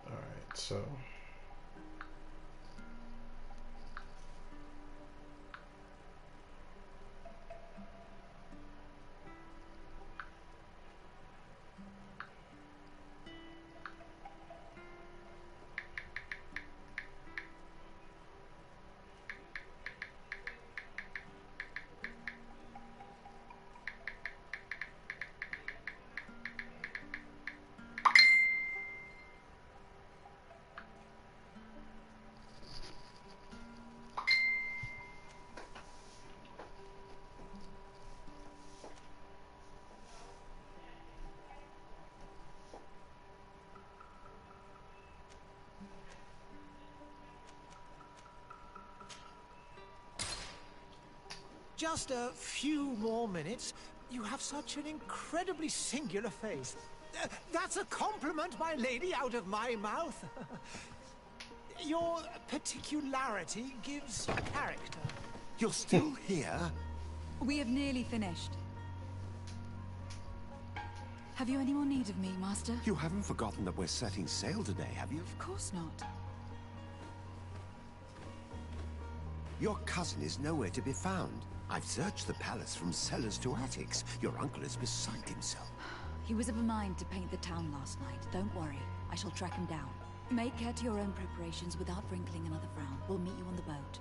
Alright, so just a few more minutes. You have such an incredibly singular face. That's a compliment, my lady, out of my mouth. Your particularity gives character. You're still here? We have nearly finished. Have you any more need of me, Master? You haven't forgotten that we're setting sail today, have you? Of course not. Your cousin is nowhere to be found. I've searched the palace from cellars to attics. Your uncle is beside himself. He was of a mind to paint the town last night. Don't worry. I shall track him down. Make care to your own preparations without wrinkling another frown. We'll meet you on the boat.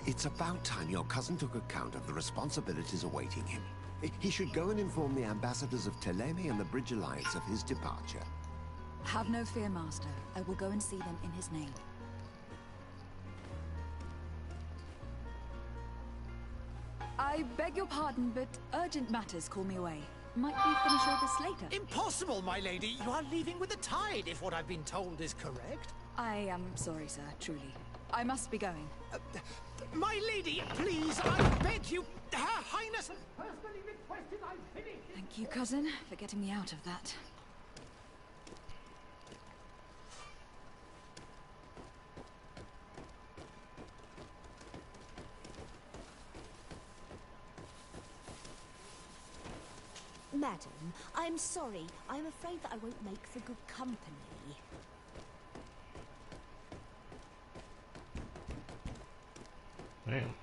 It's about time your cousin took account of the responsibilities awaiting him. He should go and inform the ambassadors of Teleme and the Bridge Alliance of his departure. Have no fear, Master. I will go and see them in his name. I beg your pardon, but urgent matters call me away. Might we finish all this later? Impossible, my lady. You are leaving with the tide, if what I've been told is correct. I am sorry, sir, truly. I must be going. My lady, please, I beg you. Her Highness personally requested I finish. Thank you, cousin, for getting me out of that. Madam, I'm sorry. I'm afraid that I won't make for good company. Damn.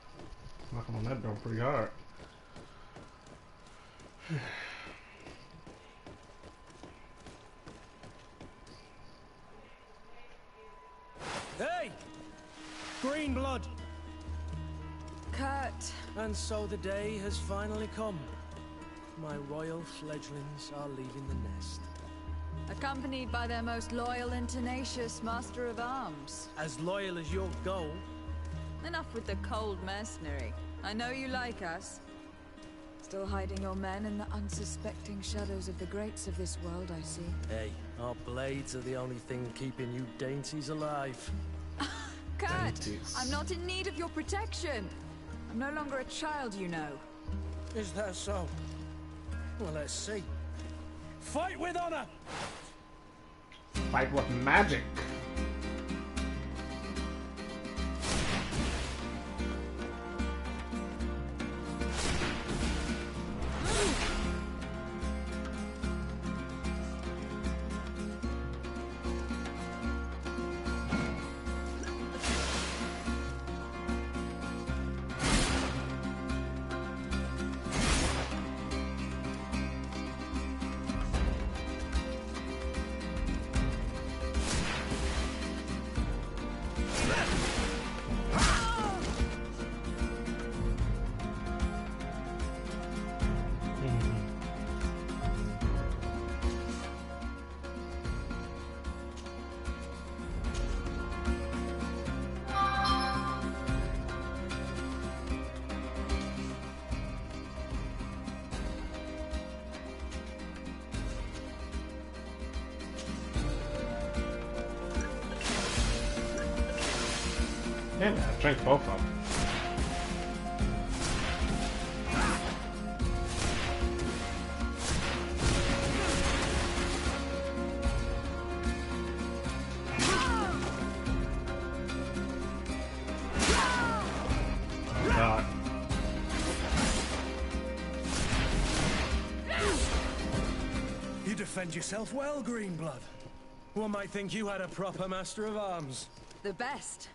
Knocking on that door pretty hard. Hey! Green blood! Kurt. And so the day has finally come. My royal fledglings are leaving the nest. Accompanied by their most loyal and tenacious master of arms. As loyal as you'll go. Enough with the cold mercenary. I know you like us. Still hiding your men in the unsuspecting shadows of the greats of this world, I see. Hey, our blades are the only thing keeping you dainties alive. Kurt, Dainties. I'm not in need of your protection. I'm no longer a child, you know. Is that so? Well, let's see. Fight with honor! Fight with magic. Damn it, I drank both of them. Oh god. You defend yourself well, Greenblood. One might think you had a proper master of arms. The best.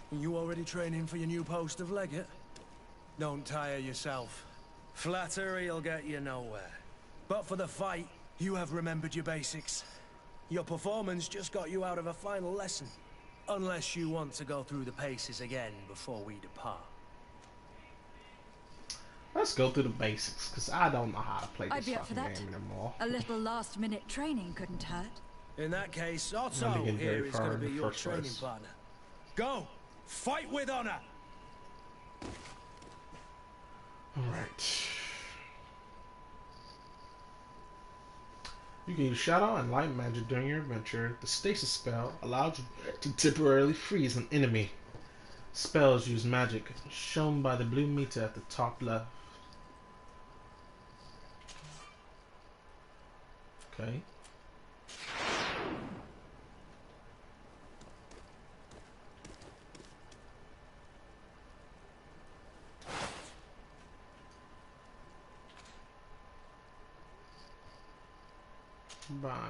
You already training for your new post of legate? Don't tire yourself. Flattery'll get you nowhere. But for the fight, you have remembered your basics. Your performance just got you out of a final lesson. Unless you want to go through the paces again before we depart. Let's go through the basics, because I don't know how to play I'd this be up for fucking that. game anymore. A little last-minute training couldn't hurt. In that case, Otto Not to get here very is far going in to be the your first training place. partner. Go! Fight with honor! Alright. You can use shadow and light magic during your adventure. The stasis spell allows you to temporarily freeze an enemy. Spells use magic, shown by the blue meter at the top left. Okay. Bind.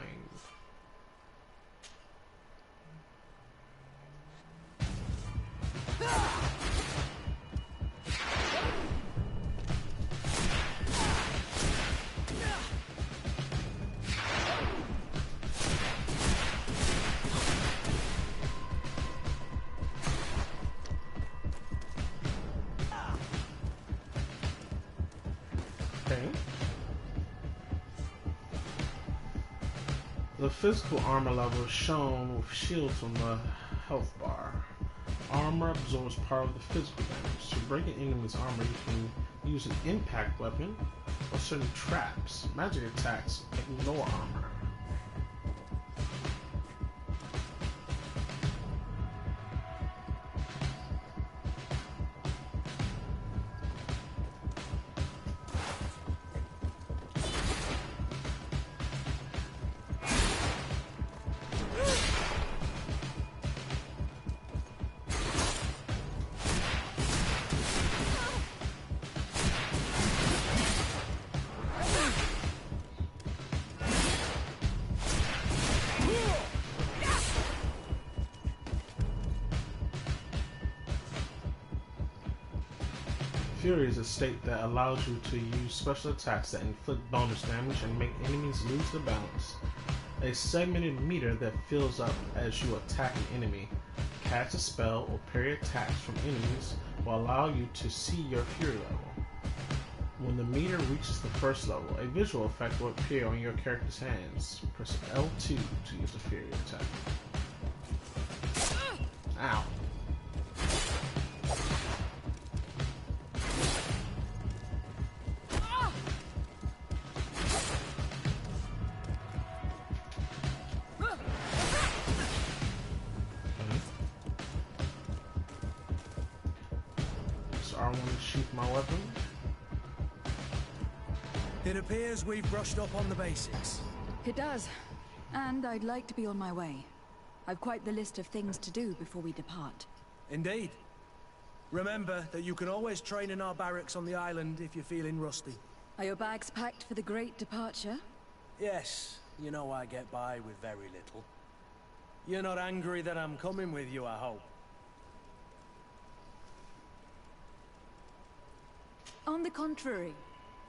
Okay. The physical armor level is shown with shields on the health bar. Armor absorbs part of the physical damage. To break an enemy's armor, you can use an impact weapon or certain traps. Magic attacks ignore armor. Fury is a state that allows you to use special attacks that inflict bonus damage and make enemies lose their balance. A segmented meter that fills up as you attack an enemy. Cast a spell or parry attacks from enemies will allow you to see your Fury level. When the meter reaches the first level, a visual effect will appear on your character's hands. Press L2 to use a Fury attack. Ow. So I want to shoot my weapon. It appears we've brushed up on the basics. It does. And I'd like to be on my way. I've quite the list of things to do before we depart. Indeed. Remember that you can always train in our barracks on the island if you're feeling rusty. Are your bags packed for the great departure? Yes, you know I get by with very little. You're not angry that I'm coming with you, I hope. On the contrary,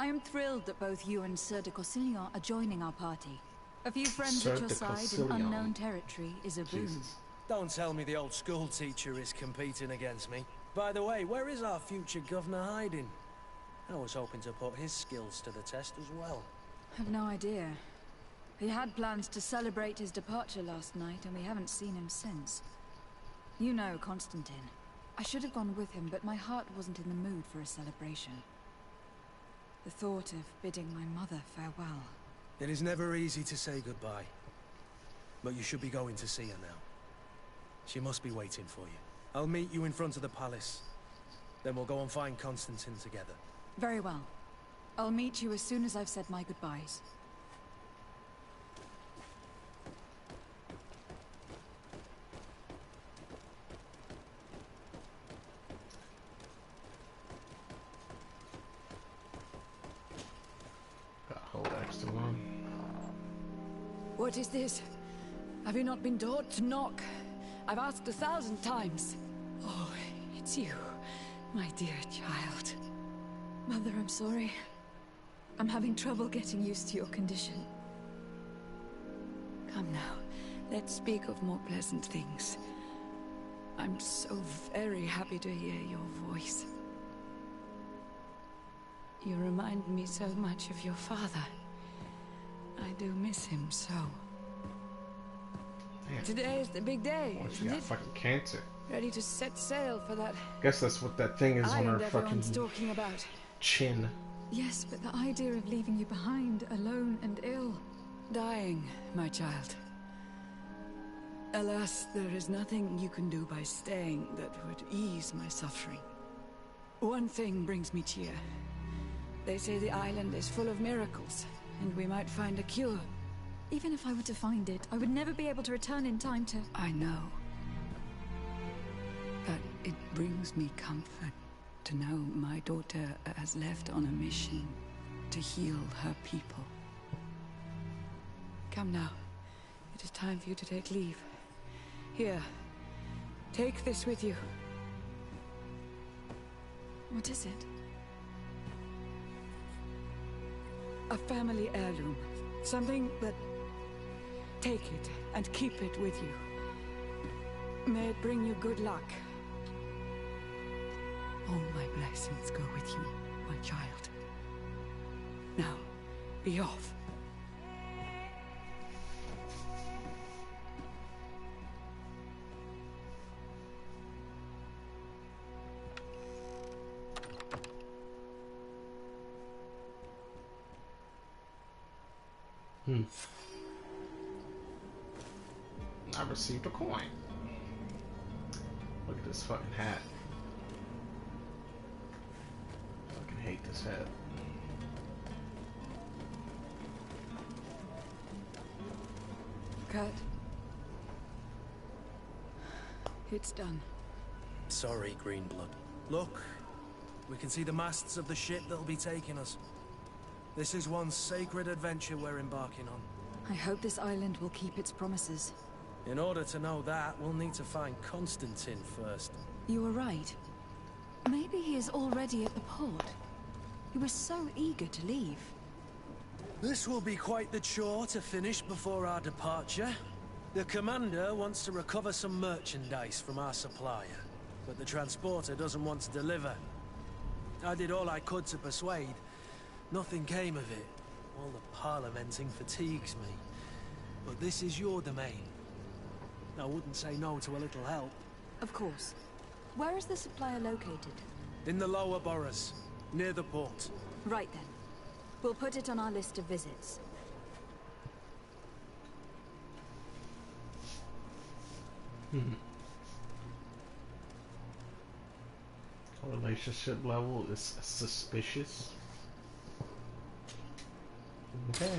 I am thrilled that both you and Sir de Corsillon are joining our party. A few friends Sir at your de side in Corsillon. unknown territory is a boon. Jesus. Don't tell me the old school teacher is competing against me. By the way, where is our future governor hiding? I was hoping to put his skills to the test as well. I've no idea. He had plans to celebrate his departure last night, and we haven't seen him since. You know Constantine. I should have gone with him, but my heart wasn't in the mood for a celebration. The thought of bidding my mother farewell. It is never easy to say goodbye. But you should be going to see her now. She must be waiting for you. I'll meet you in front of the palace. Then we'll go and find Constantine together. Very well. I'll meet you as soon as I've said my goodbyes. Hold extra long. What is this? Have you not been taught to knock? I've asked 1,000 times. Oh, it's you, my dear child. Mother, I'm sorry. I'm having trouble getting used to your condition. Come now, let's speak of more pleasant things. I'm so very happy to hear your voice. You remind me so much of your father. I do miss him so. Damn. Today is the big day, What, she isn't got it? fucking cancer. Ready to set sail for that Guess that's what that thing is on her island everyone's fucking talking about. chin. Yes, but the idea of leaving you behind, alone and ill. Dying, my child. Alas, there is nothing you can do by staying that would ease my suffering. One thing brings me cheer. They say the island is full of miracles, and we might find a cure. Even if I were to find it, I would never be able to return in time to... I know. But it brings me comfort to know my daughter has left on a mission to heal her people. Come now. It is time for you to take leave. Here. Take this with you. What is it? A family heirloom. Something that... Take it and keep it with you. May it bring you good luck. All my blessings go with you, my child. Now, be off. I received a coin. Look at this fucking hat. Fucking hate this hat. Kurt. It's done. Sorry, Greenblood. Look, we can see the masts of the ship that'll be taking us. This is one sacred adventure we're embarking on. I hope this island will keep its promises. In order to know that, we'll need to find Constantine first. You were right. Maybe he is already at the port. He was so eager to leave. This will be quite the chore to finish before our departure. The commander wants to recover some merchandise from our supplier, but the transporter doesn't want to deliver. I did all I could to persuade. Nothing came of it. All the parliamenting fatigues me. But this is your domain. I wouldn't say no to a little help. Of course. Where is the supplier located? In the lower boroughs, near the port. Right then. We'll put it on our list of visits. Relationship level is suspicious. Okay.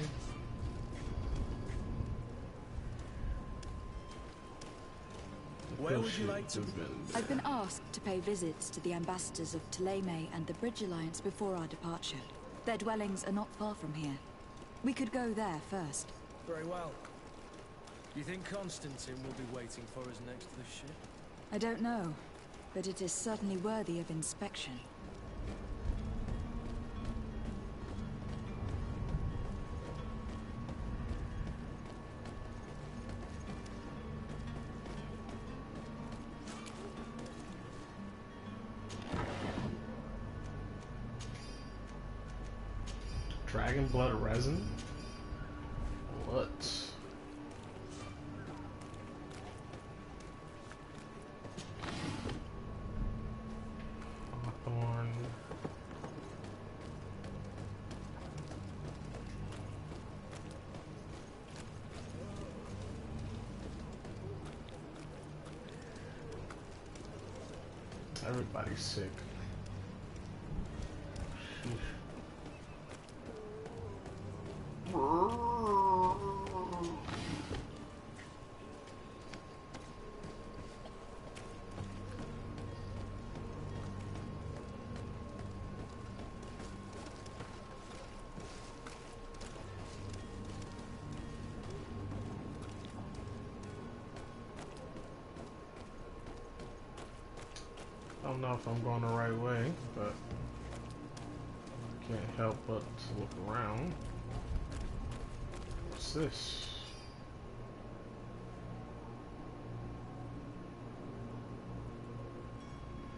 Where would you like to... I've been asked to pay visits to the ambassadors of Thélème and the Bridge Alliance before our departure. Their dwellings are not far from here. We could go there first. Very well. Do you think Constantine will be waiting for us next to the ship? I don't know, but it is certainly worthy of inspection. Dragon blood resin? What? Hawthorn. Everybody's sick. I don't know if I'm going the right way, but can't help but to look around. What's this?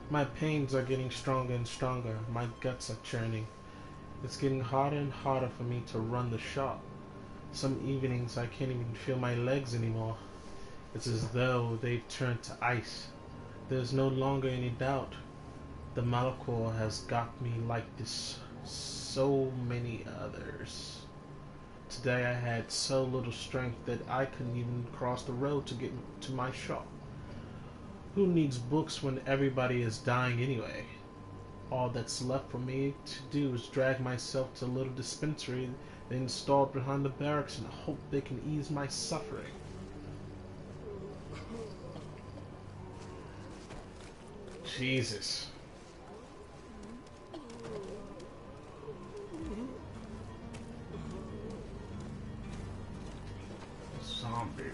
My pains are getting stronger and stronger. My guts are churning. It's getting harder and harder for me to run the shop. Some evenings I can't even feel my legs anymore. It's as though they've turned to ice. There's no longer any doubt. The Malachor has got me like this so many others. Today I had so little strength that I couldn't even cross the road to get to my shop. Who needs books when everybody is dying anyway? All that's left for me to do is drag myself to a little dispensary they installed behind the barracks and hope they can ease my suffering. Jesus. Zombies.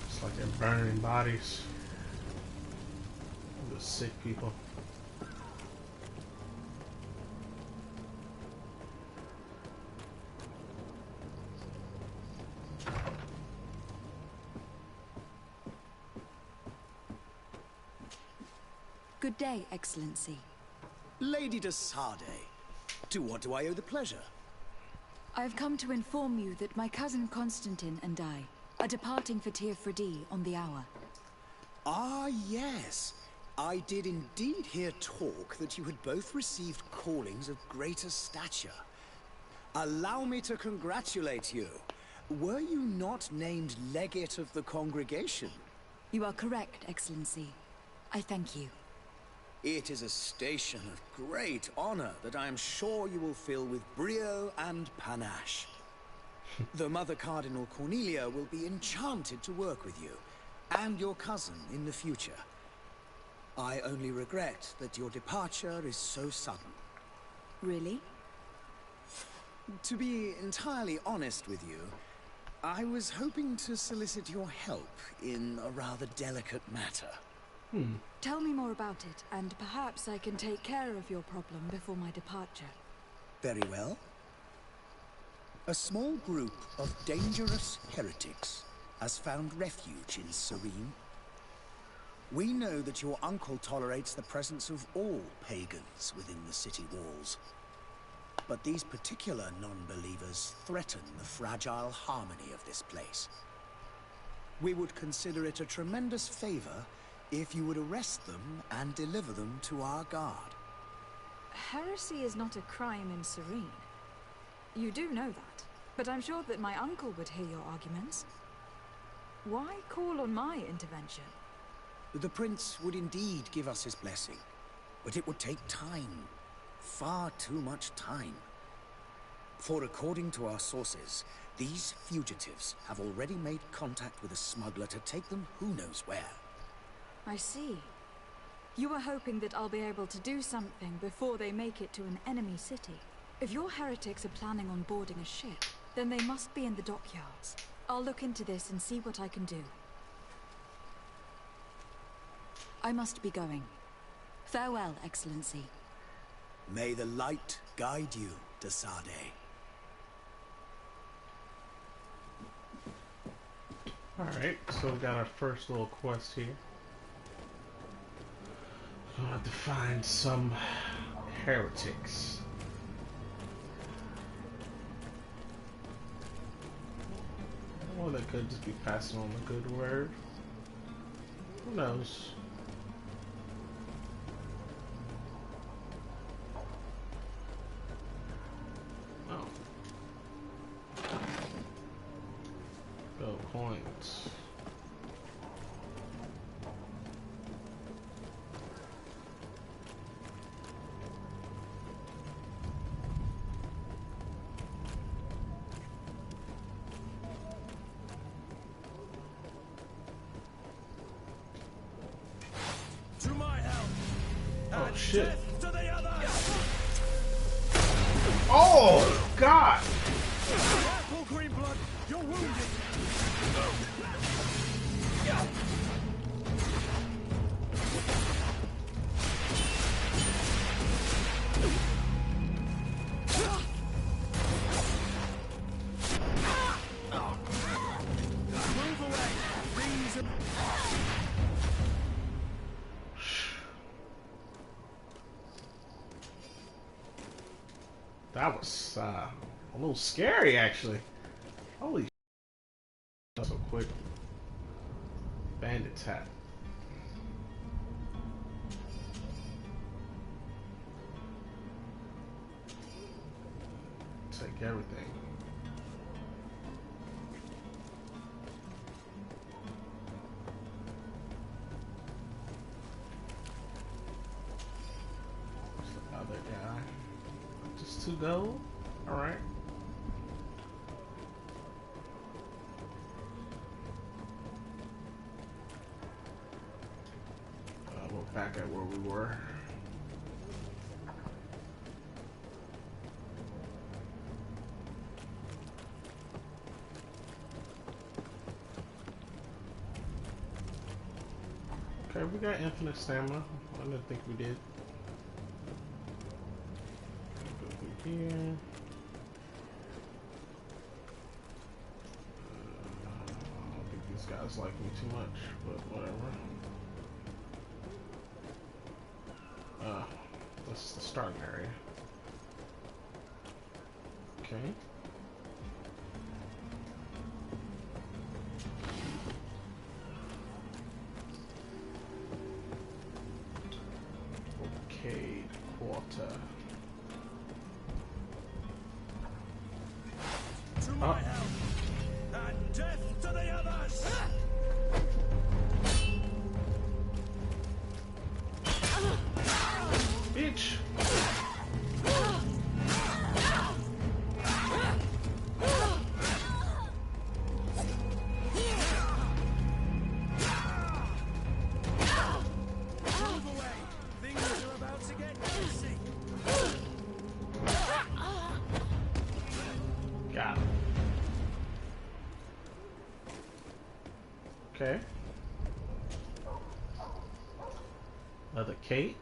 It's like they're burning bodies. The sick people. Good day, Excellency. Lady de Sade, to what do I owe the pleasure? I have come to inform you that my cousin Constantine and I are departing for Teofredi on the hour. Ah, yes. I did indeed hear talk that you had both received callings of greater stature. Allow me to congratulate you. Were you not named legate of the congregation? You are correct, Excellency. I thank you. It is a station of great honor that I am sure you will fill with brio and panache. The Mother Cardinal Cornelia will be enchanted to work with you, and your cousin in the future. I only regret that your departure is so sudden. Really? To be entirely honest with you, I was hoping to solicit your help in a rather delicate matter. Tell me more about it, and perhaps I can take care of your problem before my departure. Very well. A small group of dangerous heretics has found refuge in Serene. We know that your uncle tolerates the presence of all pagans within the city walls. But these particular non-believers threaten the fragile harmony of this place. We would consider it a tremendous favor if you would arrest them and deliver them to our guard. Heresy is not a crime in Serene. You do know that, but I'm sure that my uncle would hear your arguments. Why call on my intervention? The prince would indeed give us his blessing, but it would take time. Far too much time. For according to our sources, these fugitives have already made contact with a smuggler to take them who knows where. I see. You were hoping that I'll be able to do something before they make it to an enemy city. If your heretics are planning on boarding a ship, then they must be in the dockyards. I'll look into this and see what I can do. I must be going. Farewell, Excellency. May the light guide you, Desade. Alright, so we got our first little quest here. We'll have to find some heretics. Or they could just be passing on the good word. Who knows? Oh. Go coins. To my help! Oh shit. To the others! Oh god! Careful, Greenblood! You're wounded! Move away! These are... That was a little scary, actually. Holy shit. So quick. Bandit tap. Take everything. Where's the other guy? Just to go? Alright. Look back at where we were. Okay, we got infinite stamina. I didn't think we did. Go through here. I don't think these guys like me too much, but whatever. This is the starting area. Okay. Arcade Quarter. To my help! And death to the others! Bitch! Move Okay. Another cape.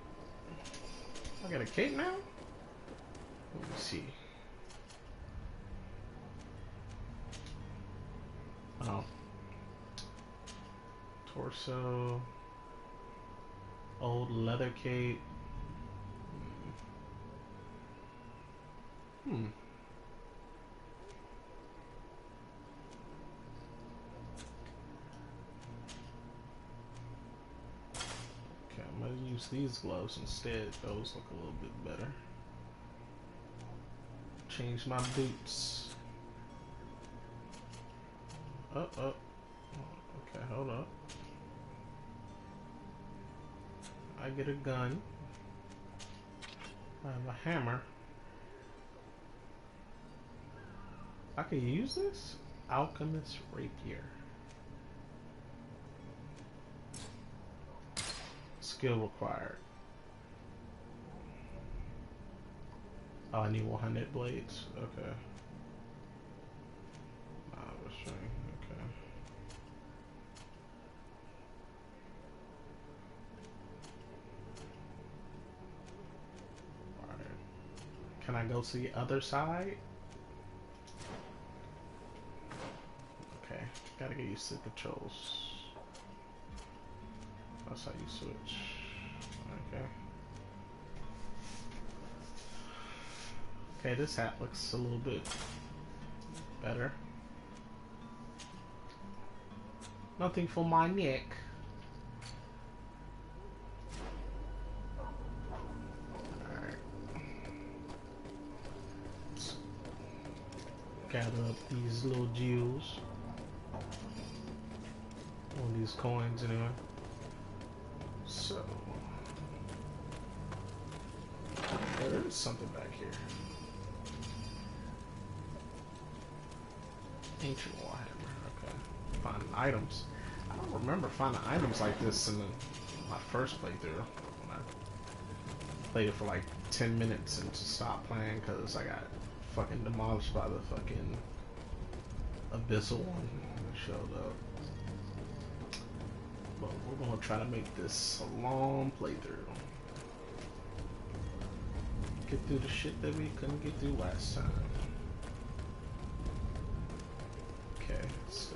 I got a cape now? Let me see. Oh. Torso. Old leather cape. Hmm. Okay, I'm gonna use these gloves instead. Those look a little bit better. Change my boots. Oh. Okay, hold up. I get a gun. I have a hammer. I can use this? Alchemist rapier. Skill required. Oh, I need 100 blades. Okay. Okay. Alright. Can I go to the other side? Okay. Gotta get used to the controls. That's how you switch. Okay. Okay, this hat looks a little bit better. Nothing for my neck. Alright. Gather up these little jewels. All these coins anyway. So there is something back here. Ancient Warhammer, okay. Finding items. I don't remember finding items like this in my first playthrough. When I played it for like 10 minutes and just stopped playing because I got fucking demolished by the fucking abyssal one that showed up. But we're gonna try to make this a long playthrough. Get through the shit that we couldn't get through last time. Okay, so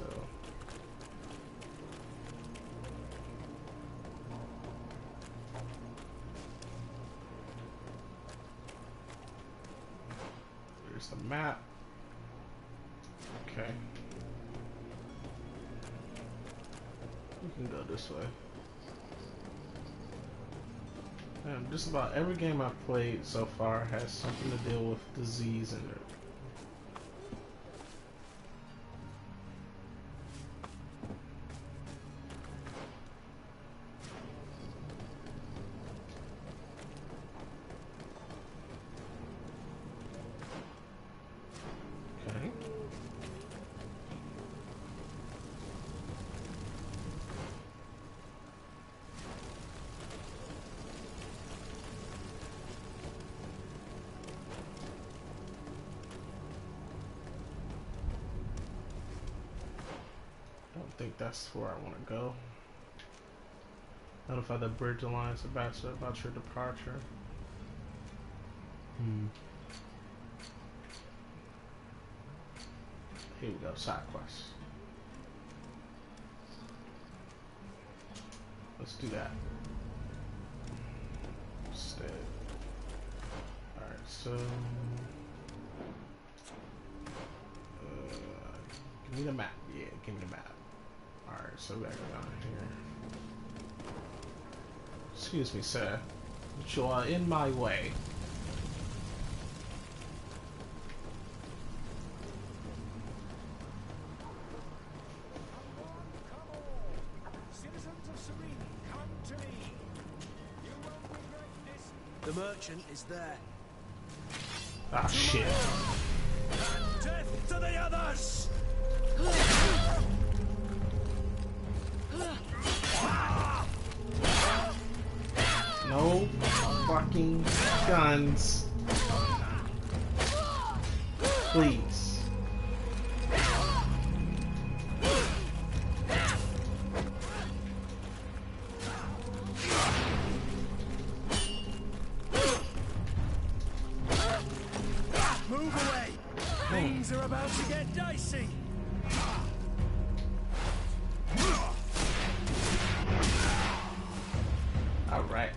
there's the map. Okay. We can go this way. And just about every game I've played so far has something to deal with disease in it. I think that's where I want to go. Notify the Bridge Alliance ambassador about your departure. Here we go, side quest. Let's do that instead. Alright, so give me the map. Yeah, give me the map. Alright, so we gotta go down here. Excuse me, sir, but you are in my way. The merchant is there. Ah, shit. And death to the others! No fucking guns. Please. about to get dicey. All right.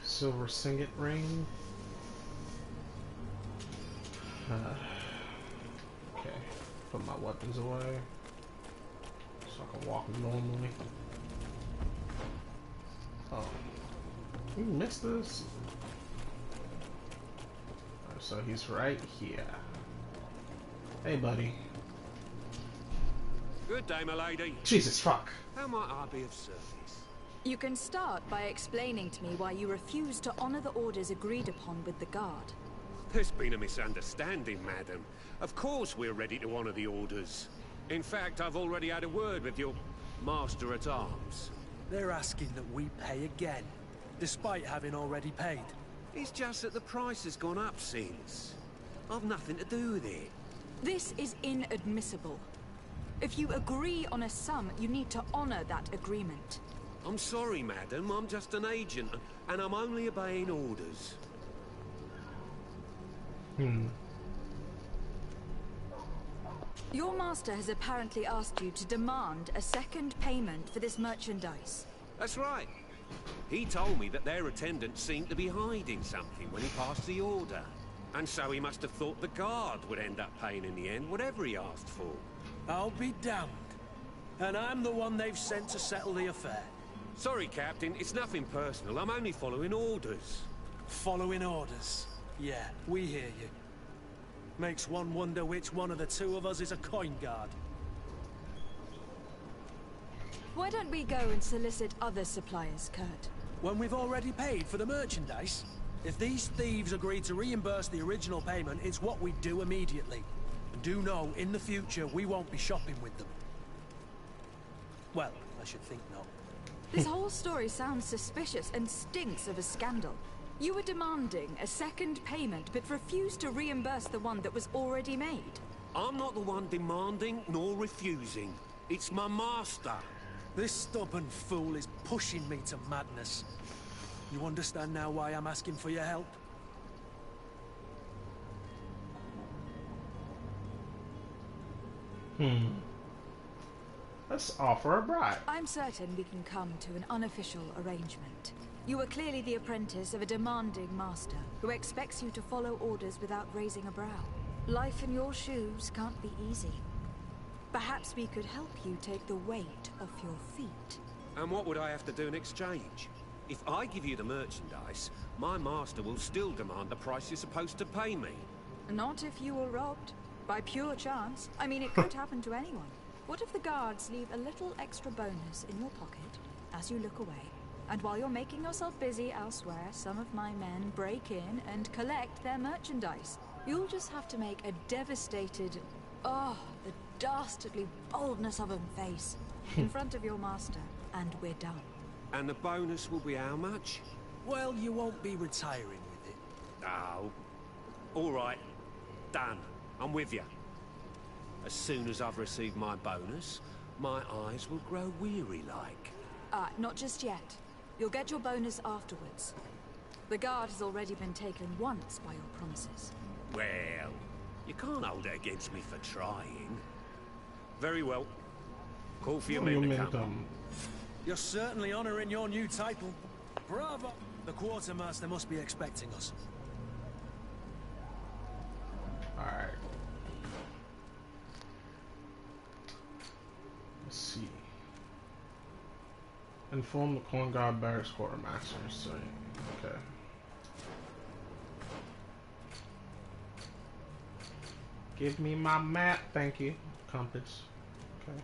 Silver Signet Ring. Okay, put my weapons away so I can walk normally. Oh, you missed this? Alright, so he's right here. Hey, buddy. Good day, my lady. Jesus fuck. How might I be of service? You can start by explaining to me why you refuse to honor the orders agreed upon with the guard. There's been a misunderstanding, madam. Of course we're ready to honor the orders. In fact, I've already had a word with your master-at-arms. They're asking that we pay again, despite having already paid. It's just that the price has gone up since. I've nothing to do with it. This is inadmissible. If you agree on a sum, you need to honor that agreement. I'm sorry, madam. I'm just an agent, and I'm only obeying orders. Your master has apparently asked you to demand a second payment for this merchandise. That's right. He told me that their attendants seemed to be hiding something when he passed the order. And so he must have thought the guard would end up paying in the end, whatever he asked for. I'll be damned. And I'm the one they've sent to settle the affair. Sorry, Captain. It's nothing personal. I'm only following orders. Following orders? Yeah, we hear you. Makes one wonder which one of the two of us is a coin guard. Why don't we go and solicit other suppliers, Kurt? When we've already paid for the merchandise? If these thieves agree to reimburse the original payment, it's what we do immediately. And do know, in the future, we won't be shopping with them. Well, I should think not. This whole story sounds suspicious and stinks of a scandal. You were demanding a second payment, but refused to reimburse the one that was already made. I'm not the one demanding nor refusing. It's my master. This stubborn fool is pushing me to madness. You understand now why I'm asking for your help? Let's offer a bribe. I'm certain we can come to an unofficial arrangement. You are clearly the apprentice of a demanding master, who expects you to follow orders without raising a brow. Life in your shoes can't be easy. Perhaps we could help you take the weight off your feet. And what would I have to do in exchange? If I give you the merchandise, my master will still demand the price you're supposed to pay me. Not if you were robbed. By pure chance. I mean, it could happen to anyone. What if the guards leave a little extra bonus in your pocket as you look away? And while you're making yourself busy elsewhere, some of my men break in and collect their merchandise. You'll just have to make a devastated, the dastardly boldness of a face in front of your master, and we're done. And the bonus will be how much? Well, you won't be retiring with it. Oh. All right. Done. I'm with you. As soon as I've received my bonus, my eyes will grow weary-like. Not just yet. You'll get your bonus afterwards. The guard has already been taken once by your promises. Well, you can't hold it against me for trying. Very well. Call for your men to come. You're certainly honoring your new title. Bravo! The quartermaster must be expecting us. Alright. Let's see. Inform the Coin Guard Barracks Quartermaster. So, okay. Give me my map, thank you. Compass. Okay.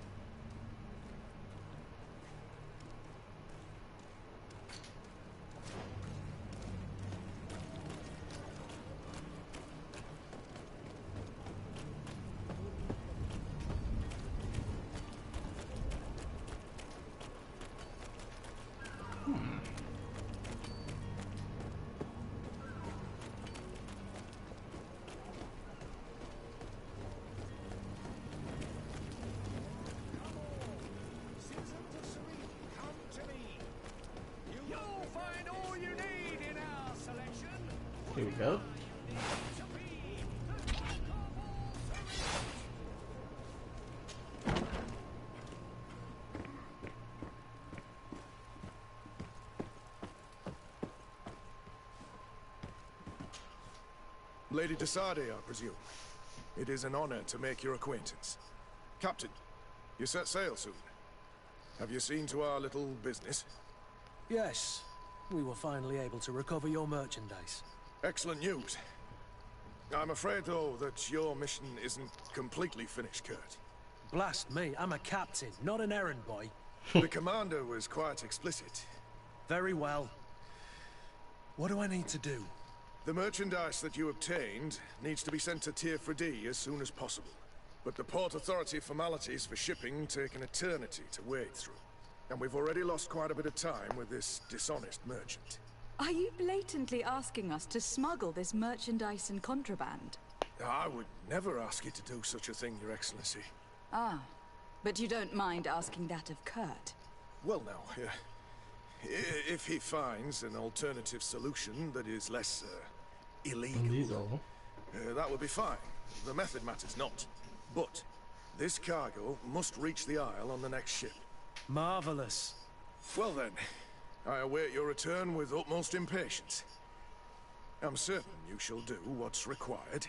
find all you need in our selection. Here we go. Lady Desade, I presume. It is an honor to make your acquaintance. Captain, you set sail soon. Have you seen to our little business? Yes, we were finally able to recover your merchandise. Excellent news. I'm afraid, though, that your mission isn't completely finished, Kurt. Blast me, I'm a captain, not an errand boy. The commander was quite explicit. Very well. What do I need to do? The merchandise that you obtained needs to be sent to Tier 4D as soon as possible. But the Port Authority formalities for shipping take an eternity to wade through. And we've already lost quite a bit of time with this dishonest merchant. Are you blatantly asking us to smuggle this merchandise and contraband? I would never ask you to do such a thing, Your Excellency. Ah, but you don't mind asking that of Kurt? Well, now, if he finds an alternative solution that is less illegal, that would be fine. The method matters not. But this cargo must reach the Isle on the next ship. Marvelous. Well then, I await your return with utmost impatience. I'm certain you shall do what's required.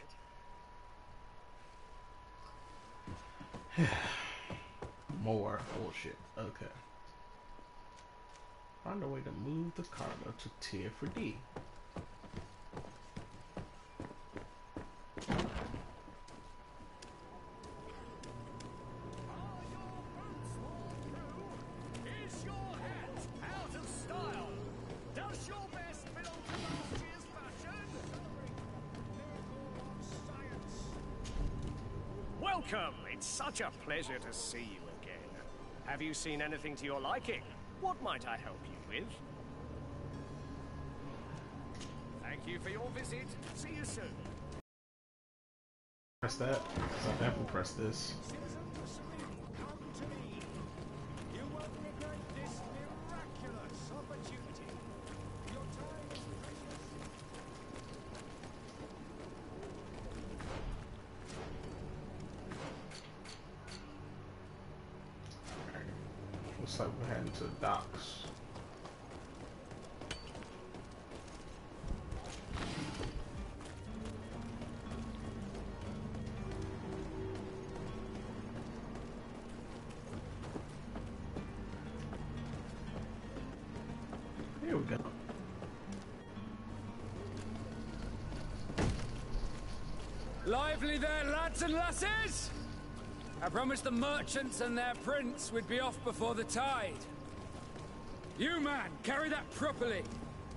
More bullshit. Okay. Find a way to move the cargo to Tier 4D. Welcome! It's such a pleasure to see you again. Have you seen anything to your liking? What might I help you with? Thank you for your visit. See you soon. Press that. So I definitely press this. Looks like we're heading to the docks. Here we go. Lively there, lads and lasses! I promised the merchants and their prince we'd be off before the tide. You, man, carry that properly.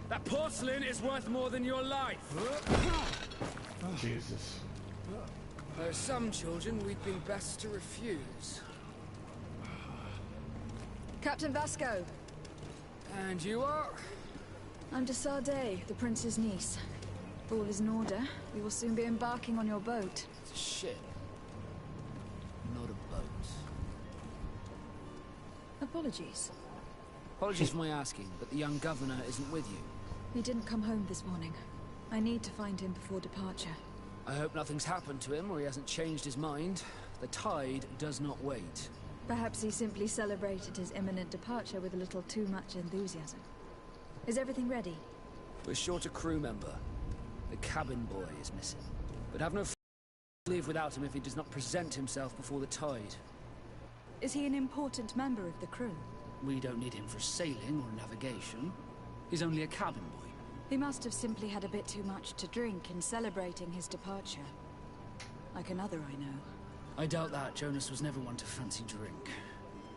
That porcelain is worth more than your life. Jesus. There are some children we'd be best to refuse. Captain Vasco. And you are? I'm Desade, the prince's niece. If all is in order, we will soon be embarking on your boat. It's a ship. Not a boat. Apologies. Apologies for my asking, but the young governor isn't with you. He didn't come home this morning. I need to find him before departure. I hope nothing's happened to him or he hasn't changed his mind. The tide does not wait. Perhaps he simply celebrated his imminent departure with a little too much enthusiasm. Is everything ready? We're short a crew member. The cabin boy is missing. But have no fear, we'll leave without him if he does not present himself before the tide. Is he an important member of the crew? We don't need him for sailing or navigation. He's only a cabin boy. He must have simply had a bit too much to drink in celebrating his departure. Like another I know. I doubt that. Jonas was never one to fancy drink.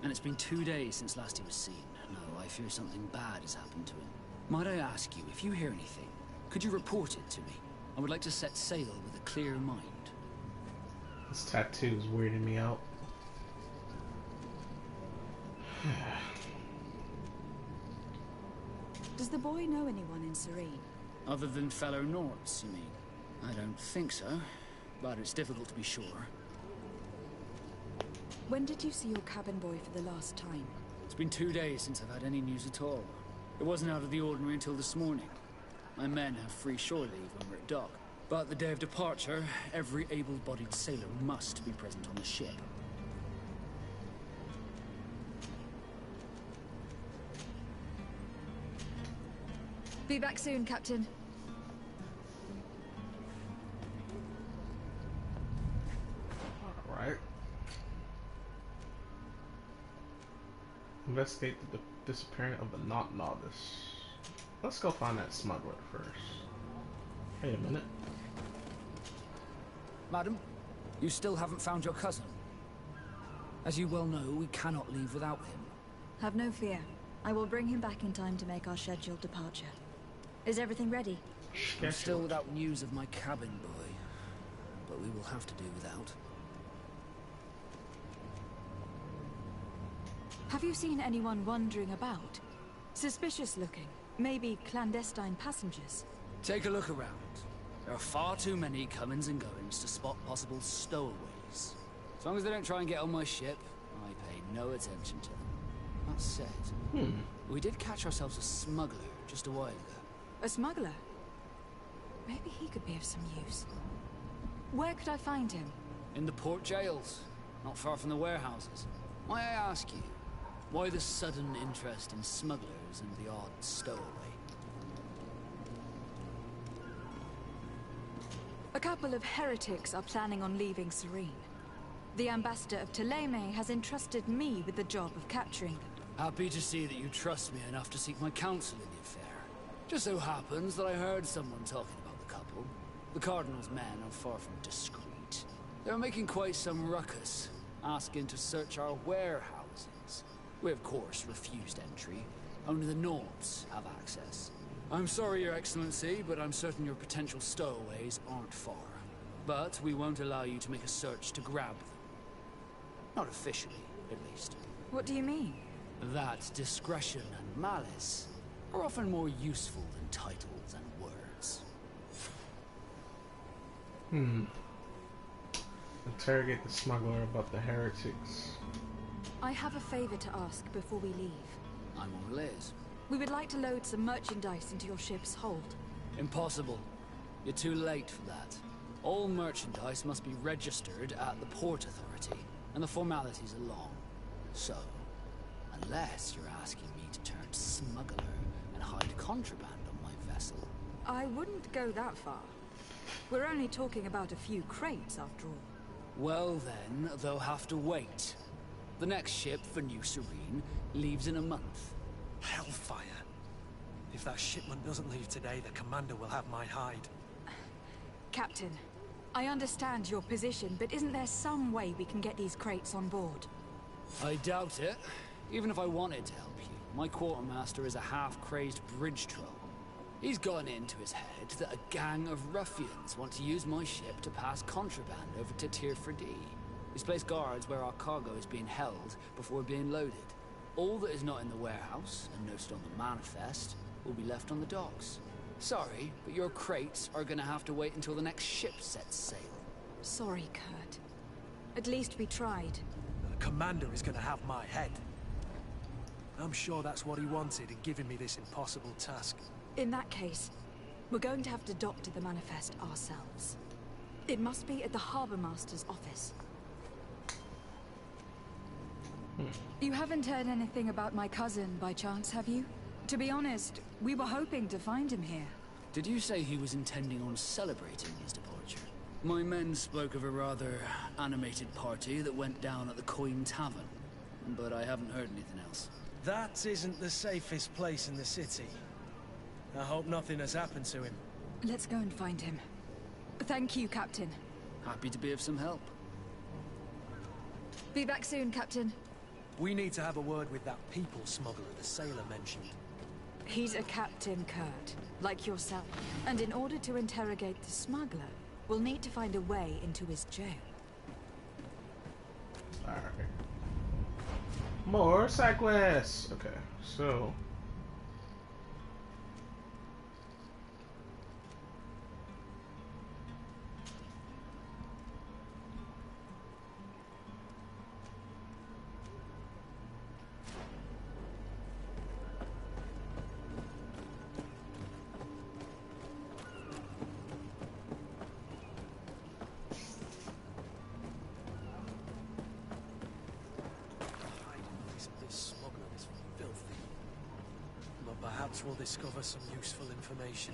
And it's been 2 days since last he was seen. No, I fear something bad has happened to him. Might I ask you, if you hear anything, could you report it to me? I would like to set sail with a clear mind. This tattoo is weirding me out. Does the boy know anyone in Serene? Other than fellow Nords, you mean? I don't think so, but it's difficult to be sure. When did you see your cabin boy for the last time? It's been 2 days since I've had any news at all. It wasn't out of the ordinary until this morning. My men have free shore leave when we're at dock. But the day of departure, every able-bodied sailor must be present on the ship. Be back soon, Captain. Alright. Investigate the disappearance of the not novice. Let's go find that smuggler first. Wait a minute. Madam, you still haven't found your cousin. As you well know, we cannot leave without him. Have no fear. I will bring him back in time to make our scheduled departure. Is everything ready? I'm still without news of my cabin boy, but we will have to do without. Have you seen anyone wandering about? Suspicious looking. Maybe clandestine passengers. Take a look around. There are far too many comings and goings to spot possible stowaways. As long as they don't try and get on my ship, I pay no attention to them. That said, we did catch ourselves a smuggler just a while ago. A smuggler? Maybe he could be of some use. Where could I find him? In the port jails, not far from the warehouses. May I ask you, why the sudden interest in smugglers and the odd stowaway? A couple of heretics are planning on leaving Serene. The ambassador of Thélème has entrusted me with the job of capturing them. Happy to see that you trust me enough to seek my counsel in the affair. Just so happens that I heard someone talking about the couple. The Cardinal's men are far from discreet. They're making quite some ruckus, asking to search our warehouses. We of course refused entry. Only the Nords have access. I'm sorry, Your Excellency, but I'm certain your potential stowaways aren't far. But we won't allow you to make a search to grab them. Not officially, at least. What do you mean? That discretion and malice are often more useful than titles and words. Interrogate the smuggler about the heretics. I have a favor to ask before we leave. I'm all ears. We would like to load some merchandise into your ship's hold. Impossible. You're too late for that. All merchandise must be registered at the Port Authority, and the formalities are long. So, unless you're asking me to turn smuggler and hide contraband on my vessel. I wouldn't go that far. We're only talking about a few crates, after all. Well then, they'll have to wait. The next ship for New Serene leaves in a month. Hellfire. If that shipment doesn't leave today, the commander will have my hide. Captain, I understand your position, but isn't there some way we can get these crates on board? I doubt it. Even if I wanted to help you, my quartermaster is a half-crazed bridge troll. He's gotten into his head that a gang of ruffians want to use my ship to pass contraband over to Tier 4D. He's placed guards where our cargo is being held before being loaded. All that is not in the warehouse, and noted on the manifest, will be left on the docks. Sorry, but your crates are gonna have to wait until the next ship sets sail. Sorry, Kurt. At least we tried. The commander is gonna have my head. I'm sure that's what he wanted in giving me this impossible task. In that case, we're going to have to doctor the manifest ourselves. It must be at the Harbour Master's office. You haven't heard anything about my cousin, by chance, have you? To be honest, we were hoping to find him here. Did you say he was intending on celebrating his departure? My men spoke of a rather animated party that went down at the Coin Tavern, but I haven't heard anything else. That isn't the safest place in the city. I hope nothing has happened to him. Let's go and find him. Thank you, Captain. Happy to be of some help. Be back soon, Captain. We need to have a word with that people smuggler the sailor mentioned. He's a captain, Kurt, like yourself. And in order to interrogate the smuggler, we'll need to find a way into his jail. Alright. More side quests! Okay, so... Perhaps we'll discover some useful information.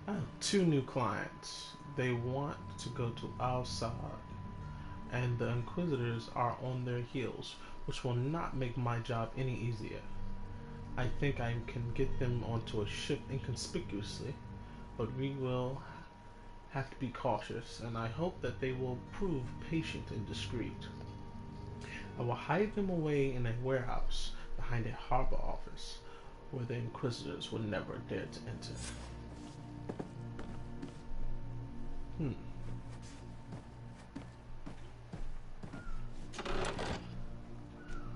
I have 2 new clients. They want to go to Al-Sad, and the Inquisitors are on their heels, which will not make my job any easier. I think I can get them onto a ship inconspicuously, but we will have to be cautious, and I hope that they will prove patient and discreet. I will hide them away in a warehouse behind a harbor office, where the Inquisitors will never dare to enter.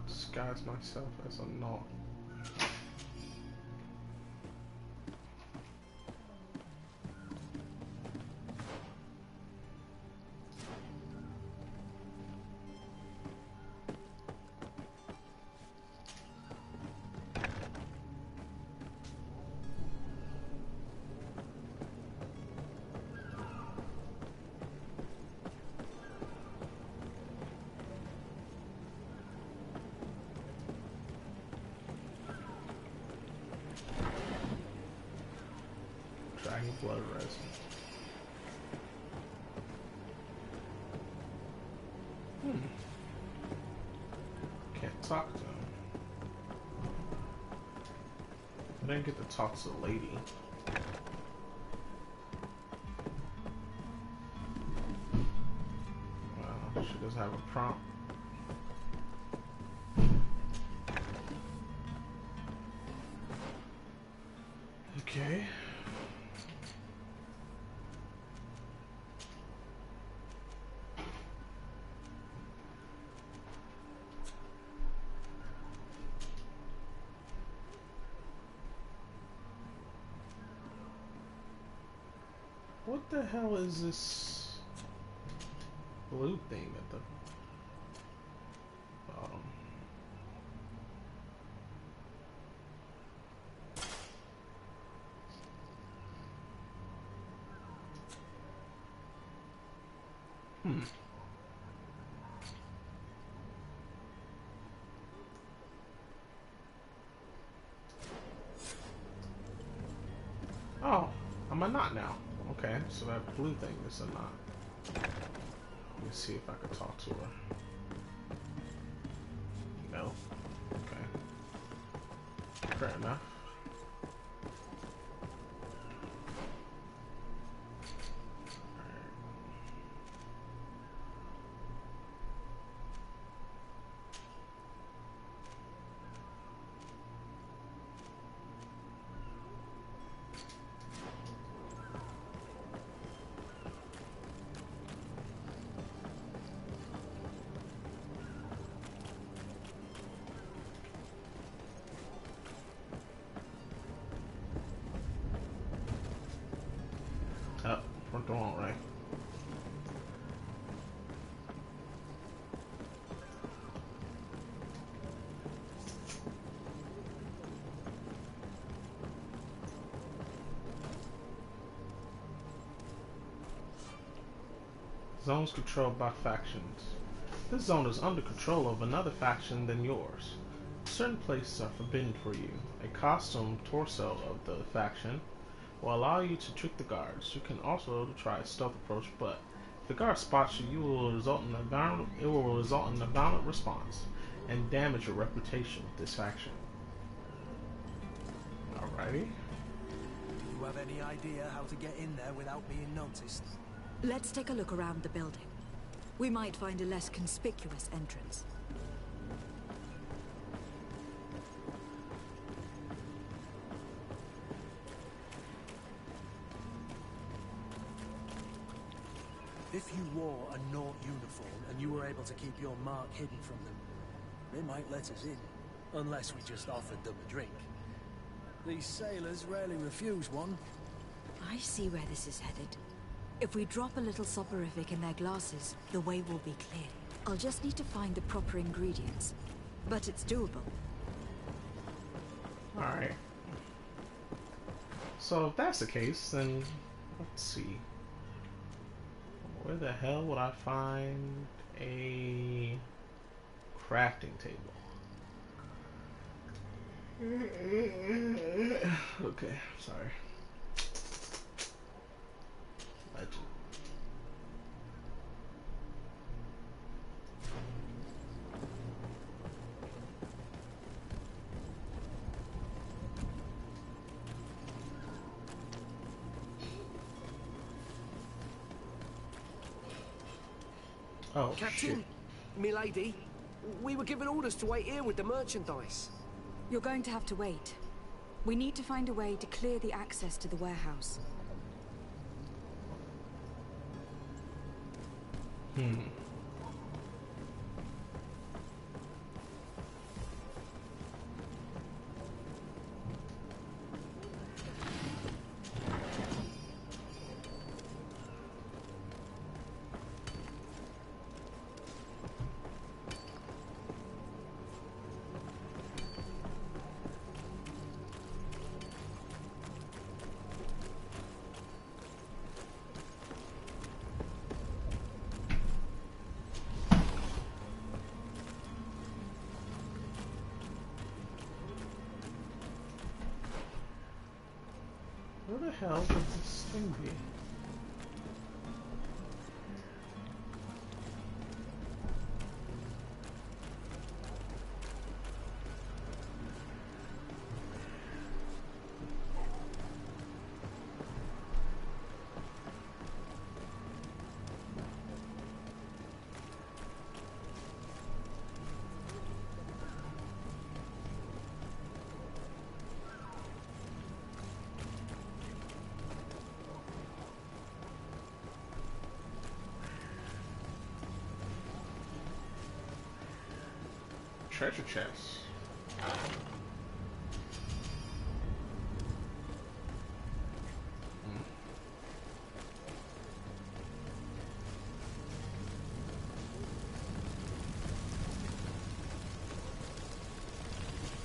Disguise myself as a Gnaw. Dragon blood resin. Can't talk to him. I didn't get to talk to the lady. Well, she doesn't have a prompt. Okay. What the hell is this blue thing at the bottom? Oh, am I not now? Okay, so that blue thing is a knot. Let me see if I can talk to her. No. Okay. Fair enough. Oh, front door, right? Zones controlled by factions. This zone is under control of another faction than yours. Certain places are forbidden for you. A costume torso of the faction will allow you to trick the guards. You can also try a stealth approach, but if the guard spots you, it will result in a violent response and damage your reputation with this faction. Alrighty. Do you have any idea how to get in there without being noticed? Let's take a look around the building. We might find a less conspicuous entrance. If you wore a Naught uniform and you were able to keep your mark hidden from them, they might let us in, unless we just offered them a drink. These sailors rarely refuse one. I see where this is headed. If we drop a little soporific in their glasses, the way will be clear. I'll just need to find the proper ingredients. But it's doable. Alright. So if that's the case, then let's see. Where the hell would I find a crafting table? Okay, sorry. Legend. Oh, Captain, milady, we were given orders to wait here with the merchandise. You're going to have to wait. We need to find a way to clear the access to the warehouse. Where the hell would this thing be? Treasure chest.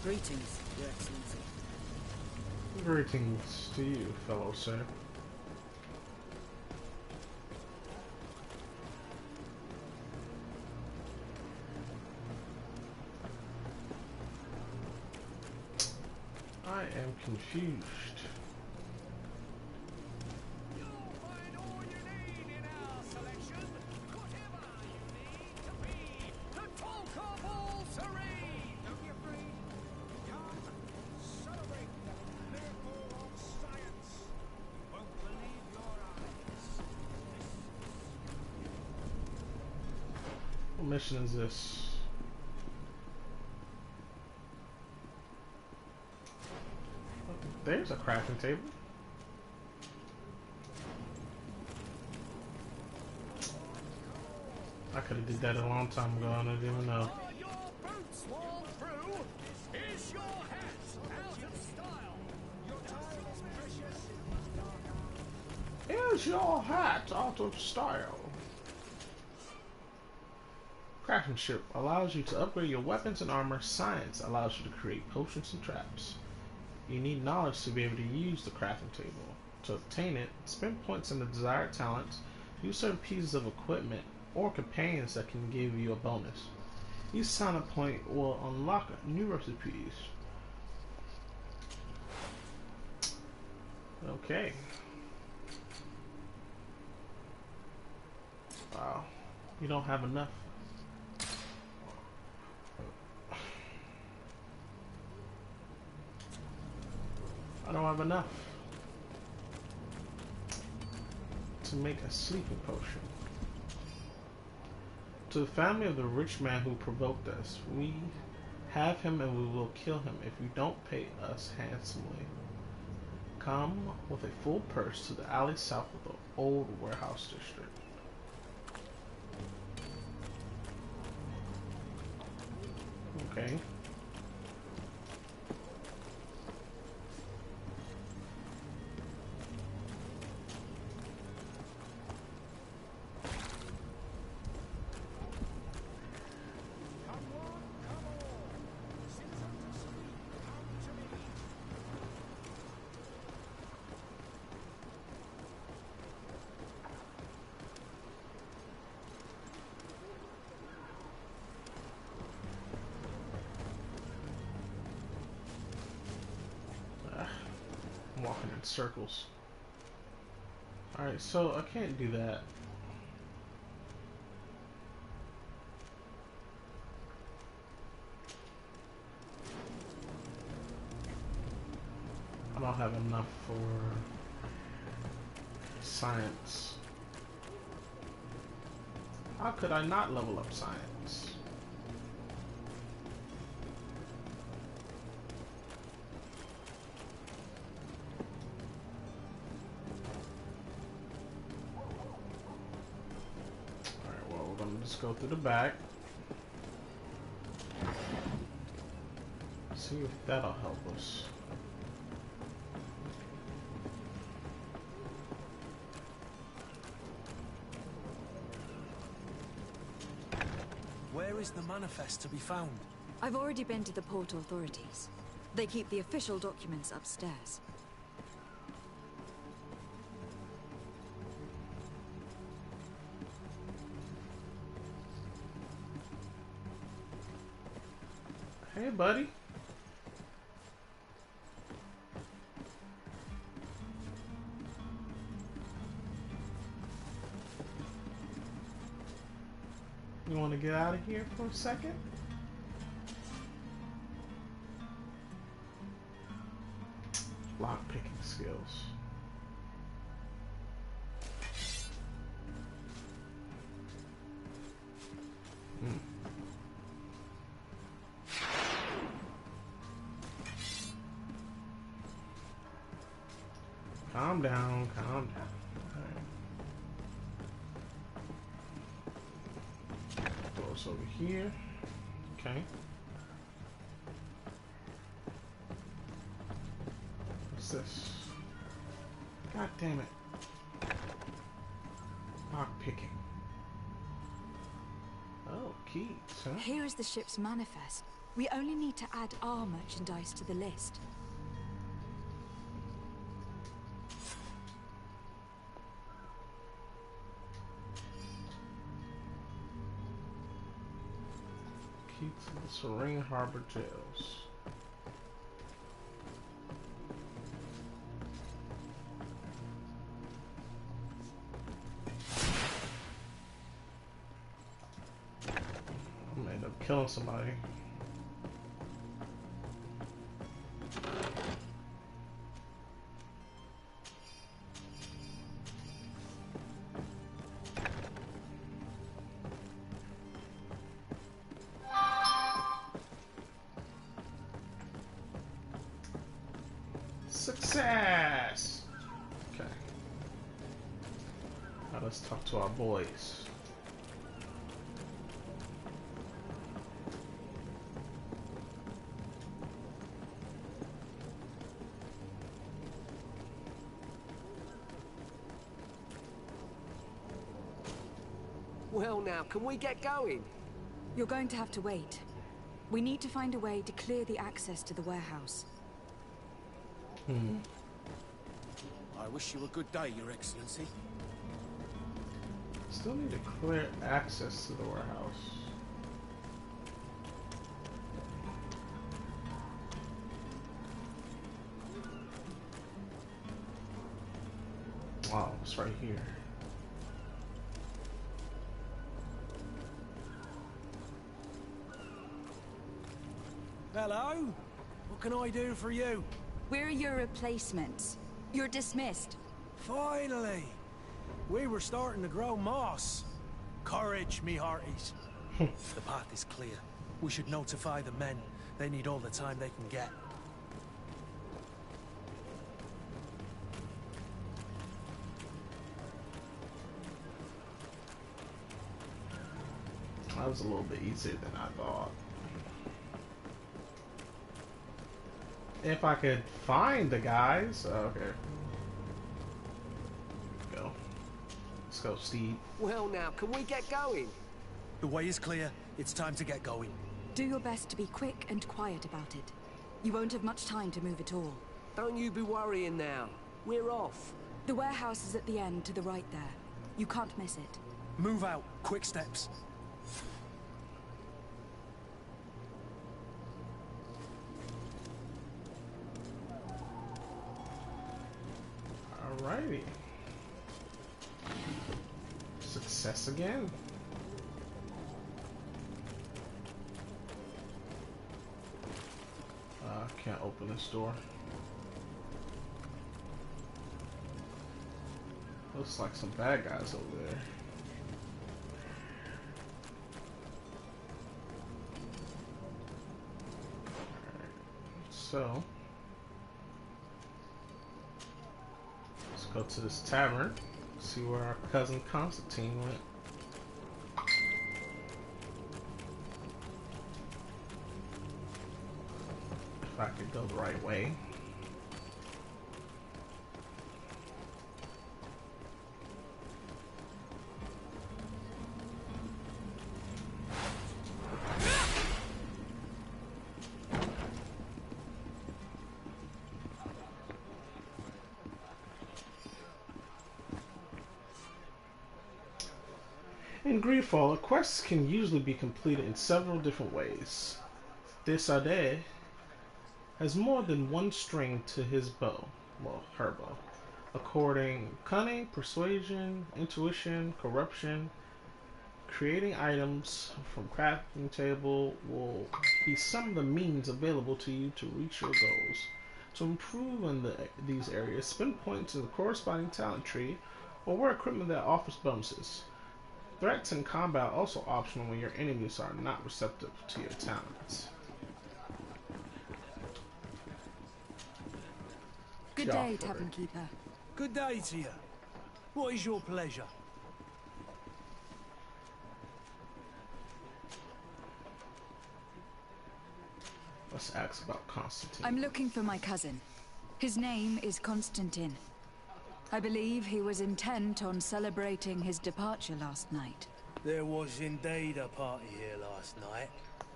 Greetings, Your Excellency. Greetings to you, fellow sir. I am confused. You'll find all you need in our selection. Whatever you need to be the talk of all serene. Don't be afraid. Come, celebrate the miracle of science. You won't believe your eyes. What mission is this? There's a crafting table. I could have did that a long time ago and I didn't even know. Are your boots worn through? Is your hat out of style? Your time is precious. Is your hat out of style? Craftsmanship allows you to upgrade your weapons and armor. Science allows you to create potions and traps. You need knowledge to be able to use the crafting table. To obtain it, spend points on the desired talents, use certain pieces of equipment, or companions that can give you a bonus. Each talent point will unlock new recipes. Okay. Wow. You don't have enough. I don't have enough to make a sleeping potion. To the family of the rich man who provoked us, we have him and we will kill him if you don't pay us handsomely. Come with a full purse to the alley south of the old warehouse district. Okay. in circles. Alright, so I can't do that. I don't have enough for science. How could I not level up science? Alright, well, we're gonna just go through the back. See if that'll help us. Where is the manifest to be found? I've already been to the port authorities. They keep the official documents upstairs. Hey, buddy. You want to get out of here for a second? Lock picking skills. Calm down, calm down. Goes over here. Okay. What's this? God damn it. Lock picking. Oh, keys, huh? Here is the ship's manifest. We only need to add our merchandise to the list. Keys to the Serene Harbor jails. I'm gonna end up killing somebody. Success! Okay. Now let's talk to our boys. Well now, can we get going? You're going to have to wait. We need to find a way to clear the access to the warehouse. I wish you a good day, Your Excellency. Still need to clear access to the warehouse. Wow, it's right here. Hello? What can I do for you? We're your replacements. You're dismissed. Finally! We were starting to grow moss. Courage, me hearties. The path is clear. We should notify the men. They need all the time they can get. That was a little bit easier than I thought. If I could find the guys. Okay. Go. Let's go, Steve. Well now, can we get going? The way is clear. It's time to get going. Do your best to be quick and quiet about it. You won't have much time to move at all. Don't you be worrying now. We're off. The warehouse is at the end to the right there. You can't miss it. Move out. Quick steps. Alrighty. Success again. Can't open this door. Looks like some bad guys over there. Alright, so let's go to this tavern, see where our cousin Constantine went. If I could go the right way. In GreedFall, quests can usually be completed in several different ways. Desade has more than one string to his bow, well, her bow, according cunning, persuasion, intuition, corruption. Creating items from crafting table will be some of the means available to you to reach your goals. To improve in these areas, spend points in the corresponding talent tree or wear equipment that offers bonuses. Threats in combat are also optional when your enemies are not receptive to your talents. Good day, Tavern Keeper. Good day to you. What is your pleasure? Let's ask about Constantine. I'm looking for my cousin. His name is Constantine. I believe he was intent on celebrating his departure last night. There was indeed a party here last night,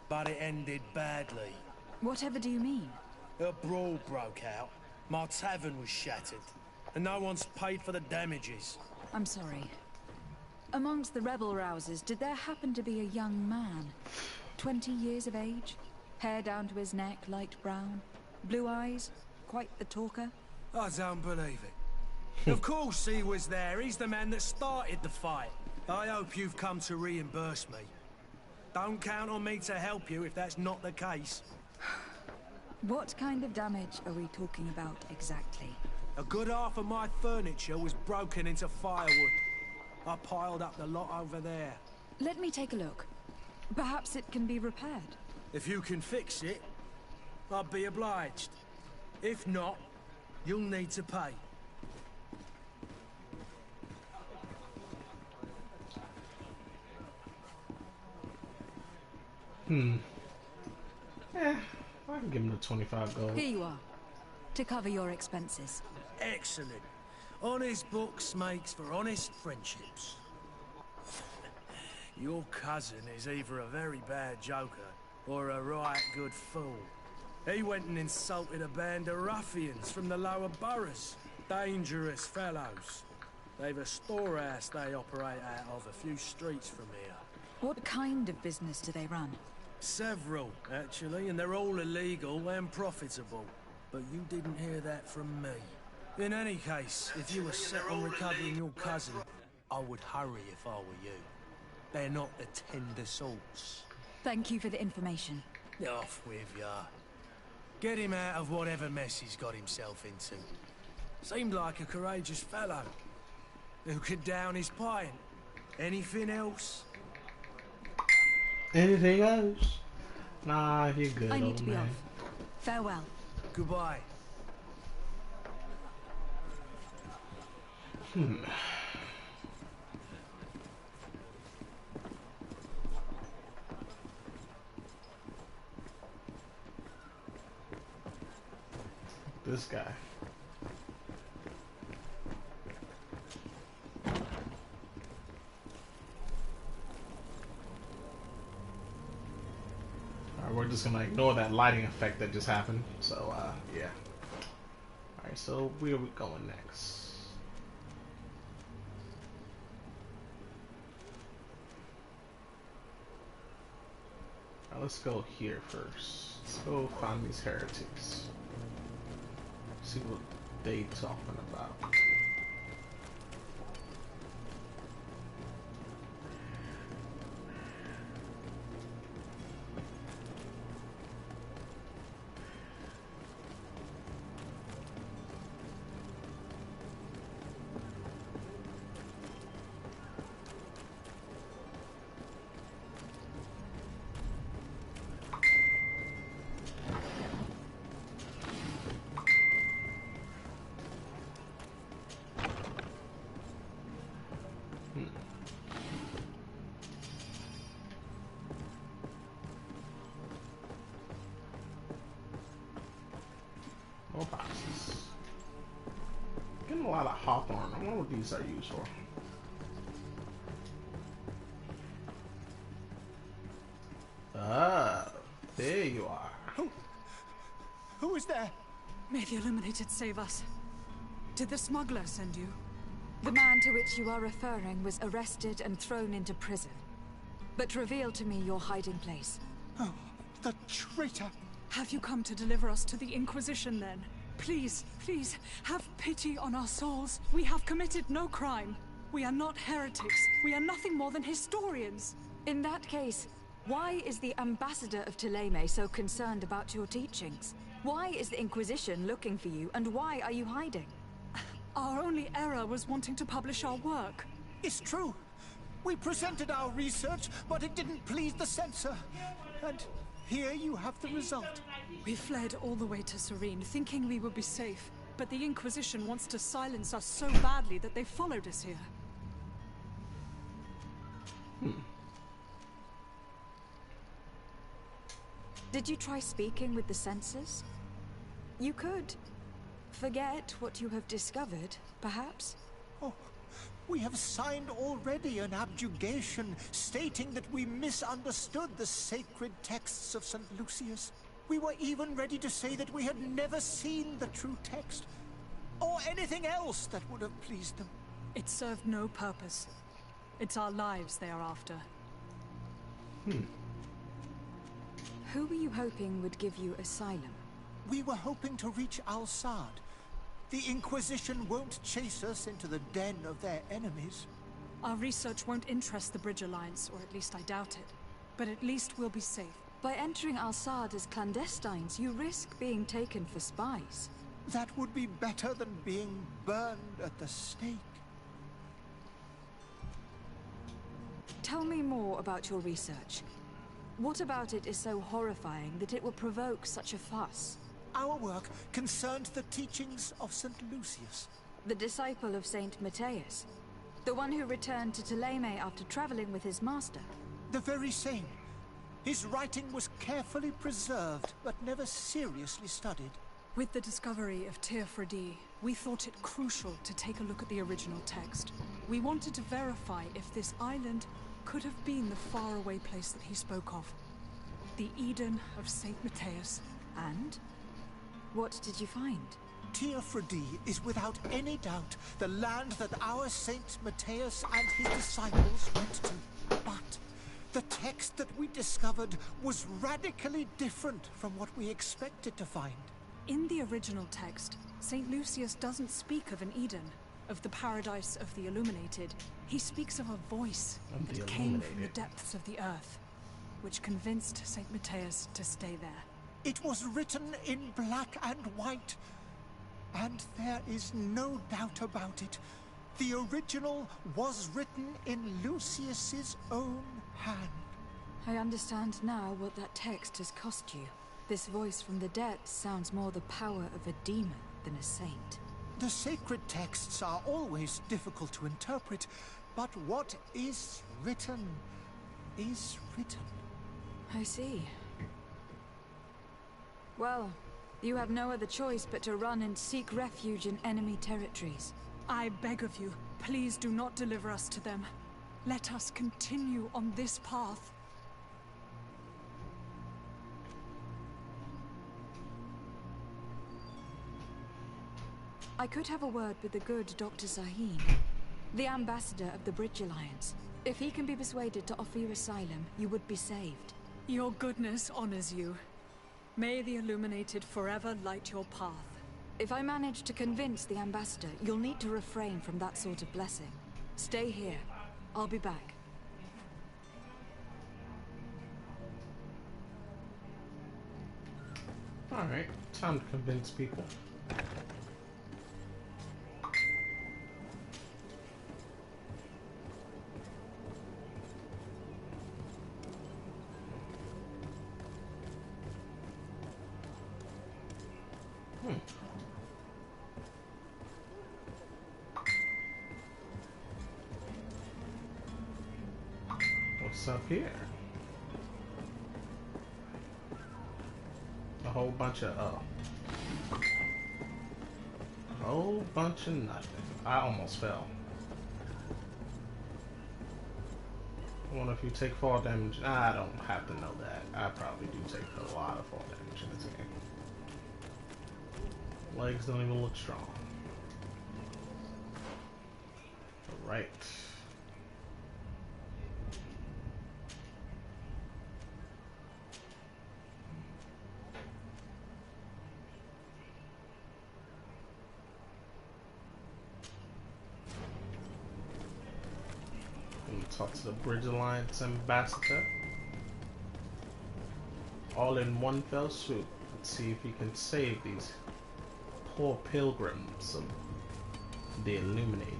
but it ended badly. Whatever do you mean? A brawl broke out. My tavern was shattered, and no one's paid for the damages. I'm sorry. Amongst the rebel rousers, did there happen to be a young man? 20 years of age? Hair down to his neck, light brown? Blue eyes? Quite the talker? I don't believe it. Of course he was there. He's the man that started the fight. I hope you've come to reimburse me. Don't count on me to help you if that's not the case. What kind of damage are we talking about exactly? A good half of my furniture was broken into firewood. I piled up the lot over there. Let me take a look. Perhaps it can be repaired. If you can fix it, I'd be obliged. If not, you'll need to pay. I can give him the 25 gold. Here you are, to cover your expenses. Excellent. Honest books makes for honest friendships. Your cousin is either a very bad joker or a right good fool. He went and insulted a band of ruffians from the lower boroughs. Dangerous fellows. They've a storehouse they operate out of a few streets from here. What kind of business do they run? Several, actually, and they're all illegal and profitable. But you didn't hear that from me. In any case, if you were set on recovering your cousin, I would hurry if I were you. They're not the tender sorts. Thank you for the information. Off with ya. Get him out of whatever mess he's got himself into. Seemed like a courageous fellow. Who could down his pint. Anything else? Anything else? Nah, you're good, I need old to be man. off. Farewell. Goodbye. This guy. Alright, we're just gonna ignore that lighting effect that just happened. So, yeah. Alright, so where are we going next? Alright, let's go here first. Let's go find these heretics. See what they talking about. a lot of hawthorn. I wonder what these are used for. Ah, there you are. Who is there? May the Illuminated save us. Did the smuggler send you? The man to which you are referring was arrested and thrown into prison. But reveal to me your hiding place. Oh, the traitor! Have you come to deliver us to the Inquisition then? Please, please, have pity on our souls. We have committed no crime. We are not heretics. We are nothing more than historians. In that case, why is the ambassador of Thélème so concerned about your teachings? Why is the Inquisition looking for you, and why are you hiding? Our only error was wanting to publish our work. It's true. We presented our research, but it didn't please the censor. And here you have the result. We fled all the way to Serene, thinking we would be safe. But the Inquisition wants to silence us so badly that they followed us here. Did you try speaking with the censors? You could. Forget what you have discovered, perhaps? Oh, we have signed already an abjugation stating that we misunderstood the sacred texts of St. Lucius. We were even ready to say that we had never seen the true text, or anything else that would have pleased them. It served no purpose. It's our lives they are after. Who were you hoping would give you asylum? We were hoping to reach Al-Sad. The Inquisition won't chase us into the den of their enemies. Our research won't interest the Bridge Alliance, or at least I doubt it. But at least we'll be safe. By entering Al-Sad as clandestines, you risk being taken for spies. That would be better than being burned at the stake. Tell me more about your research. What about it is so horrifying that it will provoke such a fuss? Our work concerned the teachings of St. Lucius. The disciple of Saint Matthias? The one who returned to Thélème after traveling with his master? The very same. His writing was carefully preserved, but never seriously studied. With the discovery of Teofredi, we thought it crucial to take a look at the original text. We wanted to verify if this island could have been the faraway place that he spoke of. The Eden of Saint Matthias. And? What did you find? Teofredi is without any doubt the land that our Saint Matthias and his disciples went to. But the text that we discovered was radically different from what we expected to find. In the original text, Saint Lucius doesn't speak of an Eden, of the paradise of the Illuminated. He speaks of a voice that came from the depths of the earth, which convinced Saint Matthias to stay there. It was written in black and white, and there is no doubt about it. The original was written in Lucius's own hand. I understand now what that text has cost you. This voice from the depths sounds more the power of a demon than a saint. The sacred texts are always difficult to interpret, but what is written is written. I see. Well, you have no other choice but to run and seek refuge in enemy territories. I beg of you, please do not deliver us to them. Let us continue on this path. I could have a word with the good Dr. Sahin, the ambassador of the Bridge Alliance. If he can be persuaded to offer you asylum, you would be saved. Your goodness honors you. May the Illuminated forever light your path. If I manage to convince the ambassador, you'll need to refrain from that sort of blessing. Stay here. I'll be back. Alright, time to convince people. What's up here? A whole bunch of Whole bunch of nothing. I almost fell. I wonder if you take fall damage. I don't have to know that. I probably do take a lot of fall damage in this game. Legs don't even look strong. Right. Talk to the Bridge Alliance ambassador. All in one fell swoop. Let's see if he can save these poor pilgrims of the Illuminated.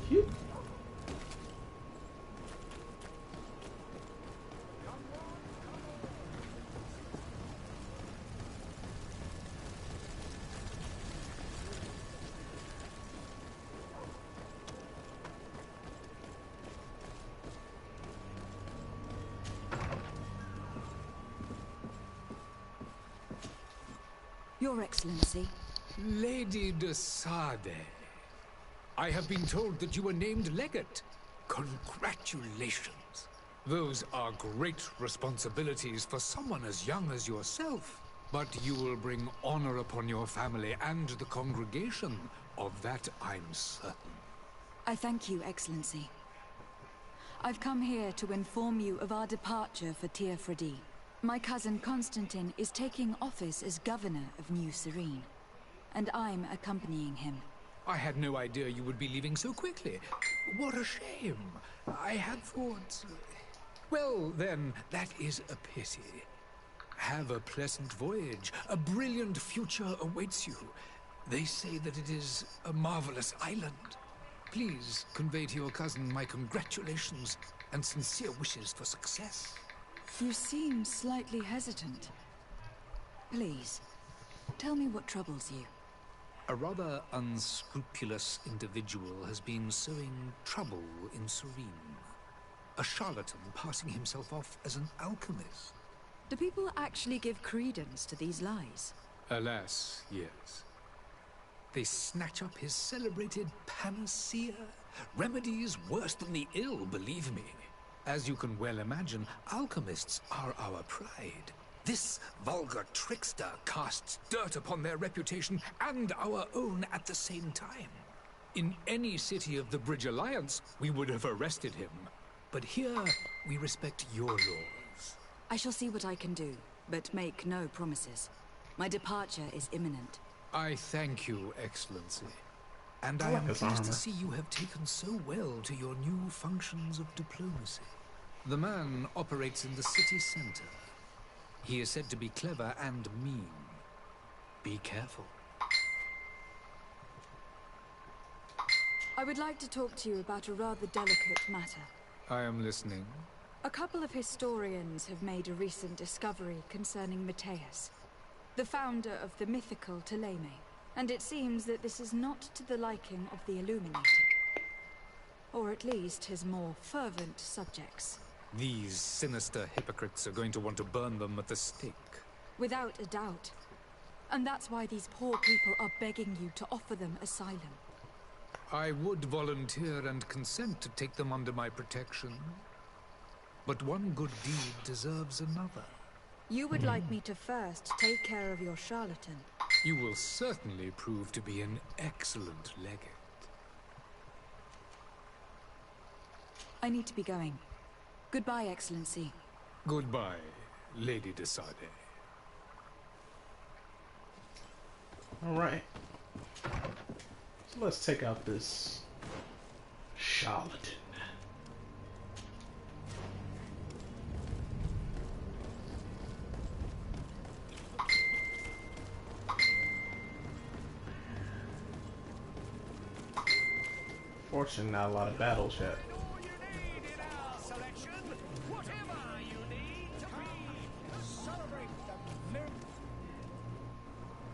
Phew. Your Excellency. Lady de Sade, I have been told that you were named legate. Congratulations. Those are great responsibilities for someone as young as yourself. But you will bring honor upon your family and the congregation. Of that, I'm certain. I thank you, Excellency. I've come here to inform you of our departure for Teofredi. My cousin Constantine is taking office as governor of New Serene, and I'm accompanying him. I had no idea you would be leaving so quickly. What a shame. I had thought... Well, then, that is a pity. Have a pleasant voyage. A brilliant future awaits you. They say that it is a marvelous island. Please convey to your cousin my congratulations and sincere wishes for success. You seem slightly hesitant. Please, tell me what troubles you. A rather unscrupulous individual has been sowing trouble in Serene. A charlatan passing himself off as an alchemist. Do people actually give credence to these lies? Alas, yes. They snatch up his celebrated panacea. Remedies worse than the ill, believe me. As you can well imagine, alchemists are our pride. This vulgar trickster casts dirt upon their reputation and our own at the same time. In any city of the Bridge Alliance, we would have arrested him. But here, we respect your laws. I shall see what I can do, but make no promises. My departure is imminent. I thank you, Excellency. And I am pleased to see you have taken so well to your new functions of diplomacy. The man operates in the city center. He is said to be clever and mean. Be careful. I would like to talk to you about a rather delicate matter. I am listening. A couple of historians have made a recent discovery concerning Matthias, the founder of the mythical Teleme. And it seems that this is not to the liking of the Illuminated. Or at least his more fervent subjects. These sinister hypocrites are going to want to burn them at the stake. Without a doubt. And that's why these poor people are begging you to offer them asylum. I would volunteer and consent to take them under my protection. But one good deed deserves another. You would like me to first take care of your charlatan. You will certainly prove to be an excellent legate. I need to be going. Goodbye, Excellency. Goodbye, Lady de Sade. Alright. So let's take out this charlatan. Fortunately, not a lot of battles yet.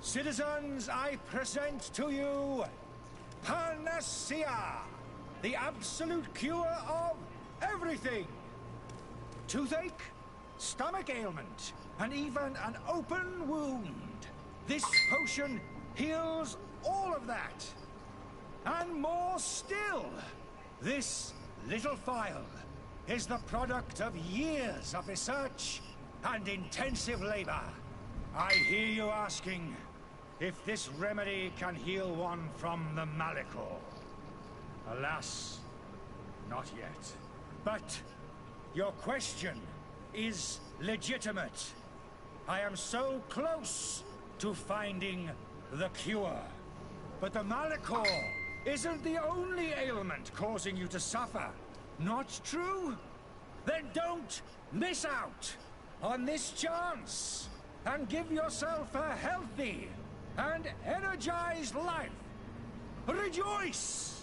Citizens, I present to you Panacea, the absolute cure of everything. toothache, stomach ailment, and even an open wound. This potion heals all of that. And more still. This little phial is the product of years of research and intensive labor. I hear you asking if this remedy can heal one from the Malachor. Alas, not yet. But your question is legitimate. I am so close to finding the cure. But the Malachor isn't the only ailment causing you to suffer. Not true? Then don't miss out on this chance and give yourself a healthy and energized life. Rejoice!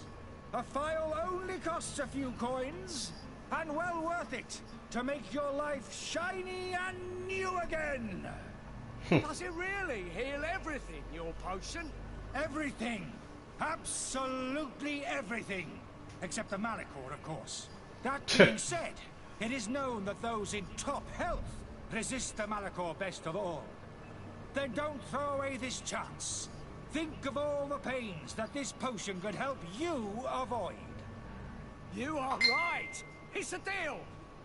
A phial only costs a few coins, and well worth it to make your life shiny and new again. Does it really heal everything, your potion? Everything. Absolutely everything. Except the Malachor, of course. That being said, it is known that those in top health resist the Malachor best of all. Then don't throw away this chance. Think of all the pains that this potion could help you avoid. You are right. It's a deal.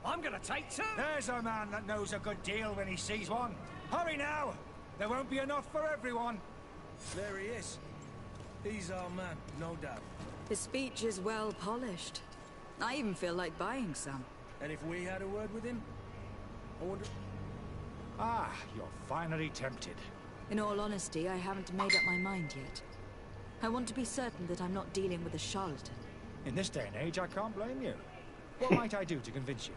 I'm gonna take two. There's a man that knows a good deal when he sees one. Hurry now. There won't be enough for everyone. There he is. He's our man, no doubt. His speech is well polished. I even feel like buying some. And if we had a word with him, I wonder... Ah, you're finally tempted. In all honesty, I haven't made up my mind yet. I want to be certain that I'm not dealing with a charlatan. In this day and age, I can't blame you. What might I do to convince you?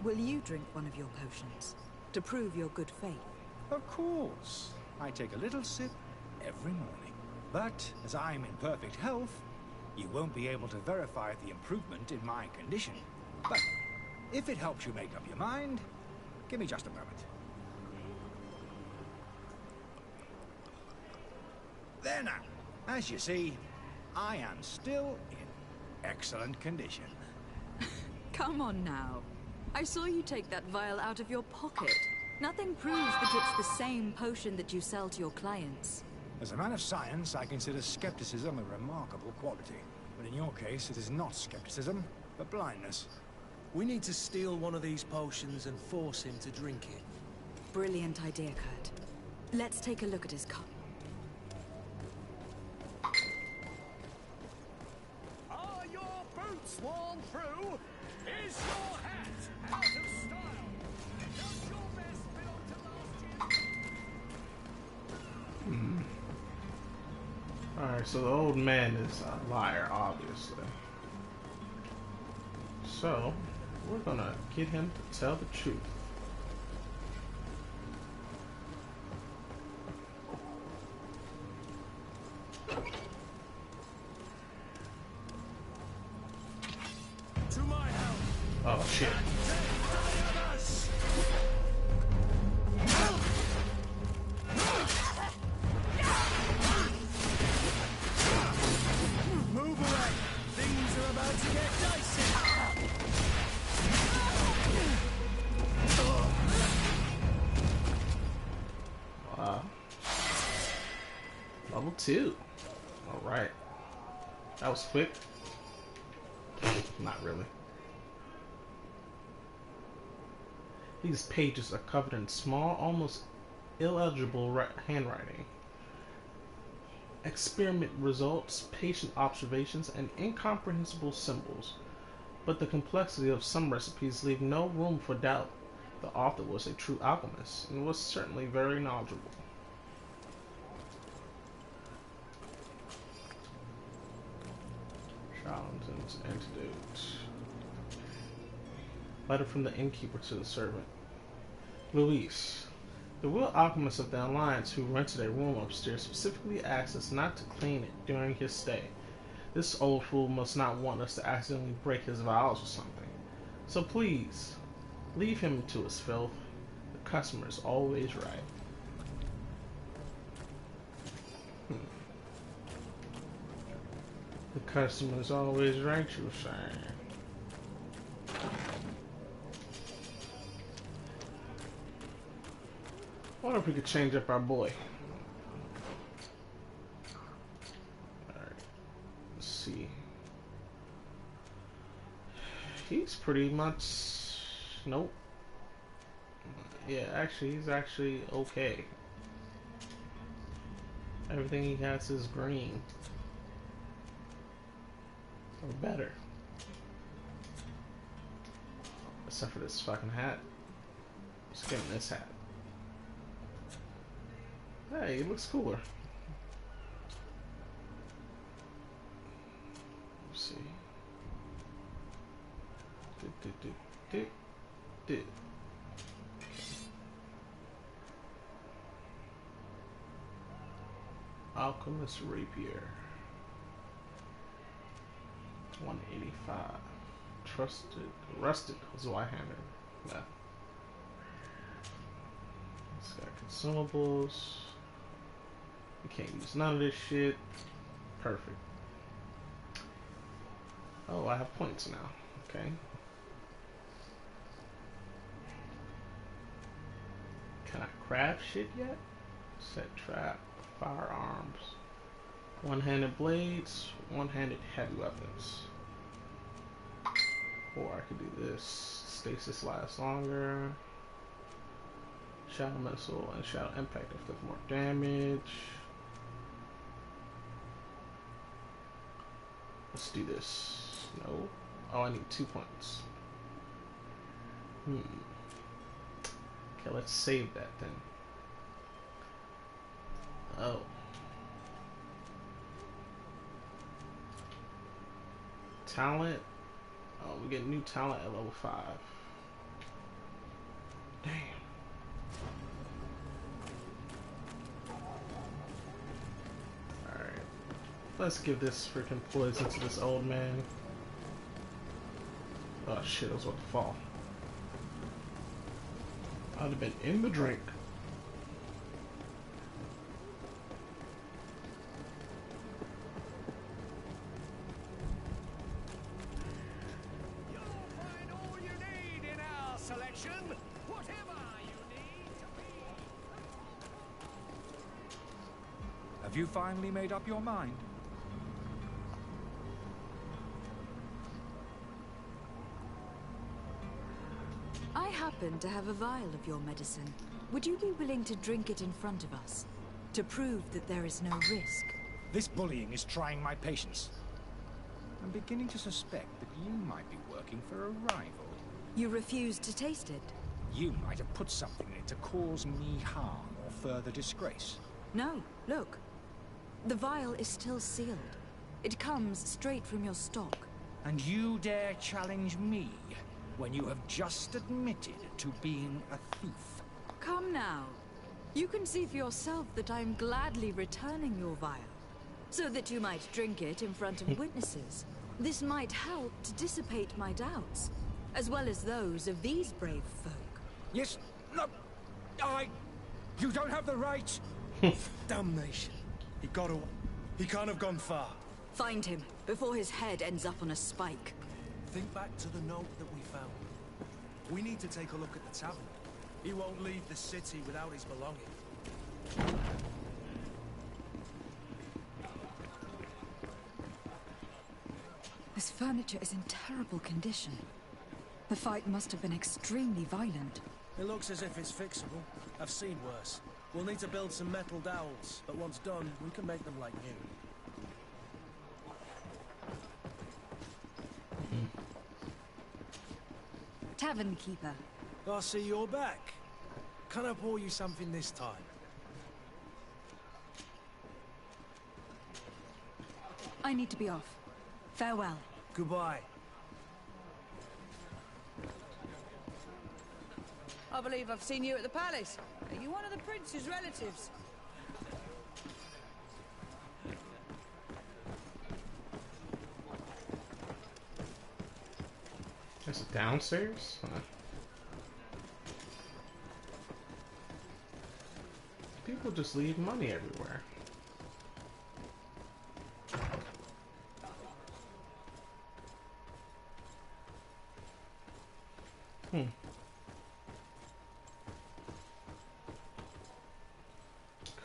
Will you drink one of your potions to prove your good faith? Of course. I take a little sip every morning. But as I'm in perfect health, you won't be able to verify the improvement in my condition. But if it helps you make up your mind, give me just a moment. There now. As you see, I am still in excellent condition. Come on now. I saw you take that vial out of your pocket. Nothing proves that it's the same potion that you sell to your clients. As a man of science, I consider skepticism a remarkable quality. But in your case, it is not skepticism, but blindness. We need to steal one of these potions and force him to drink it. Brilliant idea, Kurt. Let's take a look at his cup. Are your boots worn through? Is your hat out of style? Does your vest belong to last year? Alright, so the old man is a liar, obviously. So, we're gonna get him to tell the truth. To my help! Oh, shit. Move away! Things are about to get dicey! Wow. Level 2. Alright. That was quick. Not really. These pages are covered in small, almost illegible handwriting. Experiment results, patient observations, and incomprehensible symbols. But the complexity of some recipes leave no room for doubt. The author was a true alchemist, and was certainly very knowledgeable. Charlatan's antidote. Letter from the innkeeper to the servant. Luis, the real alchemist of the Alliance who rented a room upstairs specifically asked us not to clean it during his stay. This old fool must not want us to accidentally break his vows or something. So please, leave him to his filth. The customer is always right. The customer's always right, you were saying. I wonder if we could change up our boy. Alright, let's see. He's pretty much... Nope. Yeah, actually, he's actually okay. Everything he has is green. Or better. Except for this fucking hat. Let's give him this hat. Hey, he looks cooler. Let's see. Alchemist Rapier. 185. Rusted was Y-handed. Nah. It's got consumables. You can't use none of this shit. Perfect. Oh, I have points now. Okay. Can I craft shit yet? Set trap, firearms, one-handed blades, one-handed heavy weapons. Or I could do this. Stasis lasts longer. Shadow missile and shadow impact inflict more damage. Let's do this. No. Oh, I need 2 points. Okay, let's save that then. Oh. Talent. Oh, we get new talent at level 5. Damn. Alright. Let's give this freaking poison to this old man. Oh shit, I was about to fall. I'd have been in the drink. Have you finally made up your mind? I happen to have a vial of your medicine. Would you be willing to drink it in front of us? To prove that there is no risk? This bullying is trying my patience. I'm beginning to suspect that you might be working for a rival. You refuse to taste it? You might have put something in it to cause me harm or further disgrace. No, look. The vial is still sealed. It comes straight from your stock. And you dare challenge me when you have just admitted to being a thief? Come now. You can see for yourself that I'm gladly returning your vial, so that you might drink it in front of witnesses. This might help to dissipate my doubts, as well as those of these brave folk. Yes, no, you don't have the right. Damnation. He can't have gone far. Find him, before his head ends up on a spike. Think back to the note that we found. We need to take a look at the tavern. He won't leave the city without his belongings. This furniture is in terrible condition. The fight must have been extremely violent. It looks as if it's fixable. I've seen worse. We'll need to build some metal dowels, but once done, we can make them like new. Tavern keeper. I see you're back. Can I pour you something this time? I need to be off. Farewell. Goodbye. I believe I've seen you at the palace. Are you one of the prince's relatives? Is it downstairs? People just leave money everywhere.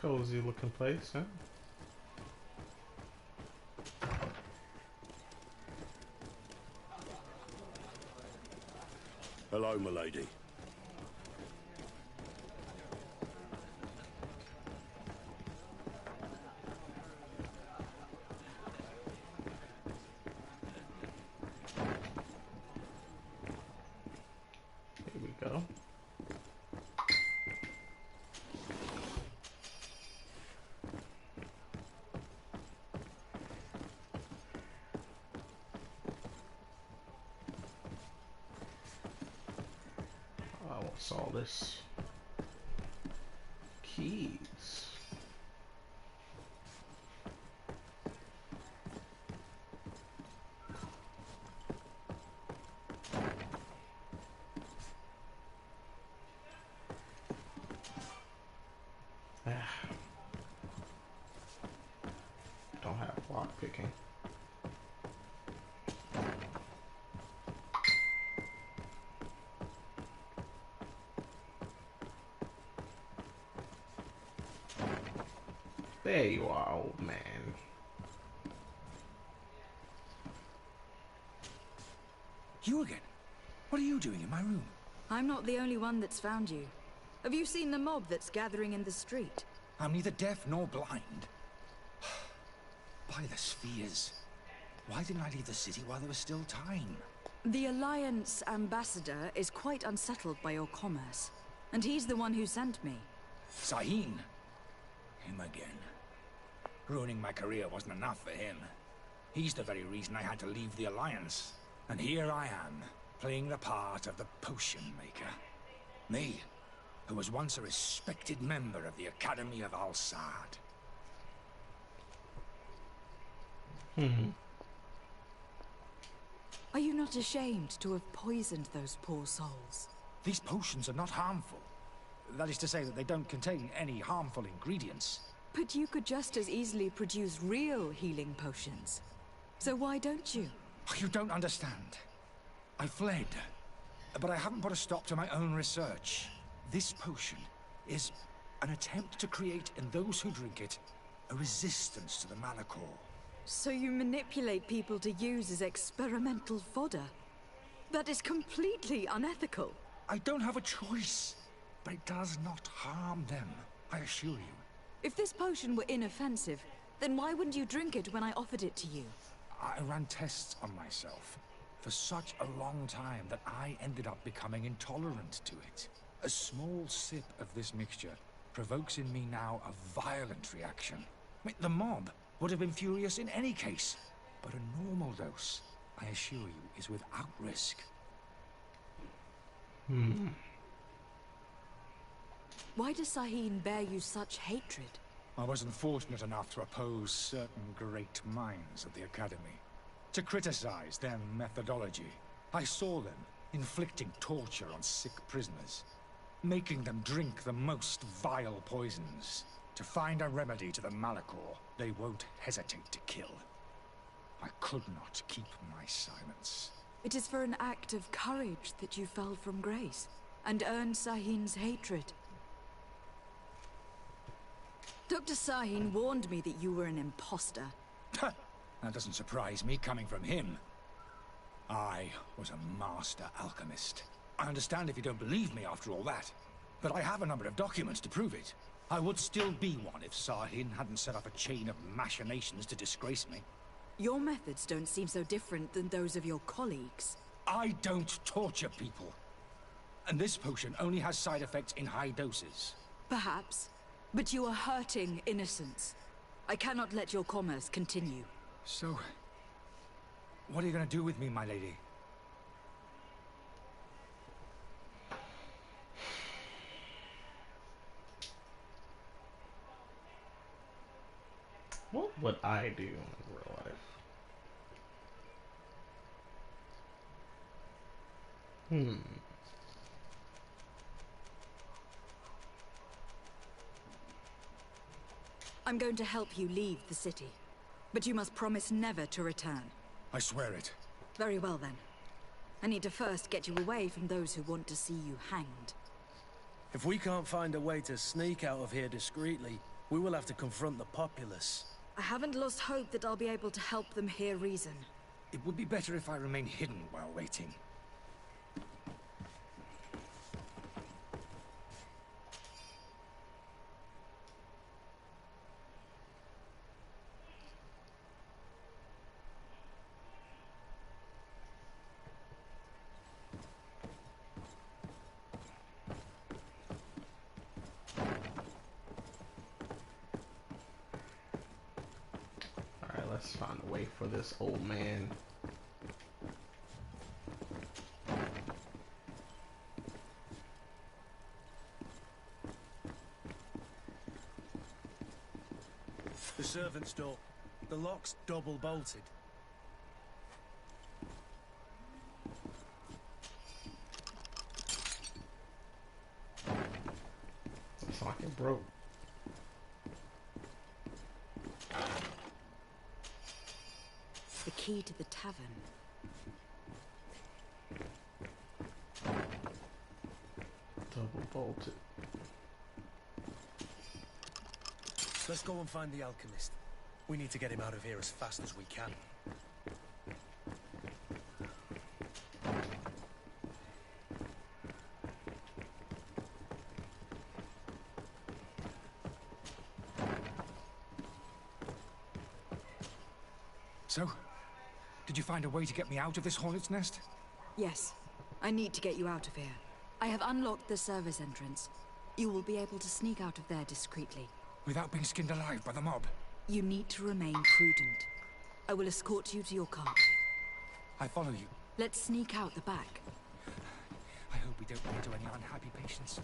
Cozy looking place, huh? Hello, milady. Here we go. What's all this? Keys. Don't have lock picking. There you are, old man. You again? What are you doing in my room? I'm not the only one that's found you. Have you seen the mob that's gathering in the street? I'm neither deaf nor blind. By the spheres. Why didn't I leave the city while there was still time? The Alliance ambassador is quite unsettled by your commerce. And he's the one who sent me. Sahin. Him again. Ruining my career wasn't enough for him. He's the very reason I had to leave the Alliance. And here I am, playing the part of the potion maker. Me, who was once a respected member of the Academy of Al-Sad. Are you not ashamed to have poisoned those poor souls? These potions are not harmful. That is to say that they don't contain any harmful ingredients. But you could just as easily produce real healing potions. So why don't you? You don't understand. I fled, but I haven't put a stop to my own research. This potion is an attempt to create in those who drink it a resistance to the Malachor. So you manipulate people to use as experimental fodder? That is completely unethical. I don't have a choice, but it does not harm them, I assure you. If this potion were inoffensive, then why wouldn't you drink it when I offered it to you? I ran tests on myself for such a long time that I ended up becoming intolerant to it. A small sip of this mixture provokes in me now a violent reaction. I mean, the mob would have been furious in any case, but a normal dose, I assure you, is without risk. Why does Sahin bear you such hatred? I wasn't fortunate enough to oppose certain great minds at the Academy. To criticize their methodology. I saw them inflicting torture on sick prisoners, making them drink the most vile poisons. To find a remedy to the Malachor, they won't hesitate to kill. I could not keep my silence. It is for an act of courage that you fell from grace, and earned Sahin's hatred. Dr. Sahin warned me that you were an imposter. That doesn't surprise me, coming from him. I was a master alchemist. I understand if you don't believe me after all that, but I have a number of documents to prove it. I would still be one if Sahin hadn't set up a chain of machinations to disgrace me. Your methods don't seem so different than those of your colleagues. I don't torture people. And this potion only has side effects in high doses. Perhaps, but you are hurting innocents. I cannot let your commerce continue. So, what are you going to do with me, my lady? What would I do in real life? I'm going to help you leave the city. But you must promise never to return. I swear it. Very well then. I need to first get you away from those who want to see you hanged. If we can't find a way to sneak out of here discreetly, We will have to confront the populace. I haven't lost hope that I'll be able to help them hear reason. It would be better if I remain hidden while waiting. Let's find a way for this old man. The servant's door. The lock's double bolted. It's like it broke. The key to the tavern. Double bolted. Let's go and find the alchemist. We need to get him out of here as fast as we can. So, did you find a way to get me out of this hornet's nest? Yes. I need to get you out of here. I have unlocked the service entrance. You will be able to sneak out of there discreetly. Without being skinned alive by the mob? You need to remain prudent. I will escort you to your cart. I follow you. Let's sneak out the back. I hope we don't run into any unhappy patients.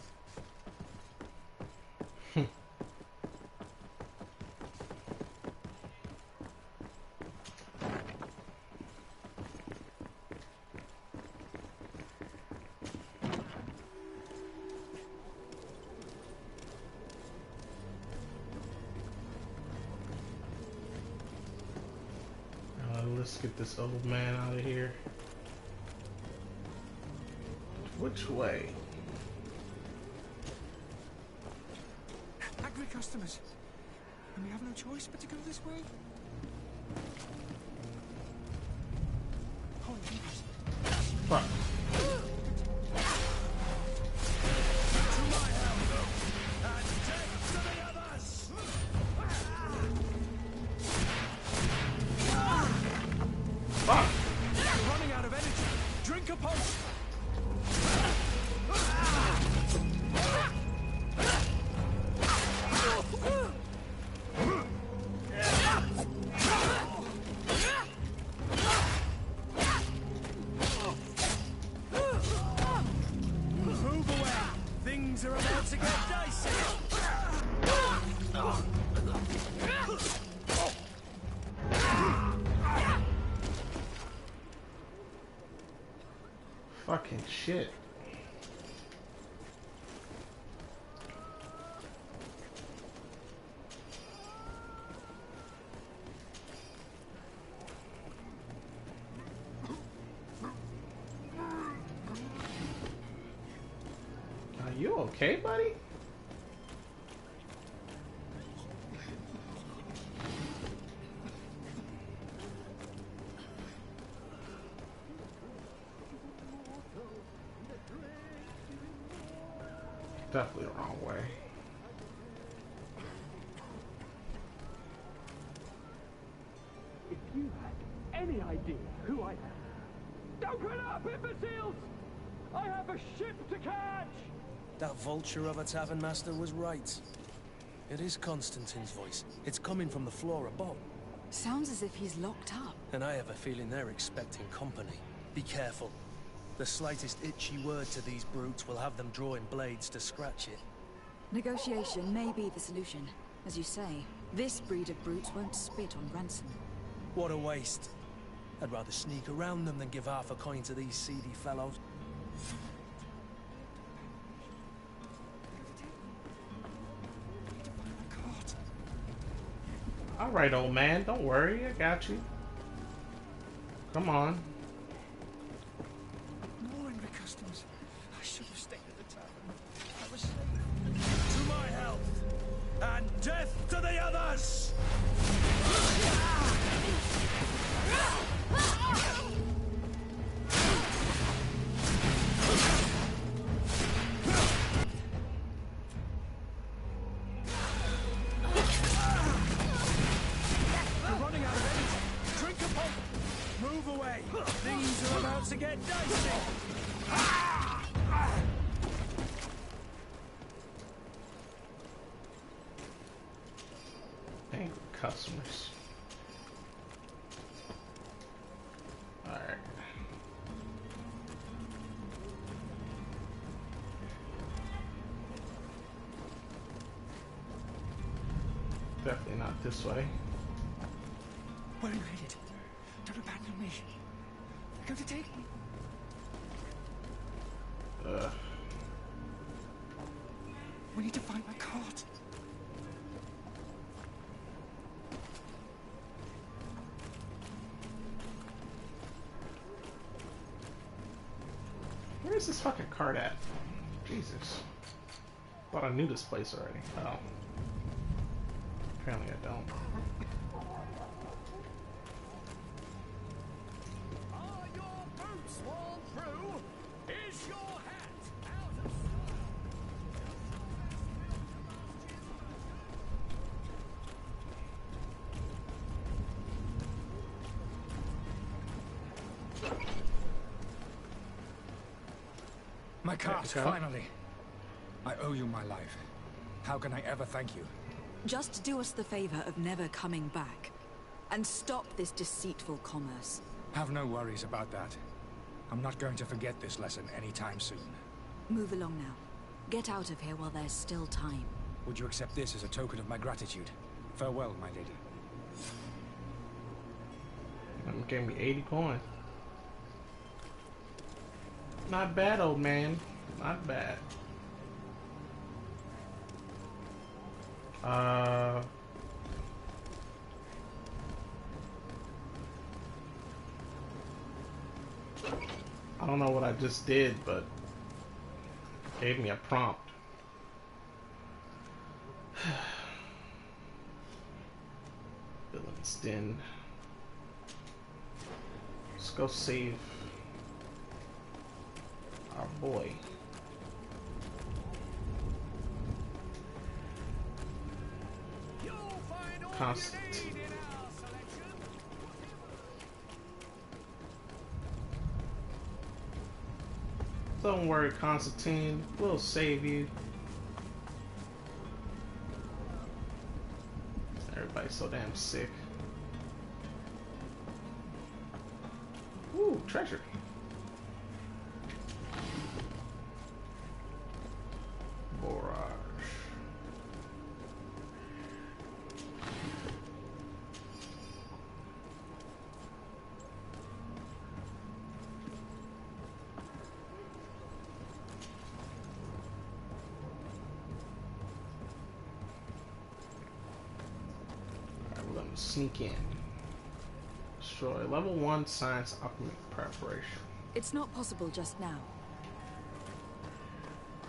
Let's get this old man out of here. Which way? Angry customers. And we have no choice but to go this way? Holy Jesus. Fuck. Running out of energy. Drink a potion. Move away. Things are about to get dicey. Fucking shit. Are you okay, buddy? Definitely the wrong way. If you had any idea who I am... Open up, imbeciles! I have a ship to catch! That vulture of a tavern master was right. It is Constantine's voice. It's coming from the floor above. Sounds as if he's locked up. And I have a feeling they're expecting company. Be careful. The slightest itchy word to these brutes will have them drawing blades to scratch it. Negotiation may be the solution. As you say, this breed of brutes won't spit on ransom. What a waste. I'd rather sneak around them than give half a coin to these seedy fellows. Alright, old man, don't worry, I got you. Come on. More angry customers. I should have stayed at the tavern. I was safe. To my health, and death customers. Alright. Definitely not this way. Where are you headed? Don't abandon me. They're going to take me. We need to find my cart. Where's this fucking cart at? Jesus. Thought I knew this place already. Oh. Apparently I don't. Are your boots worn through? Is your hat out of My cart, finally. I owe you my life. How can I ever thank you? Just do us the favor of never coming back. And stop this deceitful commerce. Have no worries about that. I'm not going to forget this lesson anytime soon. Move along now. Get out of here while there's still time. Would you accept this as a token of my gratitude? Farewell, my lady. Gave me 80 coins. Not bad, old man. Not bad. I don't know what I just did, but it gave me a prompt. Villain's Den. Let's go save our boy. Constantine. Don't worry, Constantine. We'll save you. Everybody's so damn sick. Ooh, treasure. Borage. Alright, we're gonna sneak in. Destroy level 1 science alchemy preparation. It's not possible just now.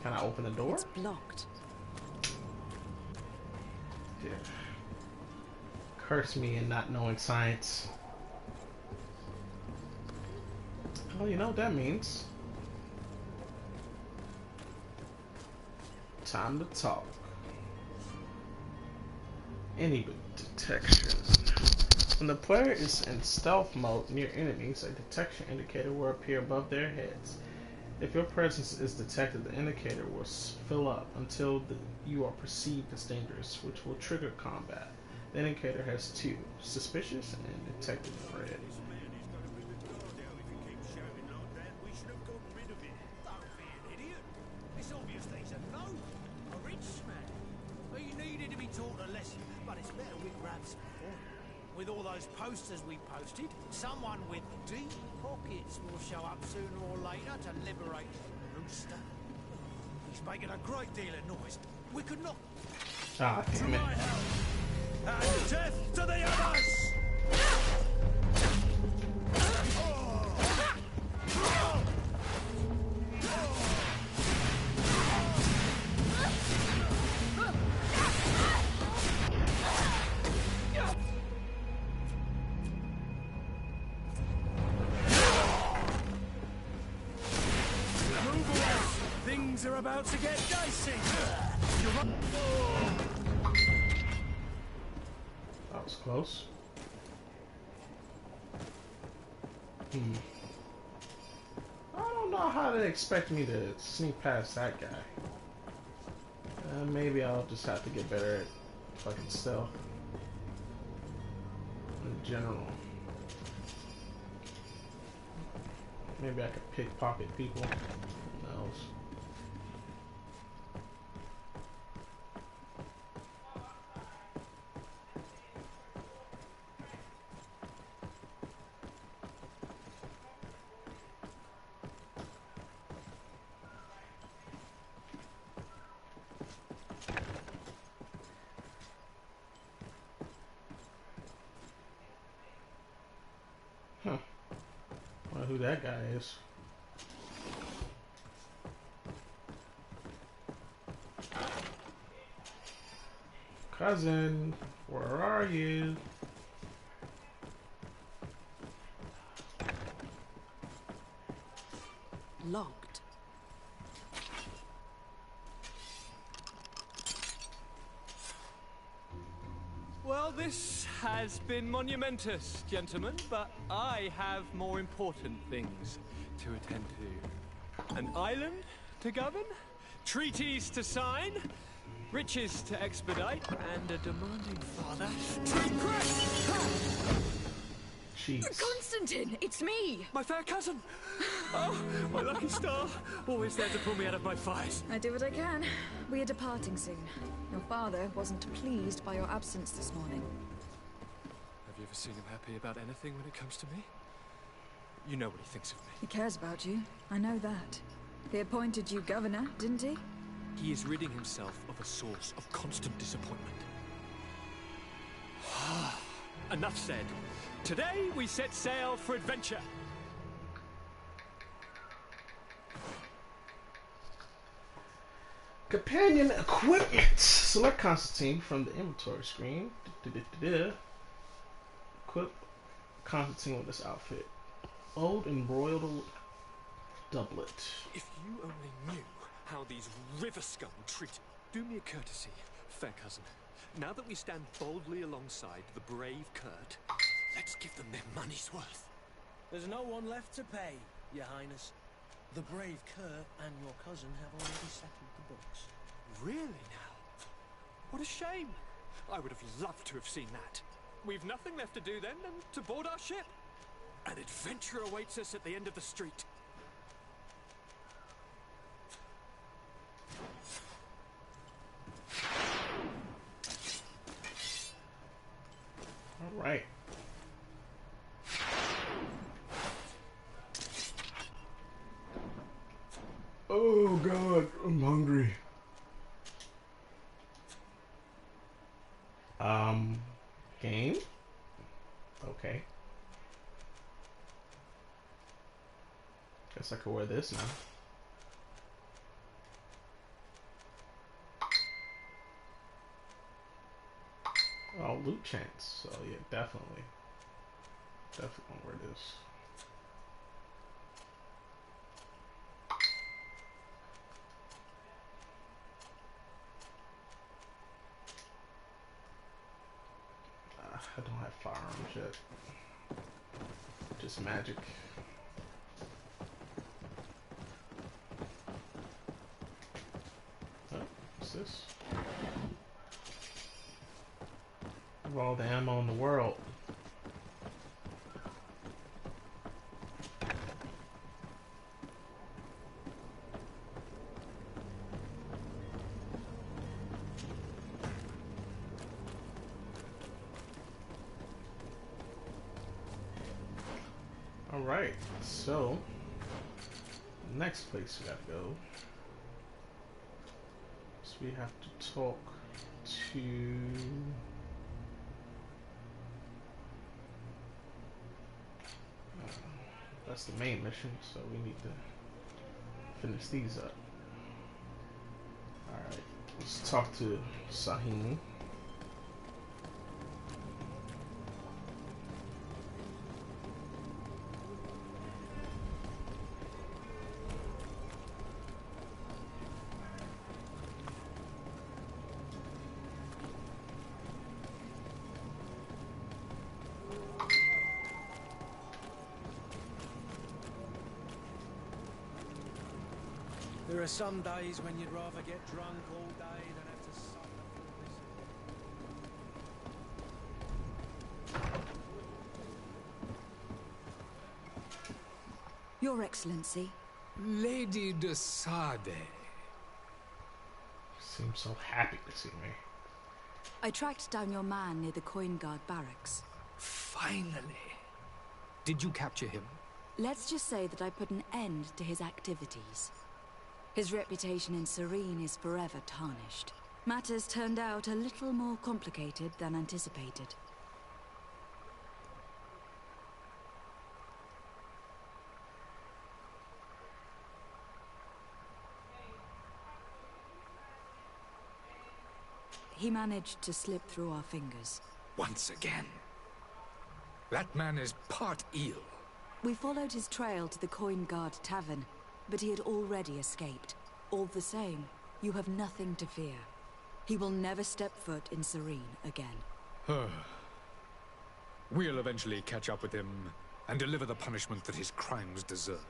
Can I open the door? It's blocked. Yeah. Curse me in not knowing science. Well, you know what that means. Time to talk. Any detection. When the player is in stealth mode near enemies, a detection indicator will appear above their heads. If your presence is detected, the indicator will fill up until you are perceived as dangerous, which will trigger combat. The indicator has two, suspicious and detected red. It's obviously a no. A rich man. He needed to be taught a lesson, but it's better we grab some fun. With all those posters we posted, someone with deep pockets will show up sooner or later to liberate Rooster. He's making a great deal of noise. We could not... Ah, damn it. And death to the others! Things are about to get dicey. That was close. I don't know how they expect me to sneak past that guy. Maybe I'll just have to get better at fucking stealth. general. Maybe I could pickpocket people. Who knows? Huh. Wonder who that guy is. Cousin, where are you? Locked. Well, this has been monumentous, gentlemen, but I have more important things to attend to. An island to govern, treaties to sign, riches to expedite, and a demanding father to impress. Jeez. Constantine, it's me! My fair cousin! Oh, my lucky star! Always there to pull me out of my fires. I do what I can. We are departing soon. Your father wasn't pleased by your absence this morning. Have you ever seen him happy about anything when it comes to me? You know what he thinks of me. He cares about you. I know that. He appointed you governor, didn't he? He is ridding himself of a source of constant disappointment. Enough said. Today we set sail for adventure. Companion equipment. Select Constantine from the inventory screen. Equip Constantine with this outfit. Old embroidered doublet. If you only knew how these river scum treat. Do me a courtesy, fair cousin. Now that we stand boldly alongside the brave Kurt, let's give them their money's worth. There's no one left to pay, Your Highness. The brave Kurt and your cousin have already settled the books. Really now? What a shame. I would have loved to have seen that. We've nothing left to do then than to board our ship. An adventure awaits us at the end of the street. All right. Oh God, I'm hungry. Game? Okay. Guess I could wear this now. Oh, loot chance. So yeah, definitely. Definitely gonna wear this. I don't have firearms yet. Just magic. Oh, what's this? Of all the ammo in the world. Alright, so next place we gotta go. So we have to talk to that's the main mission, so we need to finish these up. Alright, let's talk to Sahim. There are some days when you'd rather get drunk all day than have to suffer through this. Your Excellency. Lady de Sade. Seems so happy to see me. I tracked down your man near the Coin Guard barracks. Finally. Did you capture him? Let's just say that I put an end to his activities. His reputation in Serene is forever tarnished. Matters turned out a little more complicated than anticipated. He managed to slip through our fingers. Once again. That man is part eel. We followed his trail to the Coin Guard Tavern, but he had already escaped. All the same, you have nothing to fear. He will never step foot in Serene again. We'll eventually catch up with him and deliver the punishment that his crimes deserve.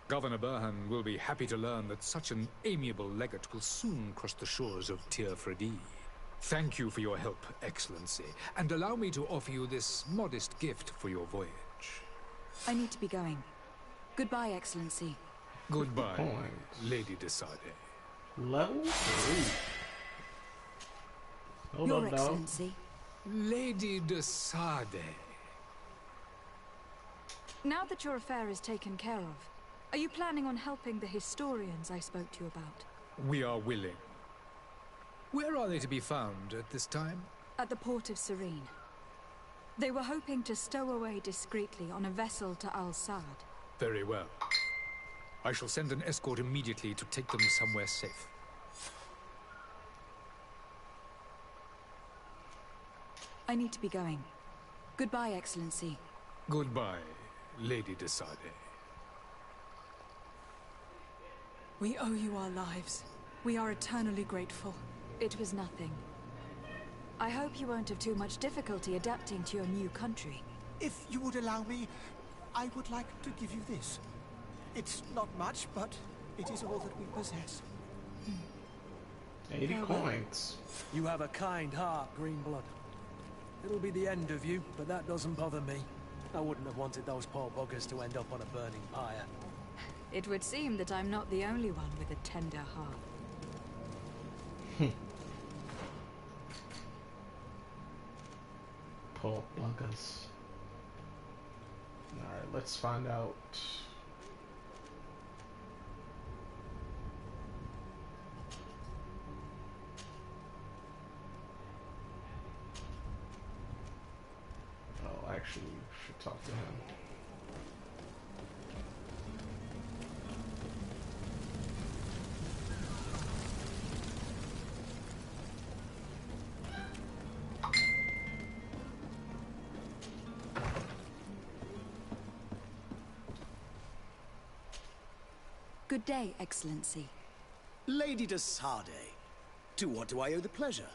Governor Burhan will be happy to learn that such an amiable legate will soon cross the shores of Tir Fredi. Thank you for your help, Excellency, and allow me to offer you this modest gift for your voyage. I need to be going. Goodbye, Excellency. Goodbye, Lady de Sade. Level 3. Hold Your up, Excellency. Lady de Sade. Now that your affair is taken care of, are you planning on helping the historians I spoke to you about? We are willing. Where are they to be found at this time? At the port of Serene. They were hoping to stow away discreetly on a vessel to Al-Sad. Very well. I shall send an escort immediately to take them somewhere safe. I need to be going. Goodbye, Excellency. Goodbye, Lady de Sade. We owe you our lives. We are eternally grateful. It was nothing. I hope you won't have too much difficulty adapting to your new country. If you would allow me, I would like to give you this. It's not much, but it is all that we possess. 80 coins. You have a kind heart, Greenblood. It'll be the end of you, but that doesn't bother me. I wouldn't have wanted those poor buggers to end up on a burning pyre. It would seem that I'm not the only one with a tender heart. Poor buggers. Alright, let's find out. Oh, actually, should talk to him. Good day, Excellency. Lady de Sade, to what do I owe the pleasure?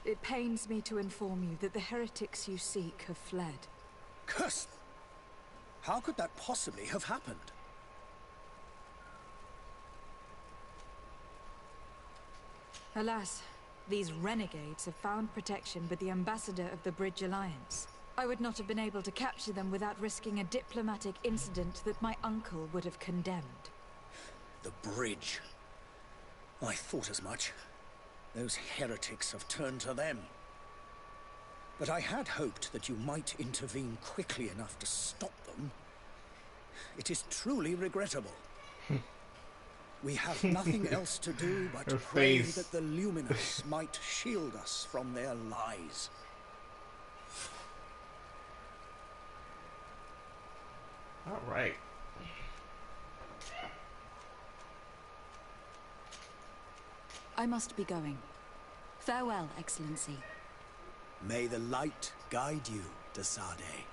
It pains me to inform you that the heretics you seek have fled. Curse! How could that possibly have happened? Alas, these renegades have found protection with the ambassador of the Bridge Alliance. I would not have been able to capture them without risking a diplomatic incident that my uncle would have condemned. The bridge. I thought as much. Those heretics have turned to them. But I had hoped that you might intervene quickly enough to stop them. It is truly regrettable. We have nothing else to do but pray that the Luminous might shield us from their lies. All right. I must be going. Farewell, Excellency. May the light guide you, de Sade.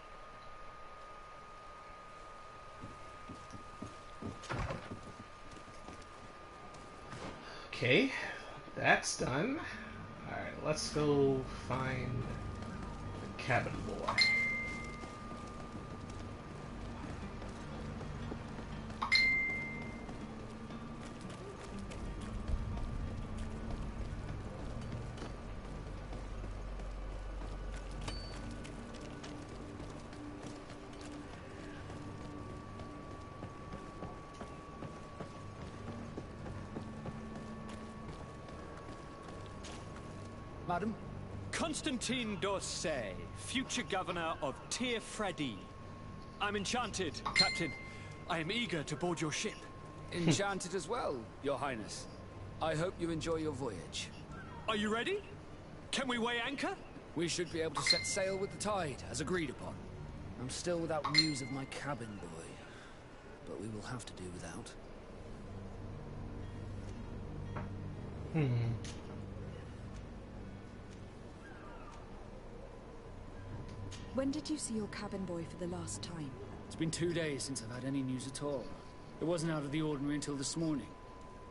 Okay, that's done. All right, let's go find the cabin boy. Madam? Constantine d'Orsay, future governor of Tir Fredi. I'm enchanted, Captain. I am eager to board your ship. Enchanted as well, Your Highness. I hope you enjoy your voyage. Are you ready? Can we weigh anchor? We should be able to set sail with the tide, as agreed upon. I'm still without news of my cabin boy, but we will have to do without. When did you see your cabin boy for the last time? It's been 2 days since I've had any news at all. It wasn't out of the ordinary until this morning.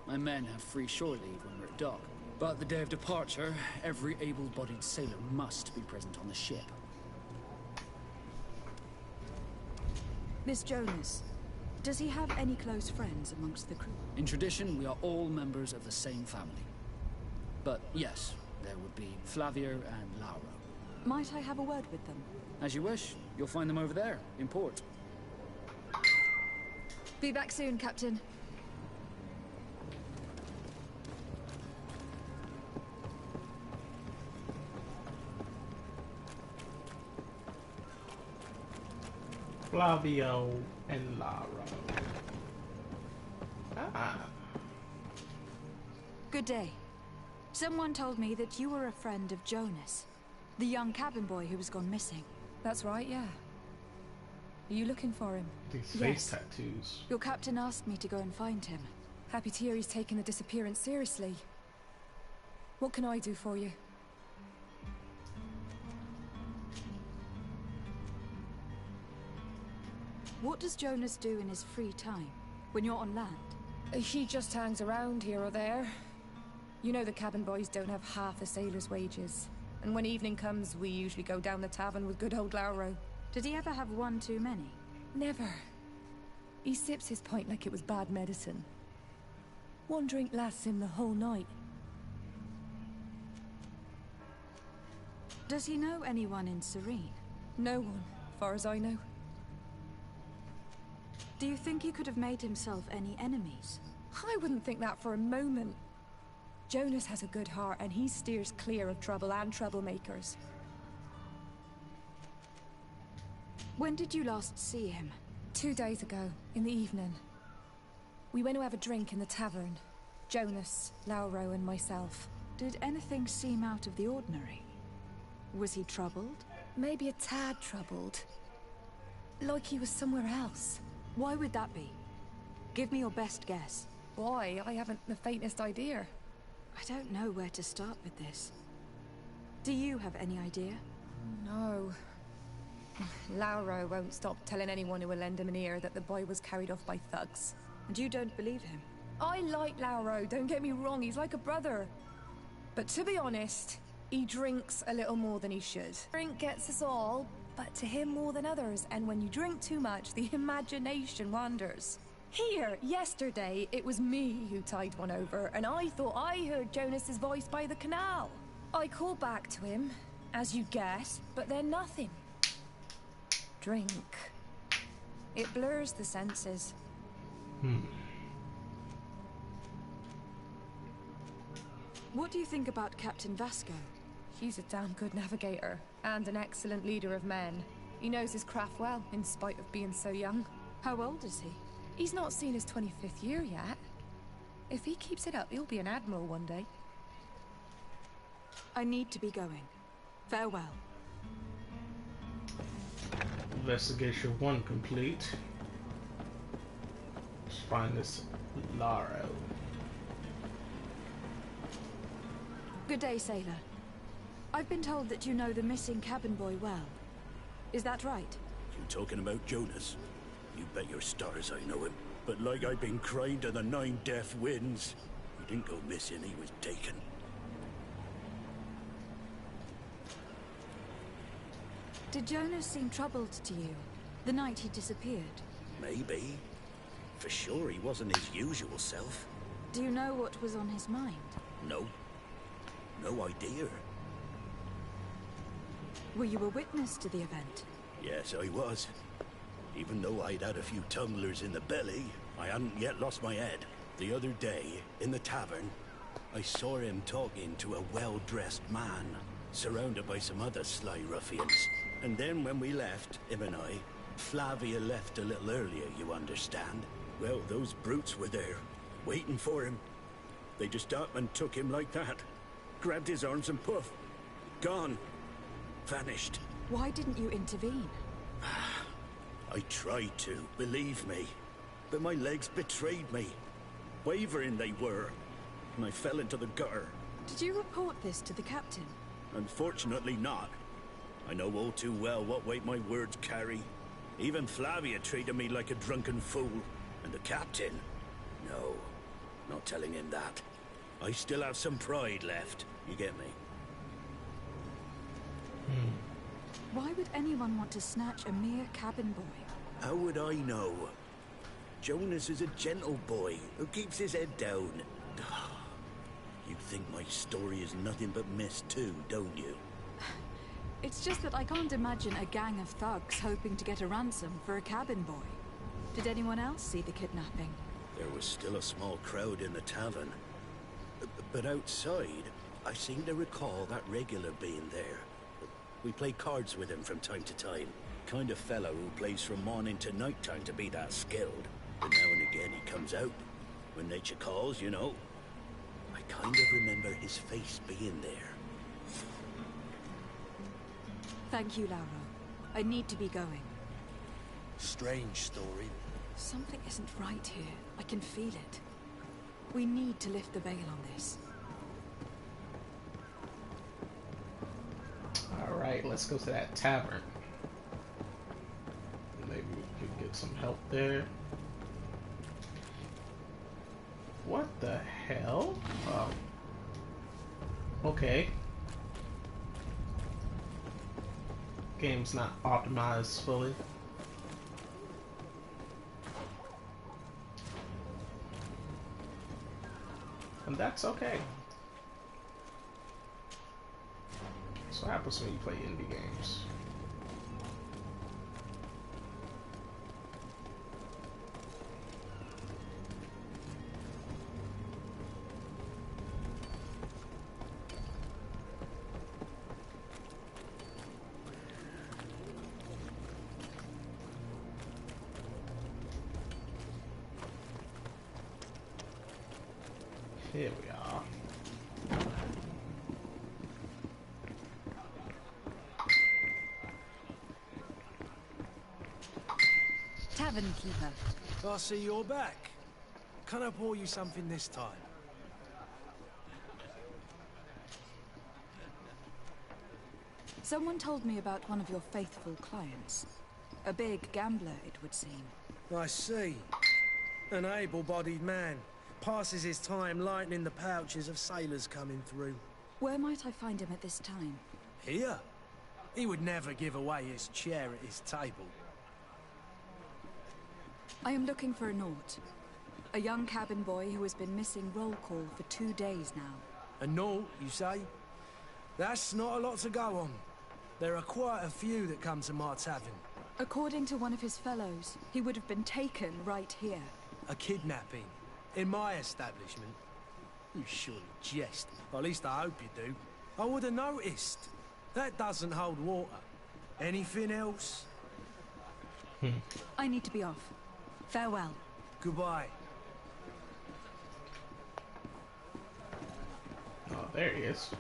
My men have free shore leave when we're at dock. But the day of departure, every able-bodied sailor must be present on the ship. Miss Jonas, does he have any close friends amongst the crew? In tradition, we are all members of the same family. But yes, there would be Flavia and Laura. Might I have a word with them? As you wish. You'll find them over there, in port. Be back soon, Captain. Flavio and Lara. Good day. Someone told me that you were a friend of Jonas, the young cabin boy who was gone missing. That's right, yeah. Are you looking for him? These face tattoos. Your captain asked me to go and find him. Happy to hear he's taking the disappearance seriously. What can I do for you? What does Jonas do in his free time, when you're on land? He just hangs around here or there. You know the cabin boys don't have half a sailor's wages. And when evening comes, we usually go down the tavern with good old Lauro. Did he ever have one too many? Never. He sips his pint like it was bad medicine. One drink lasts him the whole night. Does he know anyone in Serene? No one, far as I know. Do you think he could have made himself any enemies? I wouldn't think that for a moment. Jonas has a good heart and he steers clear of trouble and troublemakers. When did you last see him? 2 days ago, in the evening. We went to have a drink in the tavern. Jonas, Lauro and myself. Did anything seem out of the ordinary? Was he troubled? Maybe a tad troubled. Like he was somewhere else. Why would that be? Give me your best guess. Why? I haven't the faintest idea. I don't know where to start with this. Do you have any idea? No. Lauro won't stop telling anyone who will lend him an ear that the boy was carried off by thugs. And you don't believe him? I like Lauro, don't get me wrong, he's like a brother. But to be honest, he drinks a little more than he should. Drink gets us all, but to him more than others, and when you drink too much, the imagination wanders. Here, yesterday, it was me who tied one over, and I thought I heard Jonas's voice by the canal. I called back to him, as you guess, but then nothing. Drink. It blurs the senses. What do you think about Captain Vasco? He's a damn good navigator, and an excellent leader of men. He knows his craft well, in spite of being so young. How old is he? He's not seen his 25th year yet. If he keeps it up, he'll be an admiral one day. I need to be going. Farewell. Investigation 1 complete. Let's find this Lauro. Good day, sailor. I've been told that you know the missing cabin boy well. Is that right? You talking about Jonas? You bet your stars I know him. But like I've been crying to the 9 deaf winds, he didn't go missing, he was taken. Did Jonas seem troubled to you the night he disappeared? Maybe. For sure he wasn't his usual self. Do you know what was on his mind? No. No idea. Were you a witness to the event? Yes, I was. Even though I'd had a few tumblers in the belly, I hadn't yet lost my head. The other day, in the tavern, I saw him talking to a well-dressed man, surrounded by some other sly ruffians. And then when we left, him and I, Flavia left a little earlier, you understand? Well, those brutes were there, waiting for him. They just up and took him like that. Grabbed his arms and poof. Gone. Vanished. Why didn't you intervene? I tried to, believe me. But my legs betrayed me. Wavering they were. And I fell into the gutter. Did you report this to the captain? Unfortunately not. I know all too well what weight my words carry. Even Flavia treated me like a drunken fool. And the captain? No, not telling him that. I still have some pride left. You get me? Why would anyone want to snatch a mere cabin boy? How would I know? Jonas is a gentle boy who keeps his head down. You think my story is nothing but mist too, don't you? It's just that I can't imagine a gang of thugs hoping to get a ransom for a cabin boy. Did anyone else see the kidnapping? There was still a small crowd in the tavern. But outside, I seem to recall that regular being there. We play cards with him from time to time. Kind of fellow who plays from morning to night time to be that skilled. But now and again he comes out. When nature calls, you know. I kind of remember his face being there. Thank you, Lauro. I need to be going. Strange story. Something isn't right here. I can feel it. We need to lift the veil on this. Alright, let's go to that tavern. Maybe we could get some help there. What the hell? Oh. Okay. Game's not optimized fully. And that's okay. That's what happens when you play indie games. Here we are. Tavern keeper. I see you're back. Can I pour you something this time? Someone told me about one of your faithful clients. A big gambler, it would seem. I see. An able-bodied man. Passes his time lightening the pouches of sailors coming through. Where might I find him at this time? Here? He would never give away his chair at his table. I am looking for a Naut. A young cabin boy who has been missing roll call for 2 days now. A Naut, you say? That's not a lot to go on. There are quite a few that come to my tavern. According to one of his fellows, he would have been taken right here. A kidnapping? In my establishment? You surely jest. Or at least I hope you do. I would have noticed. That doesn't hold water. Anything else? I need to be off. Farewell. Goodbye. Oh, there he is.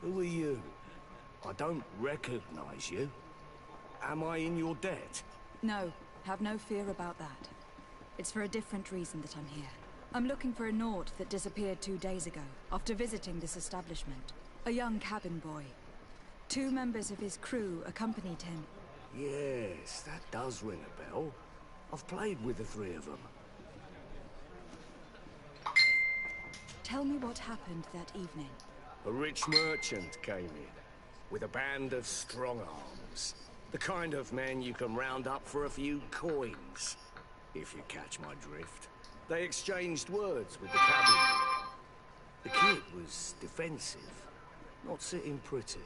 Who are you? I don't recognize you. Am I in your debt? No, have no fear about that. It's for a different reason that I'm here. I'm looking for a Naut that disappeared 2 days ago, after visiting this establishment. A young cabin boy. 2 members of his crew accompanied him. Yes, that does ring a bell. I've played with the 3 of them. Tell me what happened that evening. A rich merchant came in, with a band of strong arms. The kind of men you can round up for a few coins. If you catch my drift. They exchanged words with the cabin. The kid was defensive, not sitting pretty.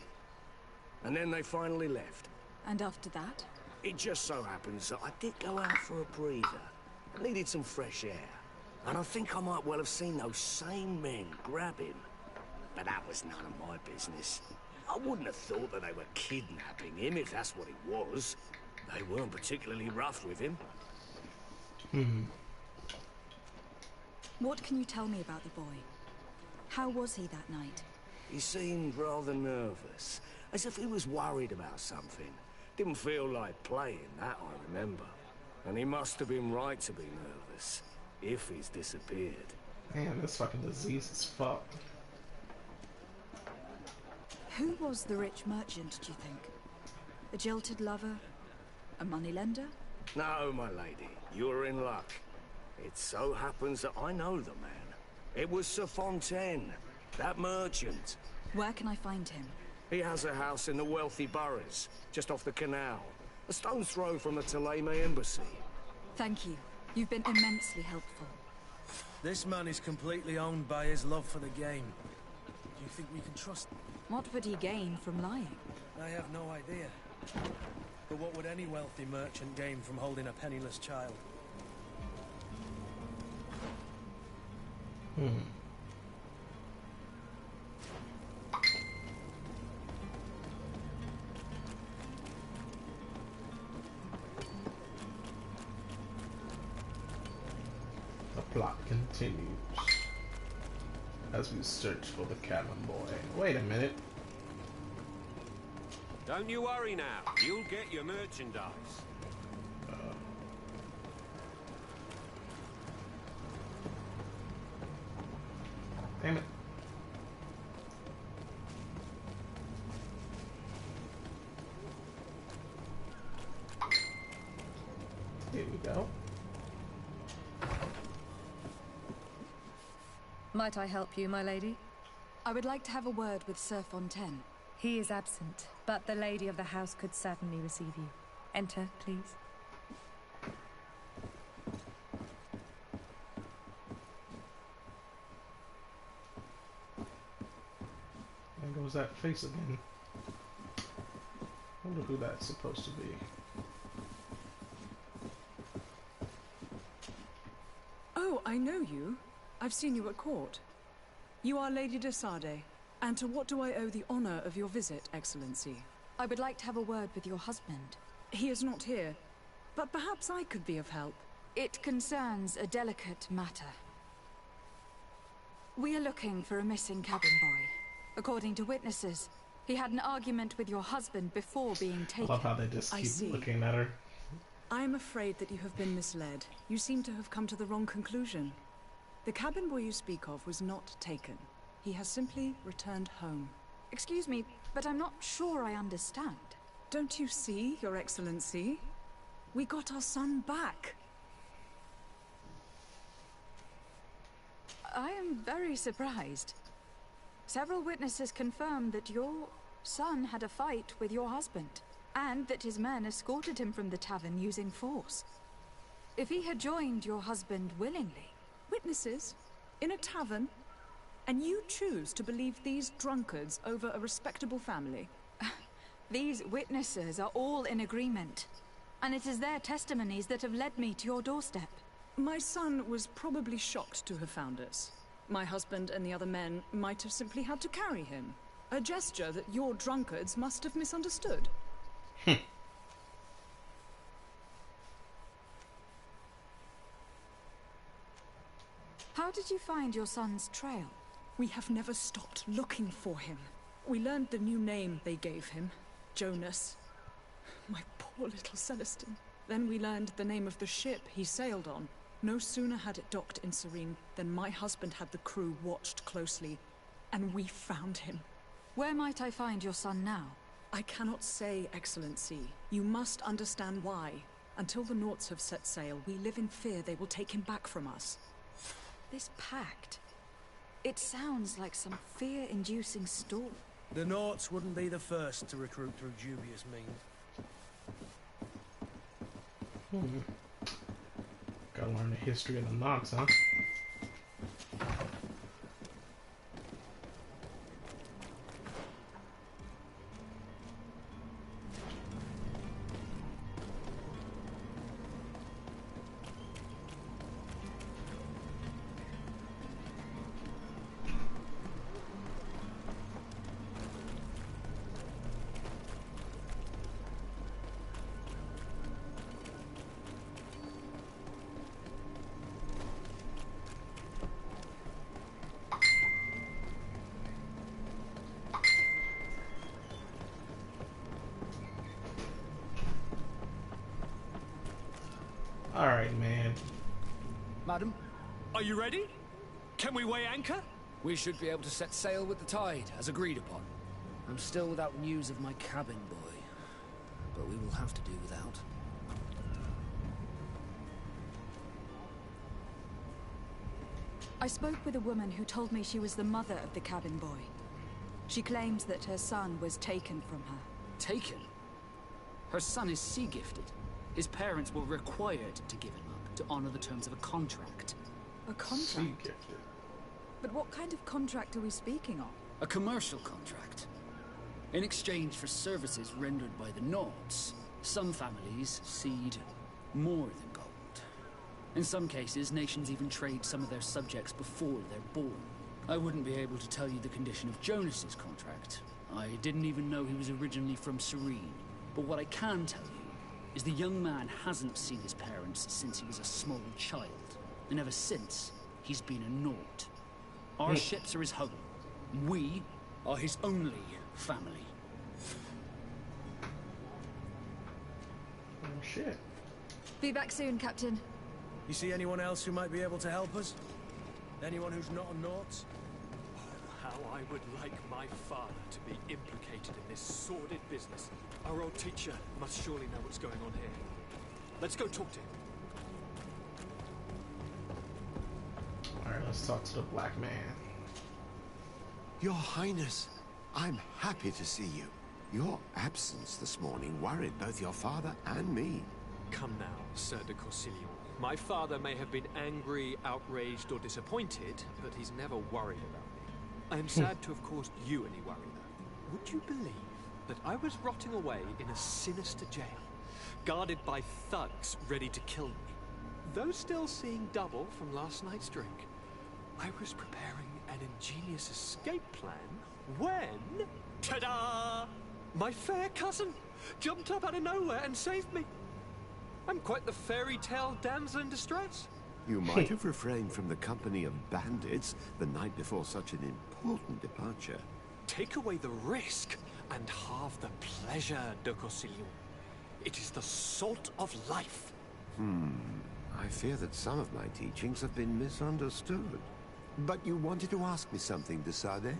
And then they finally left. And after that? It just so happens that I did go out for a breather. Needed some fresh air. And I think I might well have seen those same men grab him. But that was none of my business. I wouldn't have thought that they were kidnapping him if that's what it was. They weren't particularly rough with him. What can you tell me about the boy? How was he that night? He seemed rather nervous, as if he was worried about something. Didn't feel like playing, that I remember. And he must have been right to be nervous, if he's disappeared. Man, this fucking disease is fucked. Who was the rich merchant, do you think? A jilted lover? A moneylender? No, my lady, you're in luck. It so happens that I know the man. It was Sir Fontaine, that merchant. Where can I find him? He has a house in the wealthy boroughs, just off the canal. A stone's throw from the Thélème embassy. Thank you. You've been immensely helpful. This man is completely owned by his love for the game. Do you think we can trust him? What would he gain from lying? I have no idea. But what would any wealthy merchant gain from holding a penniless child? The plot continues as we search for the cabin boy. Wait a minute. Don't you worry now. You'll get your merchandise. Damn it. Here we go. Might I help you, my lady? I would like to have a word with Sir Fontaine. He is absent, but the lady of the house could certainly receive you. Enter, please. There goes that face again. I wonder who that's supposed to be. Oh, I know you. I've seen you at court. You are Lady de Sade. And to what do I owe the honor of your visit, Excellency? I would like to have a word with your husband. He is not here, but perhaps I could be of help. It concerns a delicate matter. We are looking for a missing cabin boy. According to witnesses, he had an argument with your husband before being taken. I love how they just keep looking at her. I am afraid that you have been misled. You seem to have come to the wrong conclusion. The cabin boy you speak of was not taken. He has simply returned home. Excuse me, but I'm not sure I understand. Don't you see, Your Excellency? We got our son back. I am very surprised. Several witnesses confirmed that your son had a fight with your husband, and that his men escorted him from the tavern using force. If he had joined your husband willingly... Witnesses? In a tavern? And you choose to believe these drunkards over a respectable family? These witnesses are all in agreement, and it is their testimonies that have led me to your doorstep. My son was probably shocked to have found us. My husband and the other men might have simply had to carry him. A gesture that your drunkards must have misunderstood. How did you find your son's trail? We have never stopped looking for him. We learned the new name they gave him, Jonas. My poor little Celestine. Then we learned the name of the ship he sailed on. No sooner had it docked in Serene than my husband had the crew watched closely, and we found him. Where might I find your son now? I cannot say, Excellency. You must understand why. Until the Nauts have set sail, we live in fear they will take him back from us. This pact... it sounds like some fear-inducing storm. The Nauts wouldn't be the first to recruit through dubious means. Gotta learn the history of the Nox, huh? Madam? Are you ready? Can we weigh anchor? We should be able to set sail with the tide, as agreed upon. I'm still without news of my cabin boy, but we will have to do without. I spoke with a woman who told me she was the mother of the cabin boy. She claims that her son was taken from her. Taken? Her son is sea-gifted. His parents were required to give him up to honor the terms of a contract. A contract? Sea-gifted. But what kind of contract are we speaking of? A commercial contract. In exchange for services rendered by the Nords, some families cede more than gold. In some cases, nations even trade some of their subjects before they're born. I wouldn't be able to tell you the condition of Jonas's contract. I didn't even know he was originally from Serene. But what I can tell you is the young man hasn't seen his parents since he was a small child. And ever since, he's been a Nord. Our ships are his home. We are his only family. Oh, shit. Be back soon, Captain. You see anyone else who might be able to help us? Anyone who's not a Nort? How I would like my father to be implicated in this sordid business. Our old teacher must surely know what's going on here. Let's go talk to him. Alright, let's talk to the black man. Your Highness, I'm happy to see you. Your absence this morning worried both your father and me. Come now, Sir de Corsilion. My father may have been angry, outraged, or disappointed, but he's never worried about me. I am sad to have caused you any worry, though. Would you believe that I was rotting away in a sinister jail, guarded by thugs ready to kill me? Though still seeing double from last night's drink, I was preparing an ingenious escape plan when... ta-da! My fair cousin jumped up out of nowhere and saved me. I'm quite the fairy tale damsel in distress. You might have refrained from the company of bandits the night before such an important departure. Take away the risk and halve the pleasure, de Corsilion. It is the salt of life. I fear that some of my teachings have been misunderstood. But you wanted to ask me something, de Sade?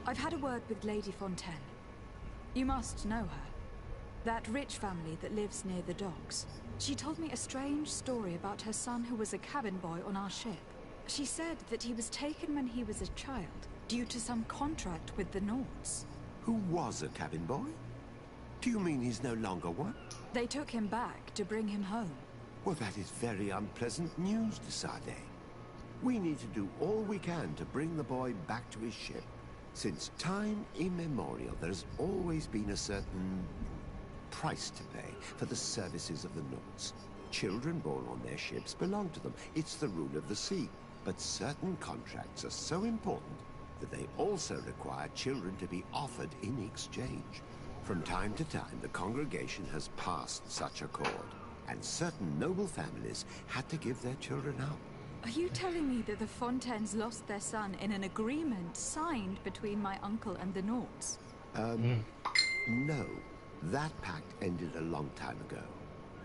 I've had a word with Lady Fontaine. You must know her. That rich family that lives near the docks. She told me a strange story about her son who was a cabin boy on our ship. She said that he was taken when he was a child, due to some contract with the Nords. Who was a cabin boy? Do you mean he's no longer one? They took him back to bring him home. Well, that is very unpleasant news, de Sade. We need to do all we can to bring the boy back to his ship. Since time immemorial, there has always been a certain price to pay for the services of the Nords. Children born on their ships belong to them. It's the rule of the sea. But certain contracts are so important that they also require children to be offered in exchange. From time to time, the congregation has passed such accord, and certain noble families had to give their children up. Are you telling me that the Fontaines lost their son in an agreement signed between my uncle and the Nords? No. That pact ended a long time ago.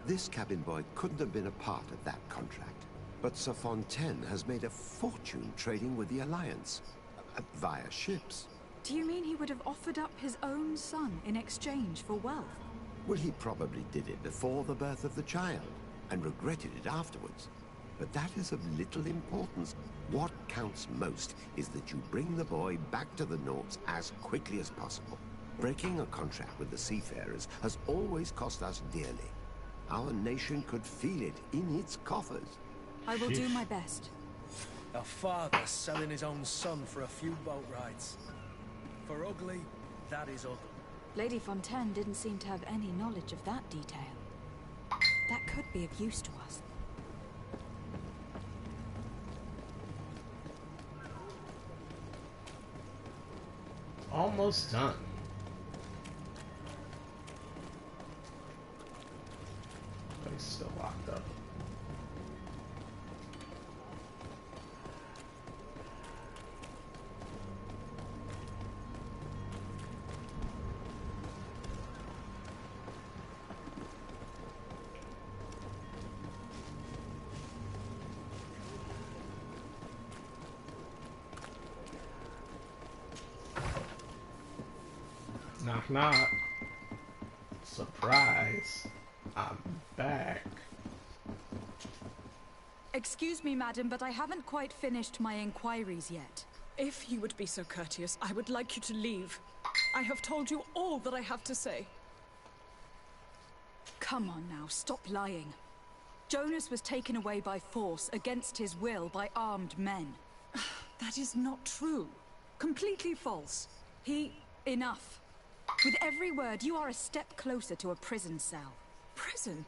This cabin boy couldn't have been a part of that contract. But Sir Fontaine has made a fortune trading with the Alliance, via ships. Do you mean he would have offered up his own son in exchange for wealth? Well, he probably did it before the birth of the child, and regretted it afterwards. But that is of little importance. What counts most is that you bring the boy back to the Nords as quickly as possible. Breaking a contract with the seafarers has always cost us dearly. Our nation could feel it in its coffers. I will do my best. A father selling his own son for a few boat rides. For ugly, that is ugly. Lady Fontaine didn't seem to have any knowledge of that detail. That could be of use to us. Almost done. But he's still locked up. Knock, knock. Surprise. I'm back. Excuse me, madam, but I haven't quite finished my inquiries yet. If you would be so courteous, I would like you to leave. I have told you all that I have to say. Come on now, stop lying. Jonas was taken away by force, against his will, by armed men. That is not true. Completely false. Enough. With every word, you are a step closer to a prison cell. Prison?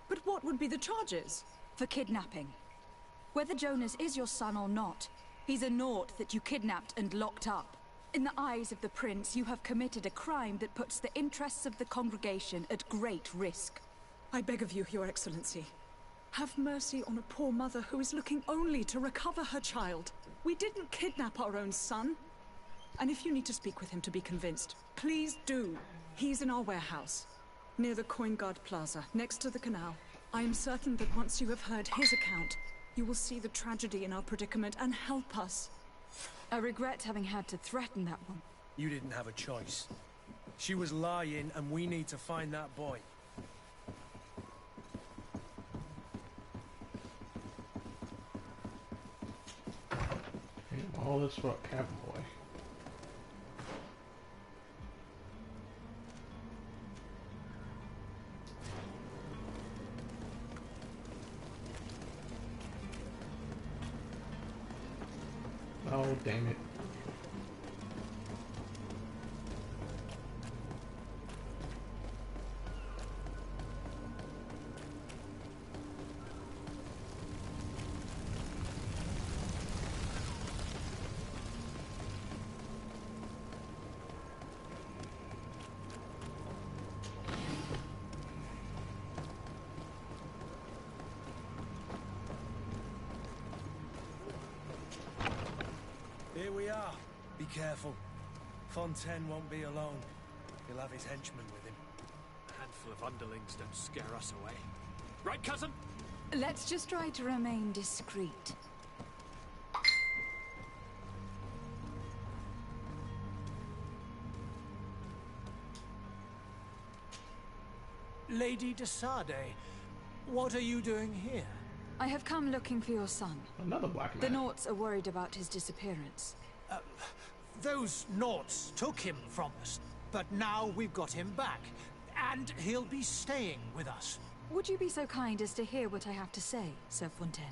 But what would be the charges? For kidnapping. Whether Jonas is your son or not, he's a naught that you kidnapped and locked up. In the eyes of the prince, you have committed a crime that puts the interests of the congregation at great risk. I beg of you, Your Excellency. Have mercy on a poor mother who is looking only to recover her child. We didn't kidnap our own son. And if you need to speak with him to be convinced, please do. He's in our warehouse, near the Coin Guard Plaza, next to the canal. I am certain that once you have heard his account, you will see the tragedy in our predicament and help us. I regret having had to threaten that one. You didn't have a choice. She was lying, and we need to find that boy. All this for a cabin boy. Oh, damn it. Here we are. Be careful. Fontaine won't be alone. He'll have his henchmen with him. A handful of underlings don't scare us away. Right, cousin? Let's just try to remain discreet. Lady de Sade, what are you doing here? I have come looking for your son. Another black man. The Naughts are worried about his disappearance. Those Naughts took him from us, but now we've got him back, and he'll be staying with us. Would you be so kind as to hear what I have to say, Sir Fontaine?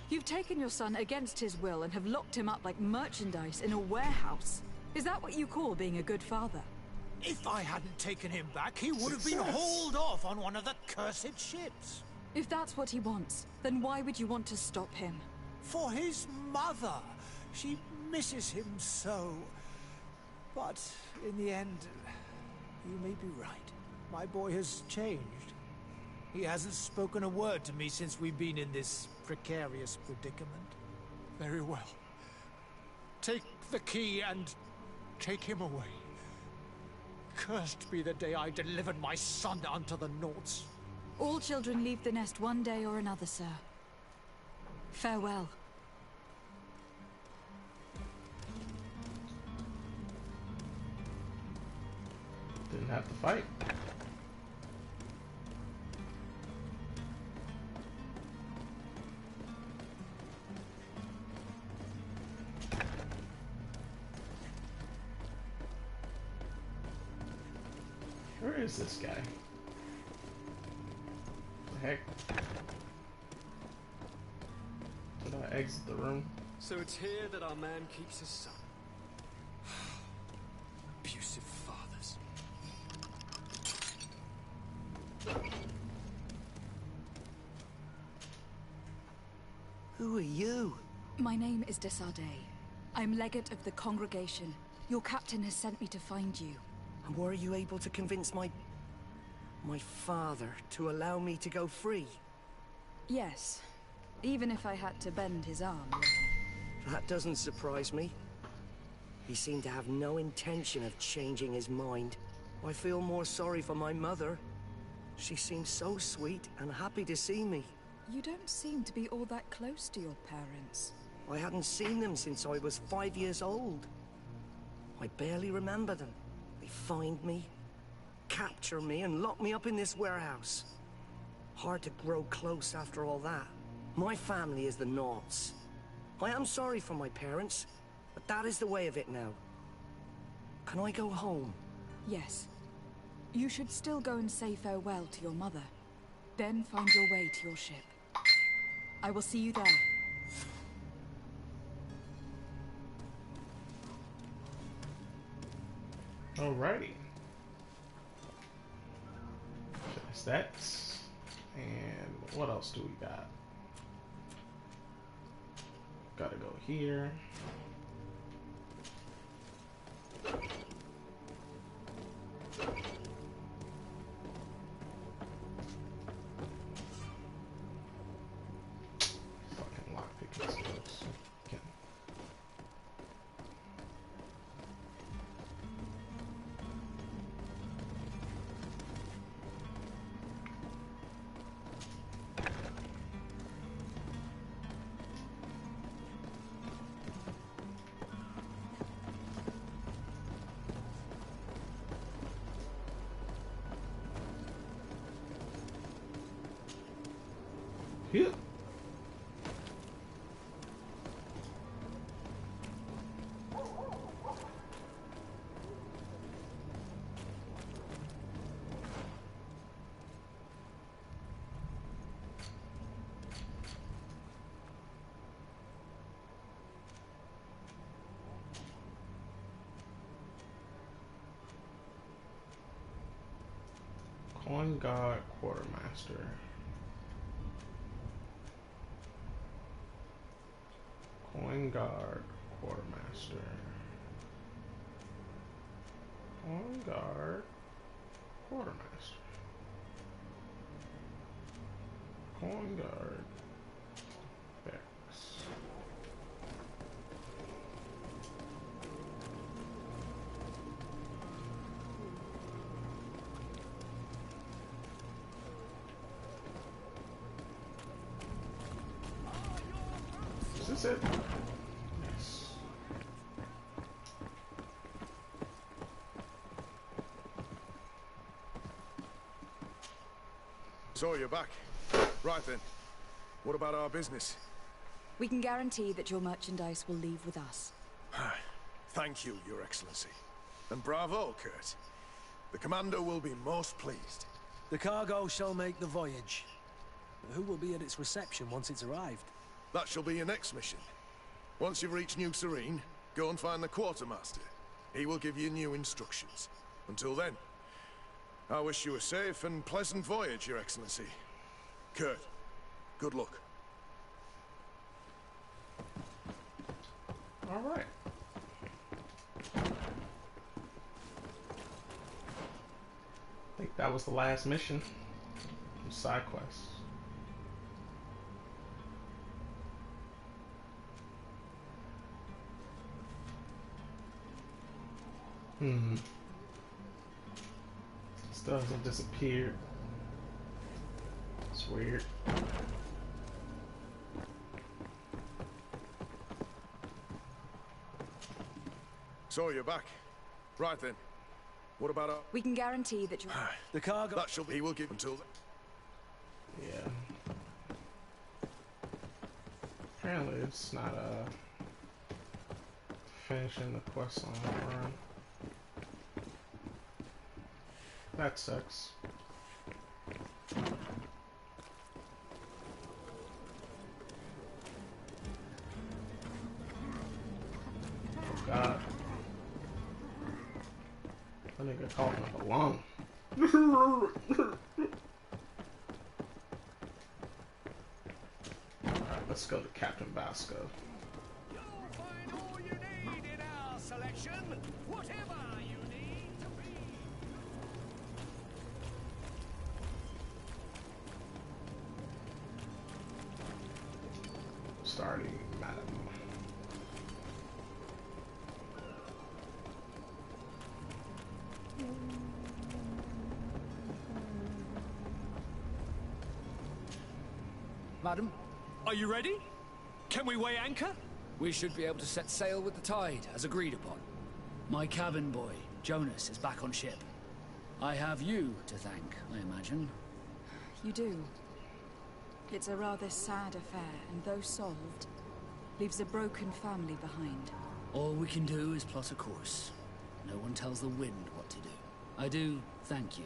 You've taken your son against his will and have locked him up like merchandise in a warehouse. Is that what you call being a good father? If I hadn't taken him back, he would have been hauled off on one of the cursed ships. If that's what he wants, then why would you want to stop him? For his mother. She misses him so. But in the end, you may be right. My boy has changed. He hasn't spoken a word to me since we've been in this precarious predicament. Very well. Take the key and take him away. Cursed be the day I delivered my son unto the Naughts. All children leave the nest one day or another, sir. Farewell. Didn't have to fight. Where is this guy? The heck? Did I exit the room? So it's here that our man keeps his son. Abusive fathers. Who are you? My name is de Sade. I'm legate of the congregation. Your captain has sent me to find you. And were you able to convince my father to allow me to go free? Yes. Even if I had to bend his arm. That doesn't surprise me. He seemed to have no intention of changing his mind. I feel more sorry for my mother. She seems so sweet and happy to see me. You don't seem to be all that close to your parents. I hadn't seen them since I was 5 years old. I barely remember them. They find me, capture me, and lock me up in this warehouse. Hard to grow close after all that. My family is the Naughts. I am sorry for my parents, but that is the way of it now. Can I go home? Yes. You should still go and say farewell to your mother. Then find your way to your ship. I will see you there. Alrighty. Finish that. And what else do we got? Gotta go here. Fucking lockpicking skills. Okay. Here. Coin Guard Quartermaster. Coin Guard Quartermaster. Coin Guard Quartermaster. Coin Guard Bex. Is this it? Yes. So you're back. Right then. What about our business? We can guarantee that your merchandise will leave with us. Thank you, Your Excellency. And bravo, Kurt. The Commander will be most pleased. The cargo shall make the voyage. Who will be at its reception once it's arrived? That shall be your next mission. Once you've reached New Serene, go and find the Quartermaster. He will give you new instructions. Until then, I wish you a safe and pleasant voyage, Your Excellency. Kurt, good luck. All right. I think that was the last mission. Side quests. Still hasn't disappeared. It's weird. So you're back. Right then. What about our... We can guarantee that you... The cargo... That shall be... He will give until then. Yeah. Apparently it's not finishing the quest line run. That sucks. Oh God. That nigga coughing up a lung. Alright, let's go to Captain Vasco. You'll find all you need in our selection, whatever you need to be. Starting, madam. Madam, are you ready? Can we weigh anchor? We should be able to set sail with the tide, as agreed upon. My cabin boy, Jonas, is back on ship. I have you to thank, I imagine. You do. It's a rather sad affair, and though solved, leaves a broken family behind. All we can do is plot a course. No one tells the wind what to do. I do thank you.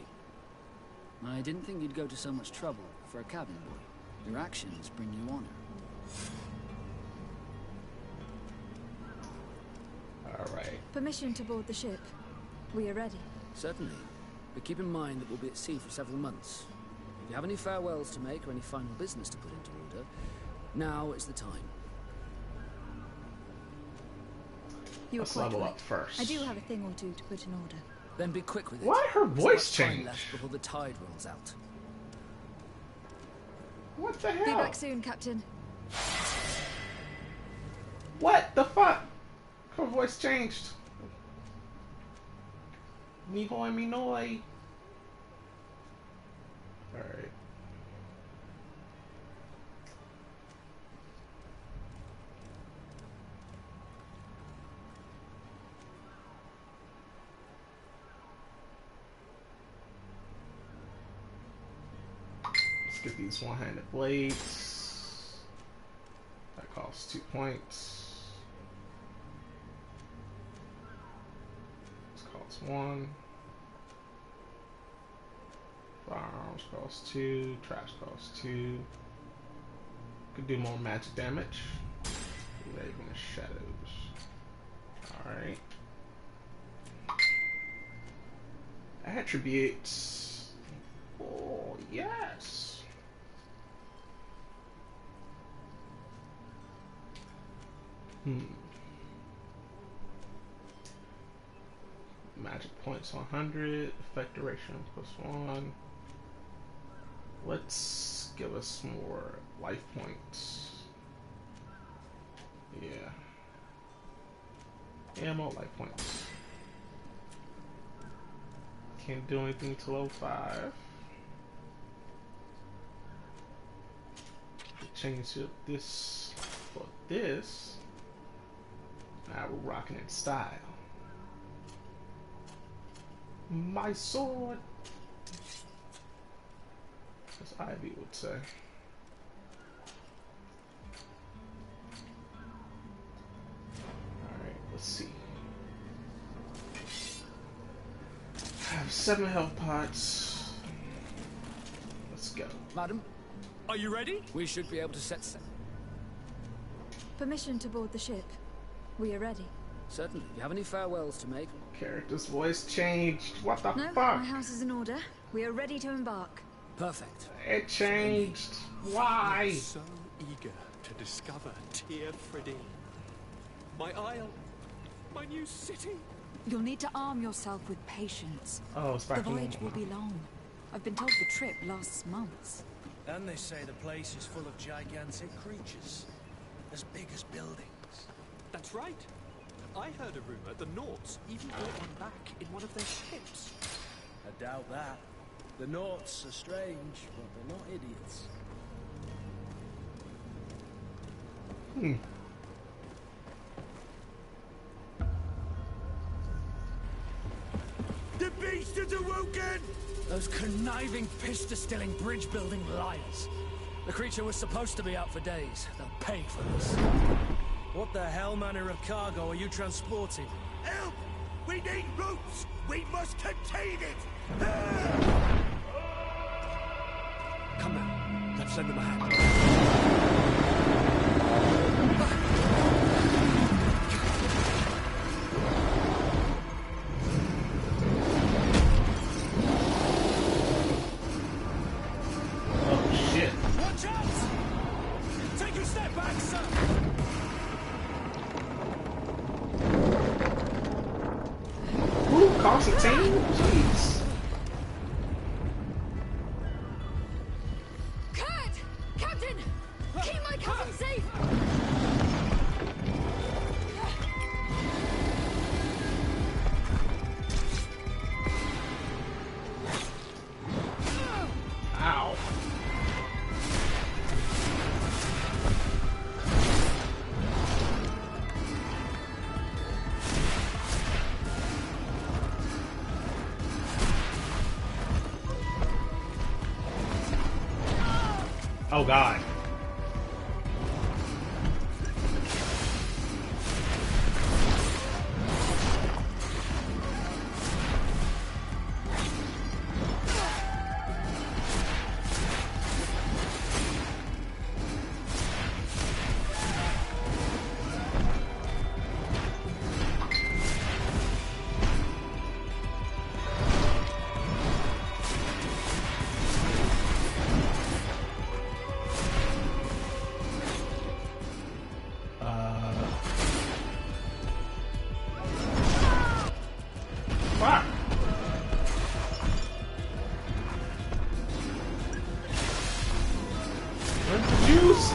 I didn't think you'd go to so much trouble for a cabin boy. Your actions bring you honor. Alright. Permission to board the ship. We are ready. Certainly. But keep in mind that we'll be at sea for several months. If you have any farewells to make or any final business to put into order, now is the time. Let's level up first. I do have a thing or two to put in order. Then be quick with it. Why her voice There's much time changed? left before the tide rolls out. What the hell? Be back soon, Captain. What the fuck? Her voice changed. Nihoy Minoy. Alright. Let's get these one-handed blades. That costs 2 points. This costs 1. Firearms costs 2. Trash costs 2. Could do more magic damage. Raven the shadows. Alright. Attributes. Oh, yes. Magic points 100. Effect duration +1. Let's give us more life points. Yeah. Ammo, life points. Can't do anything till level 5. Change up this for this. Now we're rocking in style. My sword, as Ivy would say. Alright, let's see. I have 7 health pots. Let's go. Madam, are you ready? We should be able to set sail. Permission to board the ship. We are ready. Certainly. If you have any farewells to make. Character's voice changed. What the No, fuck? my house is in order. We are ready to embark. Perfect. It changed. Why? I'm so eager to discover Tear Friddy. My isle. My new city. You'll need to arm yourself with patience. Oh, it's back The to voyage normal. will be long. I've been told the trip lasts months. And they say the place is full of gigantic creatures. As big as buildings. That's right. I heard a rumor the Nauts even brought one back in one of their ships. I doubt that. The Nauts are strange, but they're not idiots. The beast is awoken! Those conniving, piss-distilling, bridge-building liars. The creature was supposed to be out for days. They'll pay for this. What the hell manner of cargo are you transporting? Help! We need routes! We must contain it! Come now, let's lend them a hand. Oh shit. Watch out! Take a step back, sir! Ooh, Constantine? Jeez. Kurt! Captain! Keep my cousin safe! Ow. Oh god.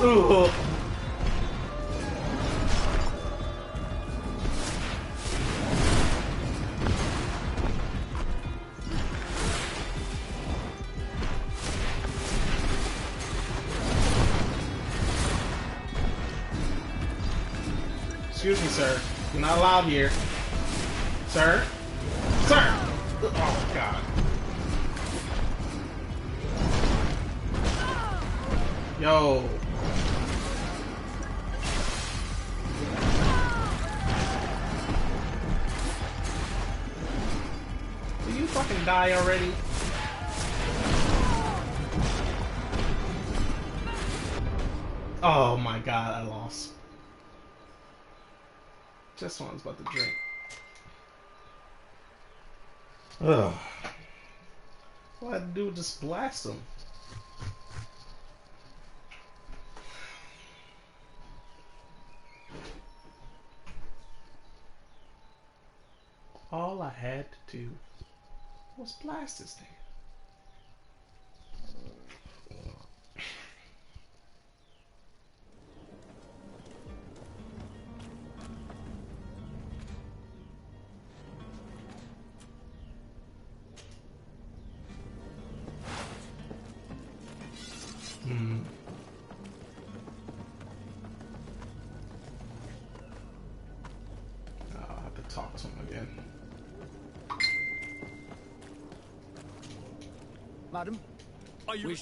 Ugh. Excuse me, sir. You're not allowed here. Sir? Sir! Oh, God. Yo. Will you fucking die already? Oh my god, I lost. Just when I was about to drink. Ugh. All I had to do was just blast him. All I had to do was blast this thing. I'll have to talk to him again. Madam, are you?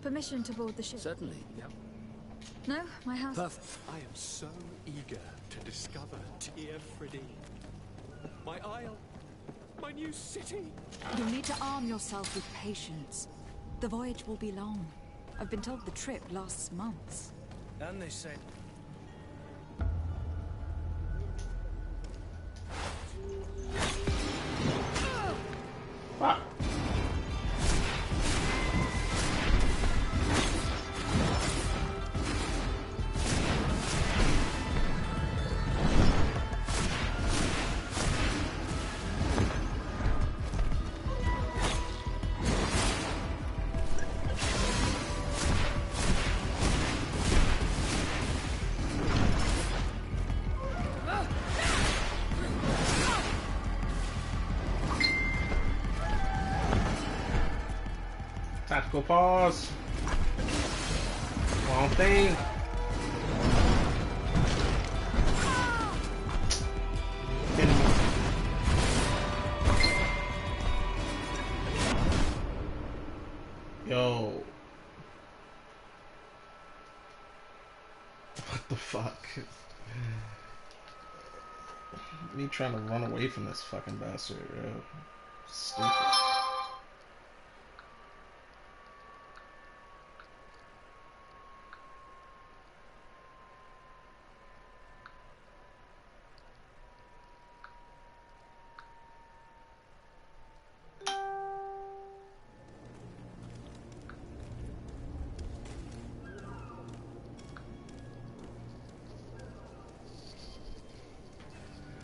Permission to board the ship? Certainly. Yeah. No, my house. Perfect. I am so eager to discover Tia Fridine. My isle, my new city. You'll need to arm yourself with patience. The voyage will be long. I've been told the trip lasts months. And they said... Fuck. Tactical pause. Wrong thing. Yo. What the fuck? Me trying to run away from this fucking bastard, yo. Stupid.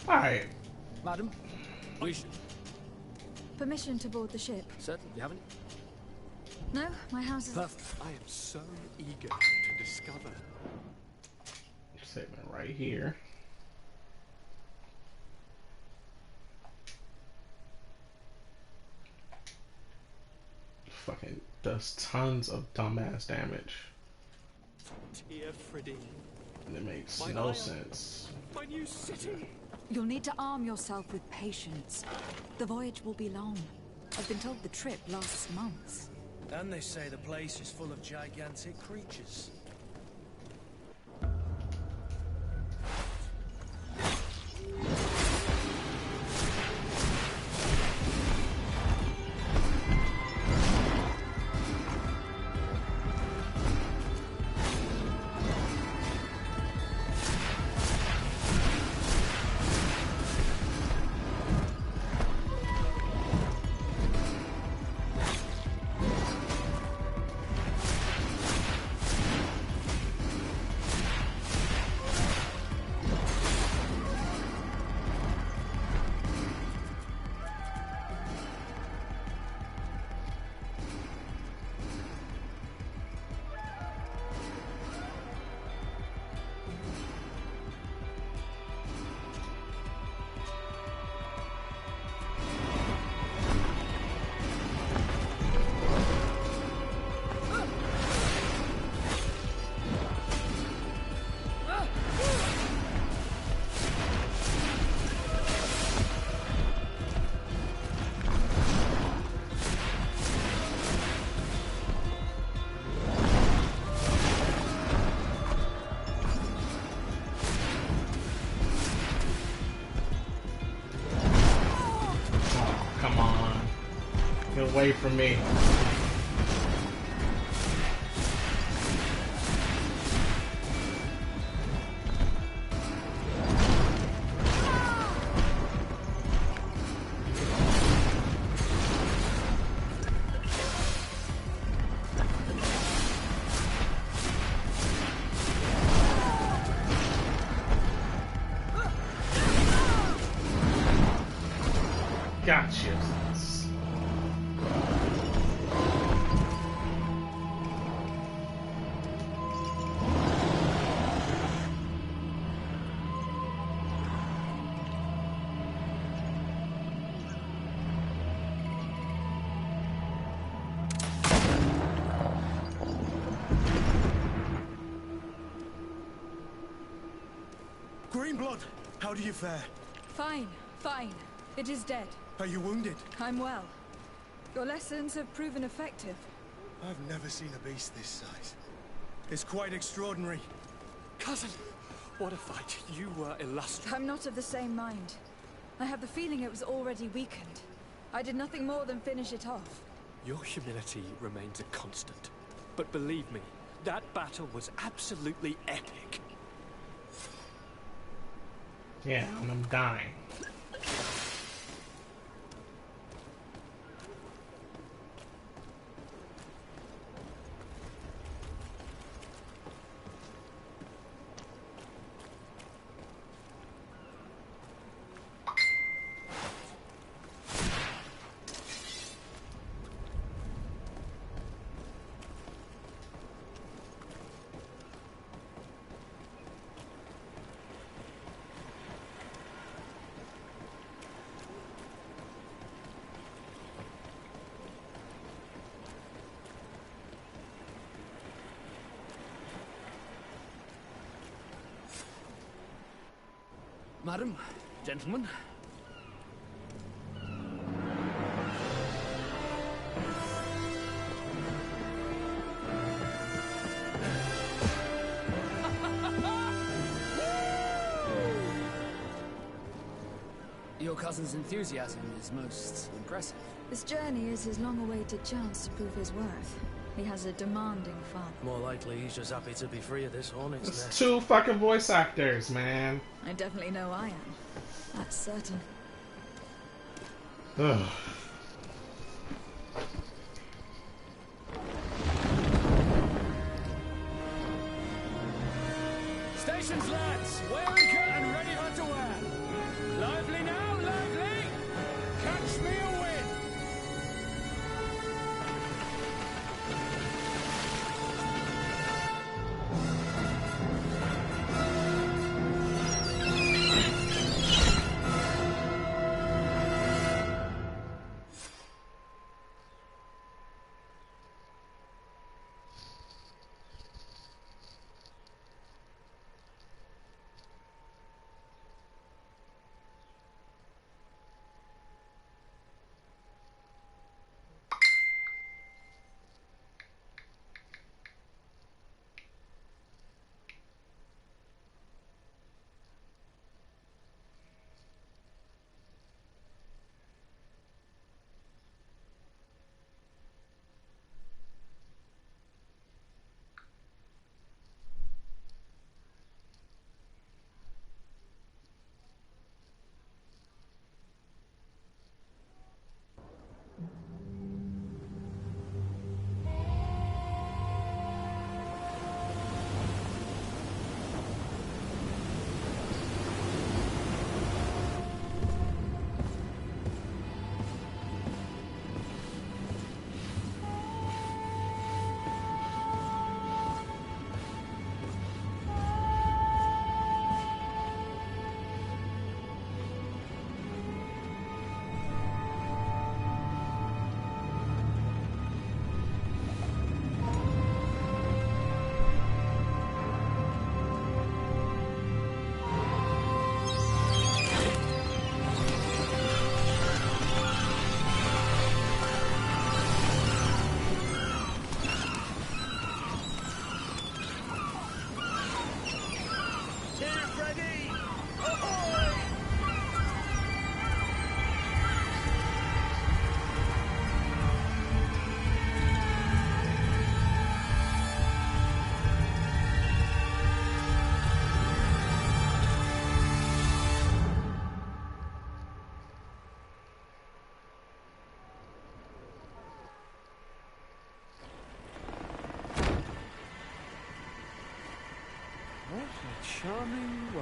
Alright. Madam, we should... Permission to board the ship? Certainly. You haven't? No, my house is... Perfect. I am so eager to discover. Segment right here. Fucking does tons of dumbass damage. Tia Fridine. And it makes My no isle, sense. my new city. You'll need to arm yourself with patience. The voyage will be long. I've been told the trip lasts months. And they say the place is full of gigantic creatures. Away from me. Gotcha. Greenblood, how do you fare? Fine, fine. It is dead. Are you wounded? I'm well. Your lessons have proven effective. I've never seen a beast this size. It's quite extraordinary. Cousin, what a fight. You were illustrious. I'm not of the same mind. I have the feeling it was already weakened. I did nothing more than finish it off. Your humility remains a constant. But believe me, that battle was absolutely epic. Yeah, and I'm dying. Madam, gentlemen. Your cousin's enthusiasm is most impressive. This journey is his long-awaited chance to prove his worth. He has a demanding father. More likely he's just happy to be free of this hornet's nest. It's 2 fucking voice actors, man. I definitely know I am. That's certain. Ugh. Stations, lads! Wear anchor and ready hard to wear. Lively now, lively! Catch me a wind!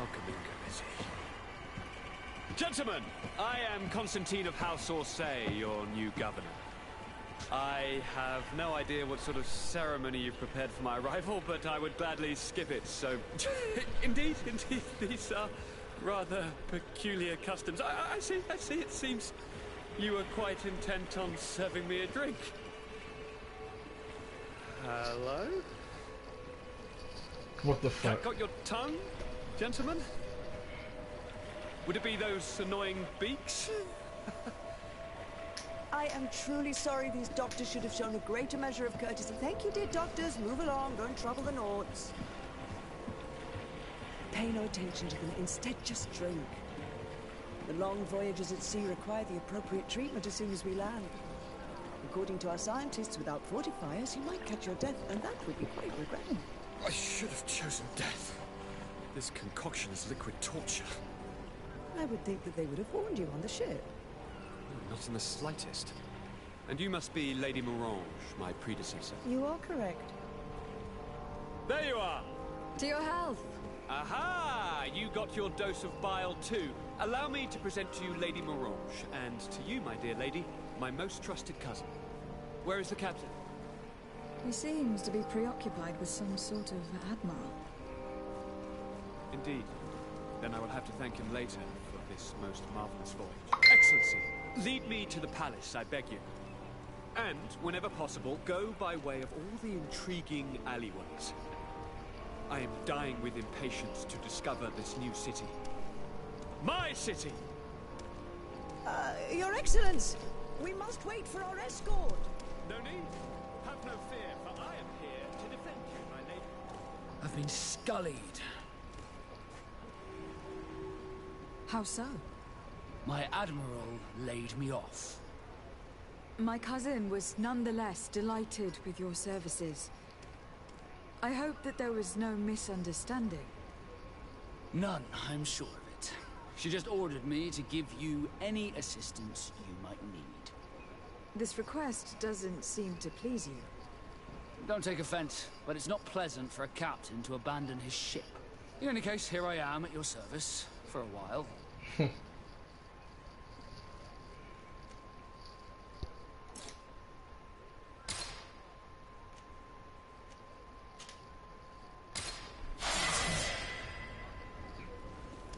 welcoming committee. Gentlemen, I am Constantine of House Orsay, your new governor. I have no idea what sort of ceremony you've prepared for my arrival, but I would gladly skip it, so... indeed, these are rather peculiar customs. I see, it seems you are quite intent on serving me a drink. Hello? What the fuck? Got your tongue, gentlemen? Would it be those annoying beaks? I am truly sorry these doctors should have shown a greater measure of courtesy. Thank you, dear doctors. Move along. Don't trouble the Nords. Pay no attention to them. Instead, just drink. The long voyages at sea require the appropriate treatment as soon as we land. According to our scientists, without fortifiers, you might catch your death, and that would be quite regrettable. I should have chosen death. This concoction is liquid torture. I would think that they would have warned you on the ship. Not in the slightest. And you must be Lady Morange, my predecessor. You are correct. There you are! To your health! Aha! You got your dose of bile too. Allow me to present to you Lady Morange, and to you, my dear lady, my most trusted cousin. Where is the captain? He seems to be preoccupied with some sort of admiral. Indeed. Then I will have to thank him later for this most marvelous voyage. Excellency, lead me to the palace, I beg you. And, whenever possible, go by way of all the intriguing alleyways. I am dying with impatience to discover this new city. My city! Your Excellence! We must wait for our escort! No need. Have no fear, for I am here to defend you, my lady. I've been scullied. How so? My admiral laid me off. My cousin was nonetheless delighted with your services. I hope that there was no misunderstanding. None, I'm sure of it. She just ordered me to give you any assistance you might need. This request doesn't seem to please you. Don't take offense, but it's not pleasant for a captain to abandon his ship. In any case, here I am at your service, for a while.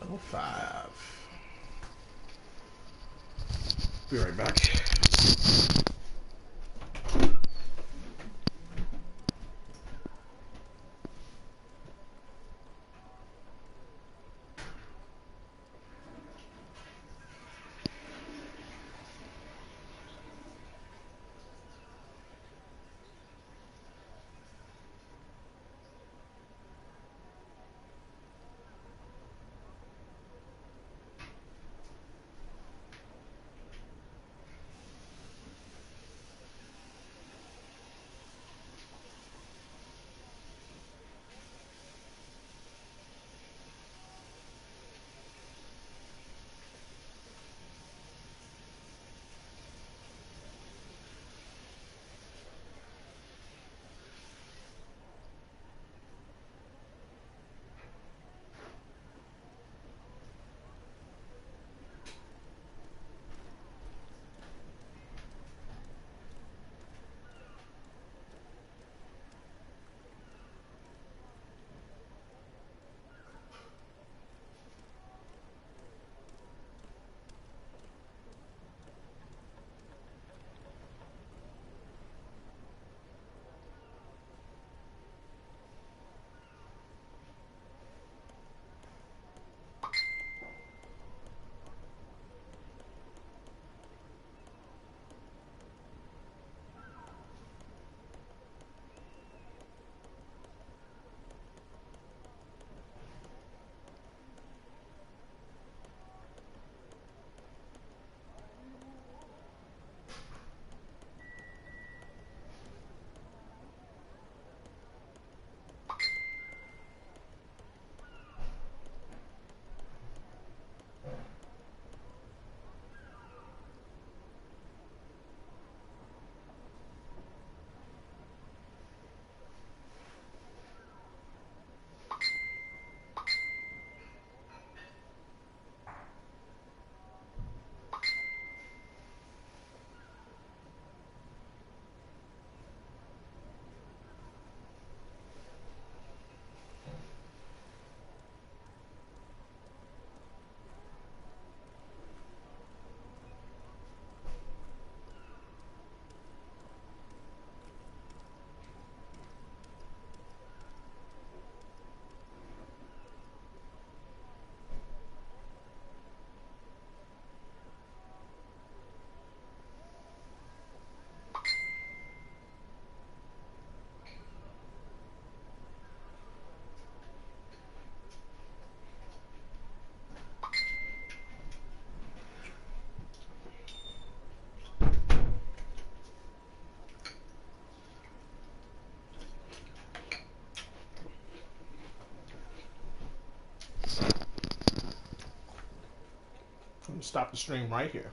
Level 5. Be right back. stop the stream right here.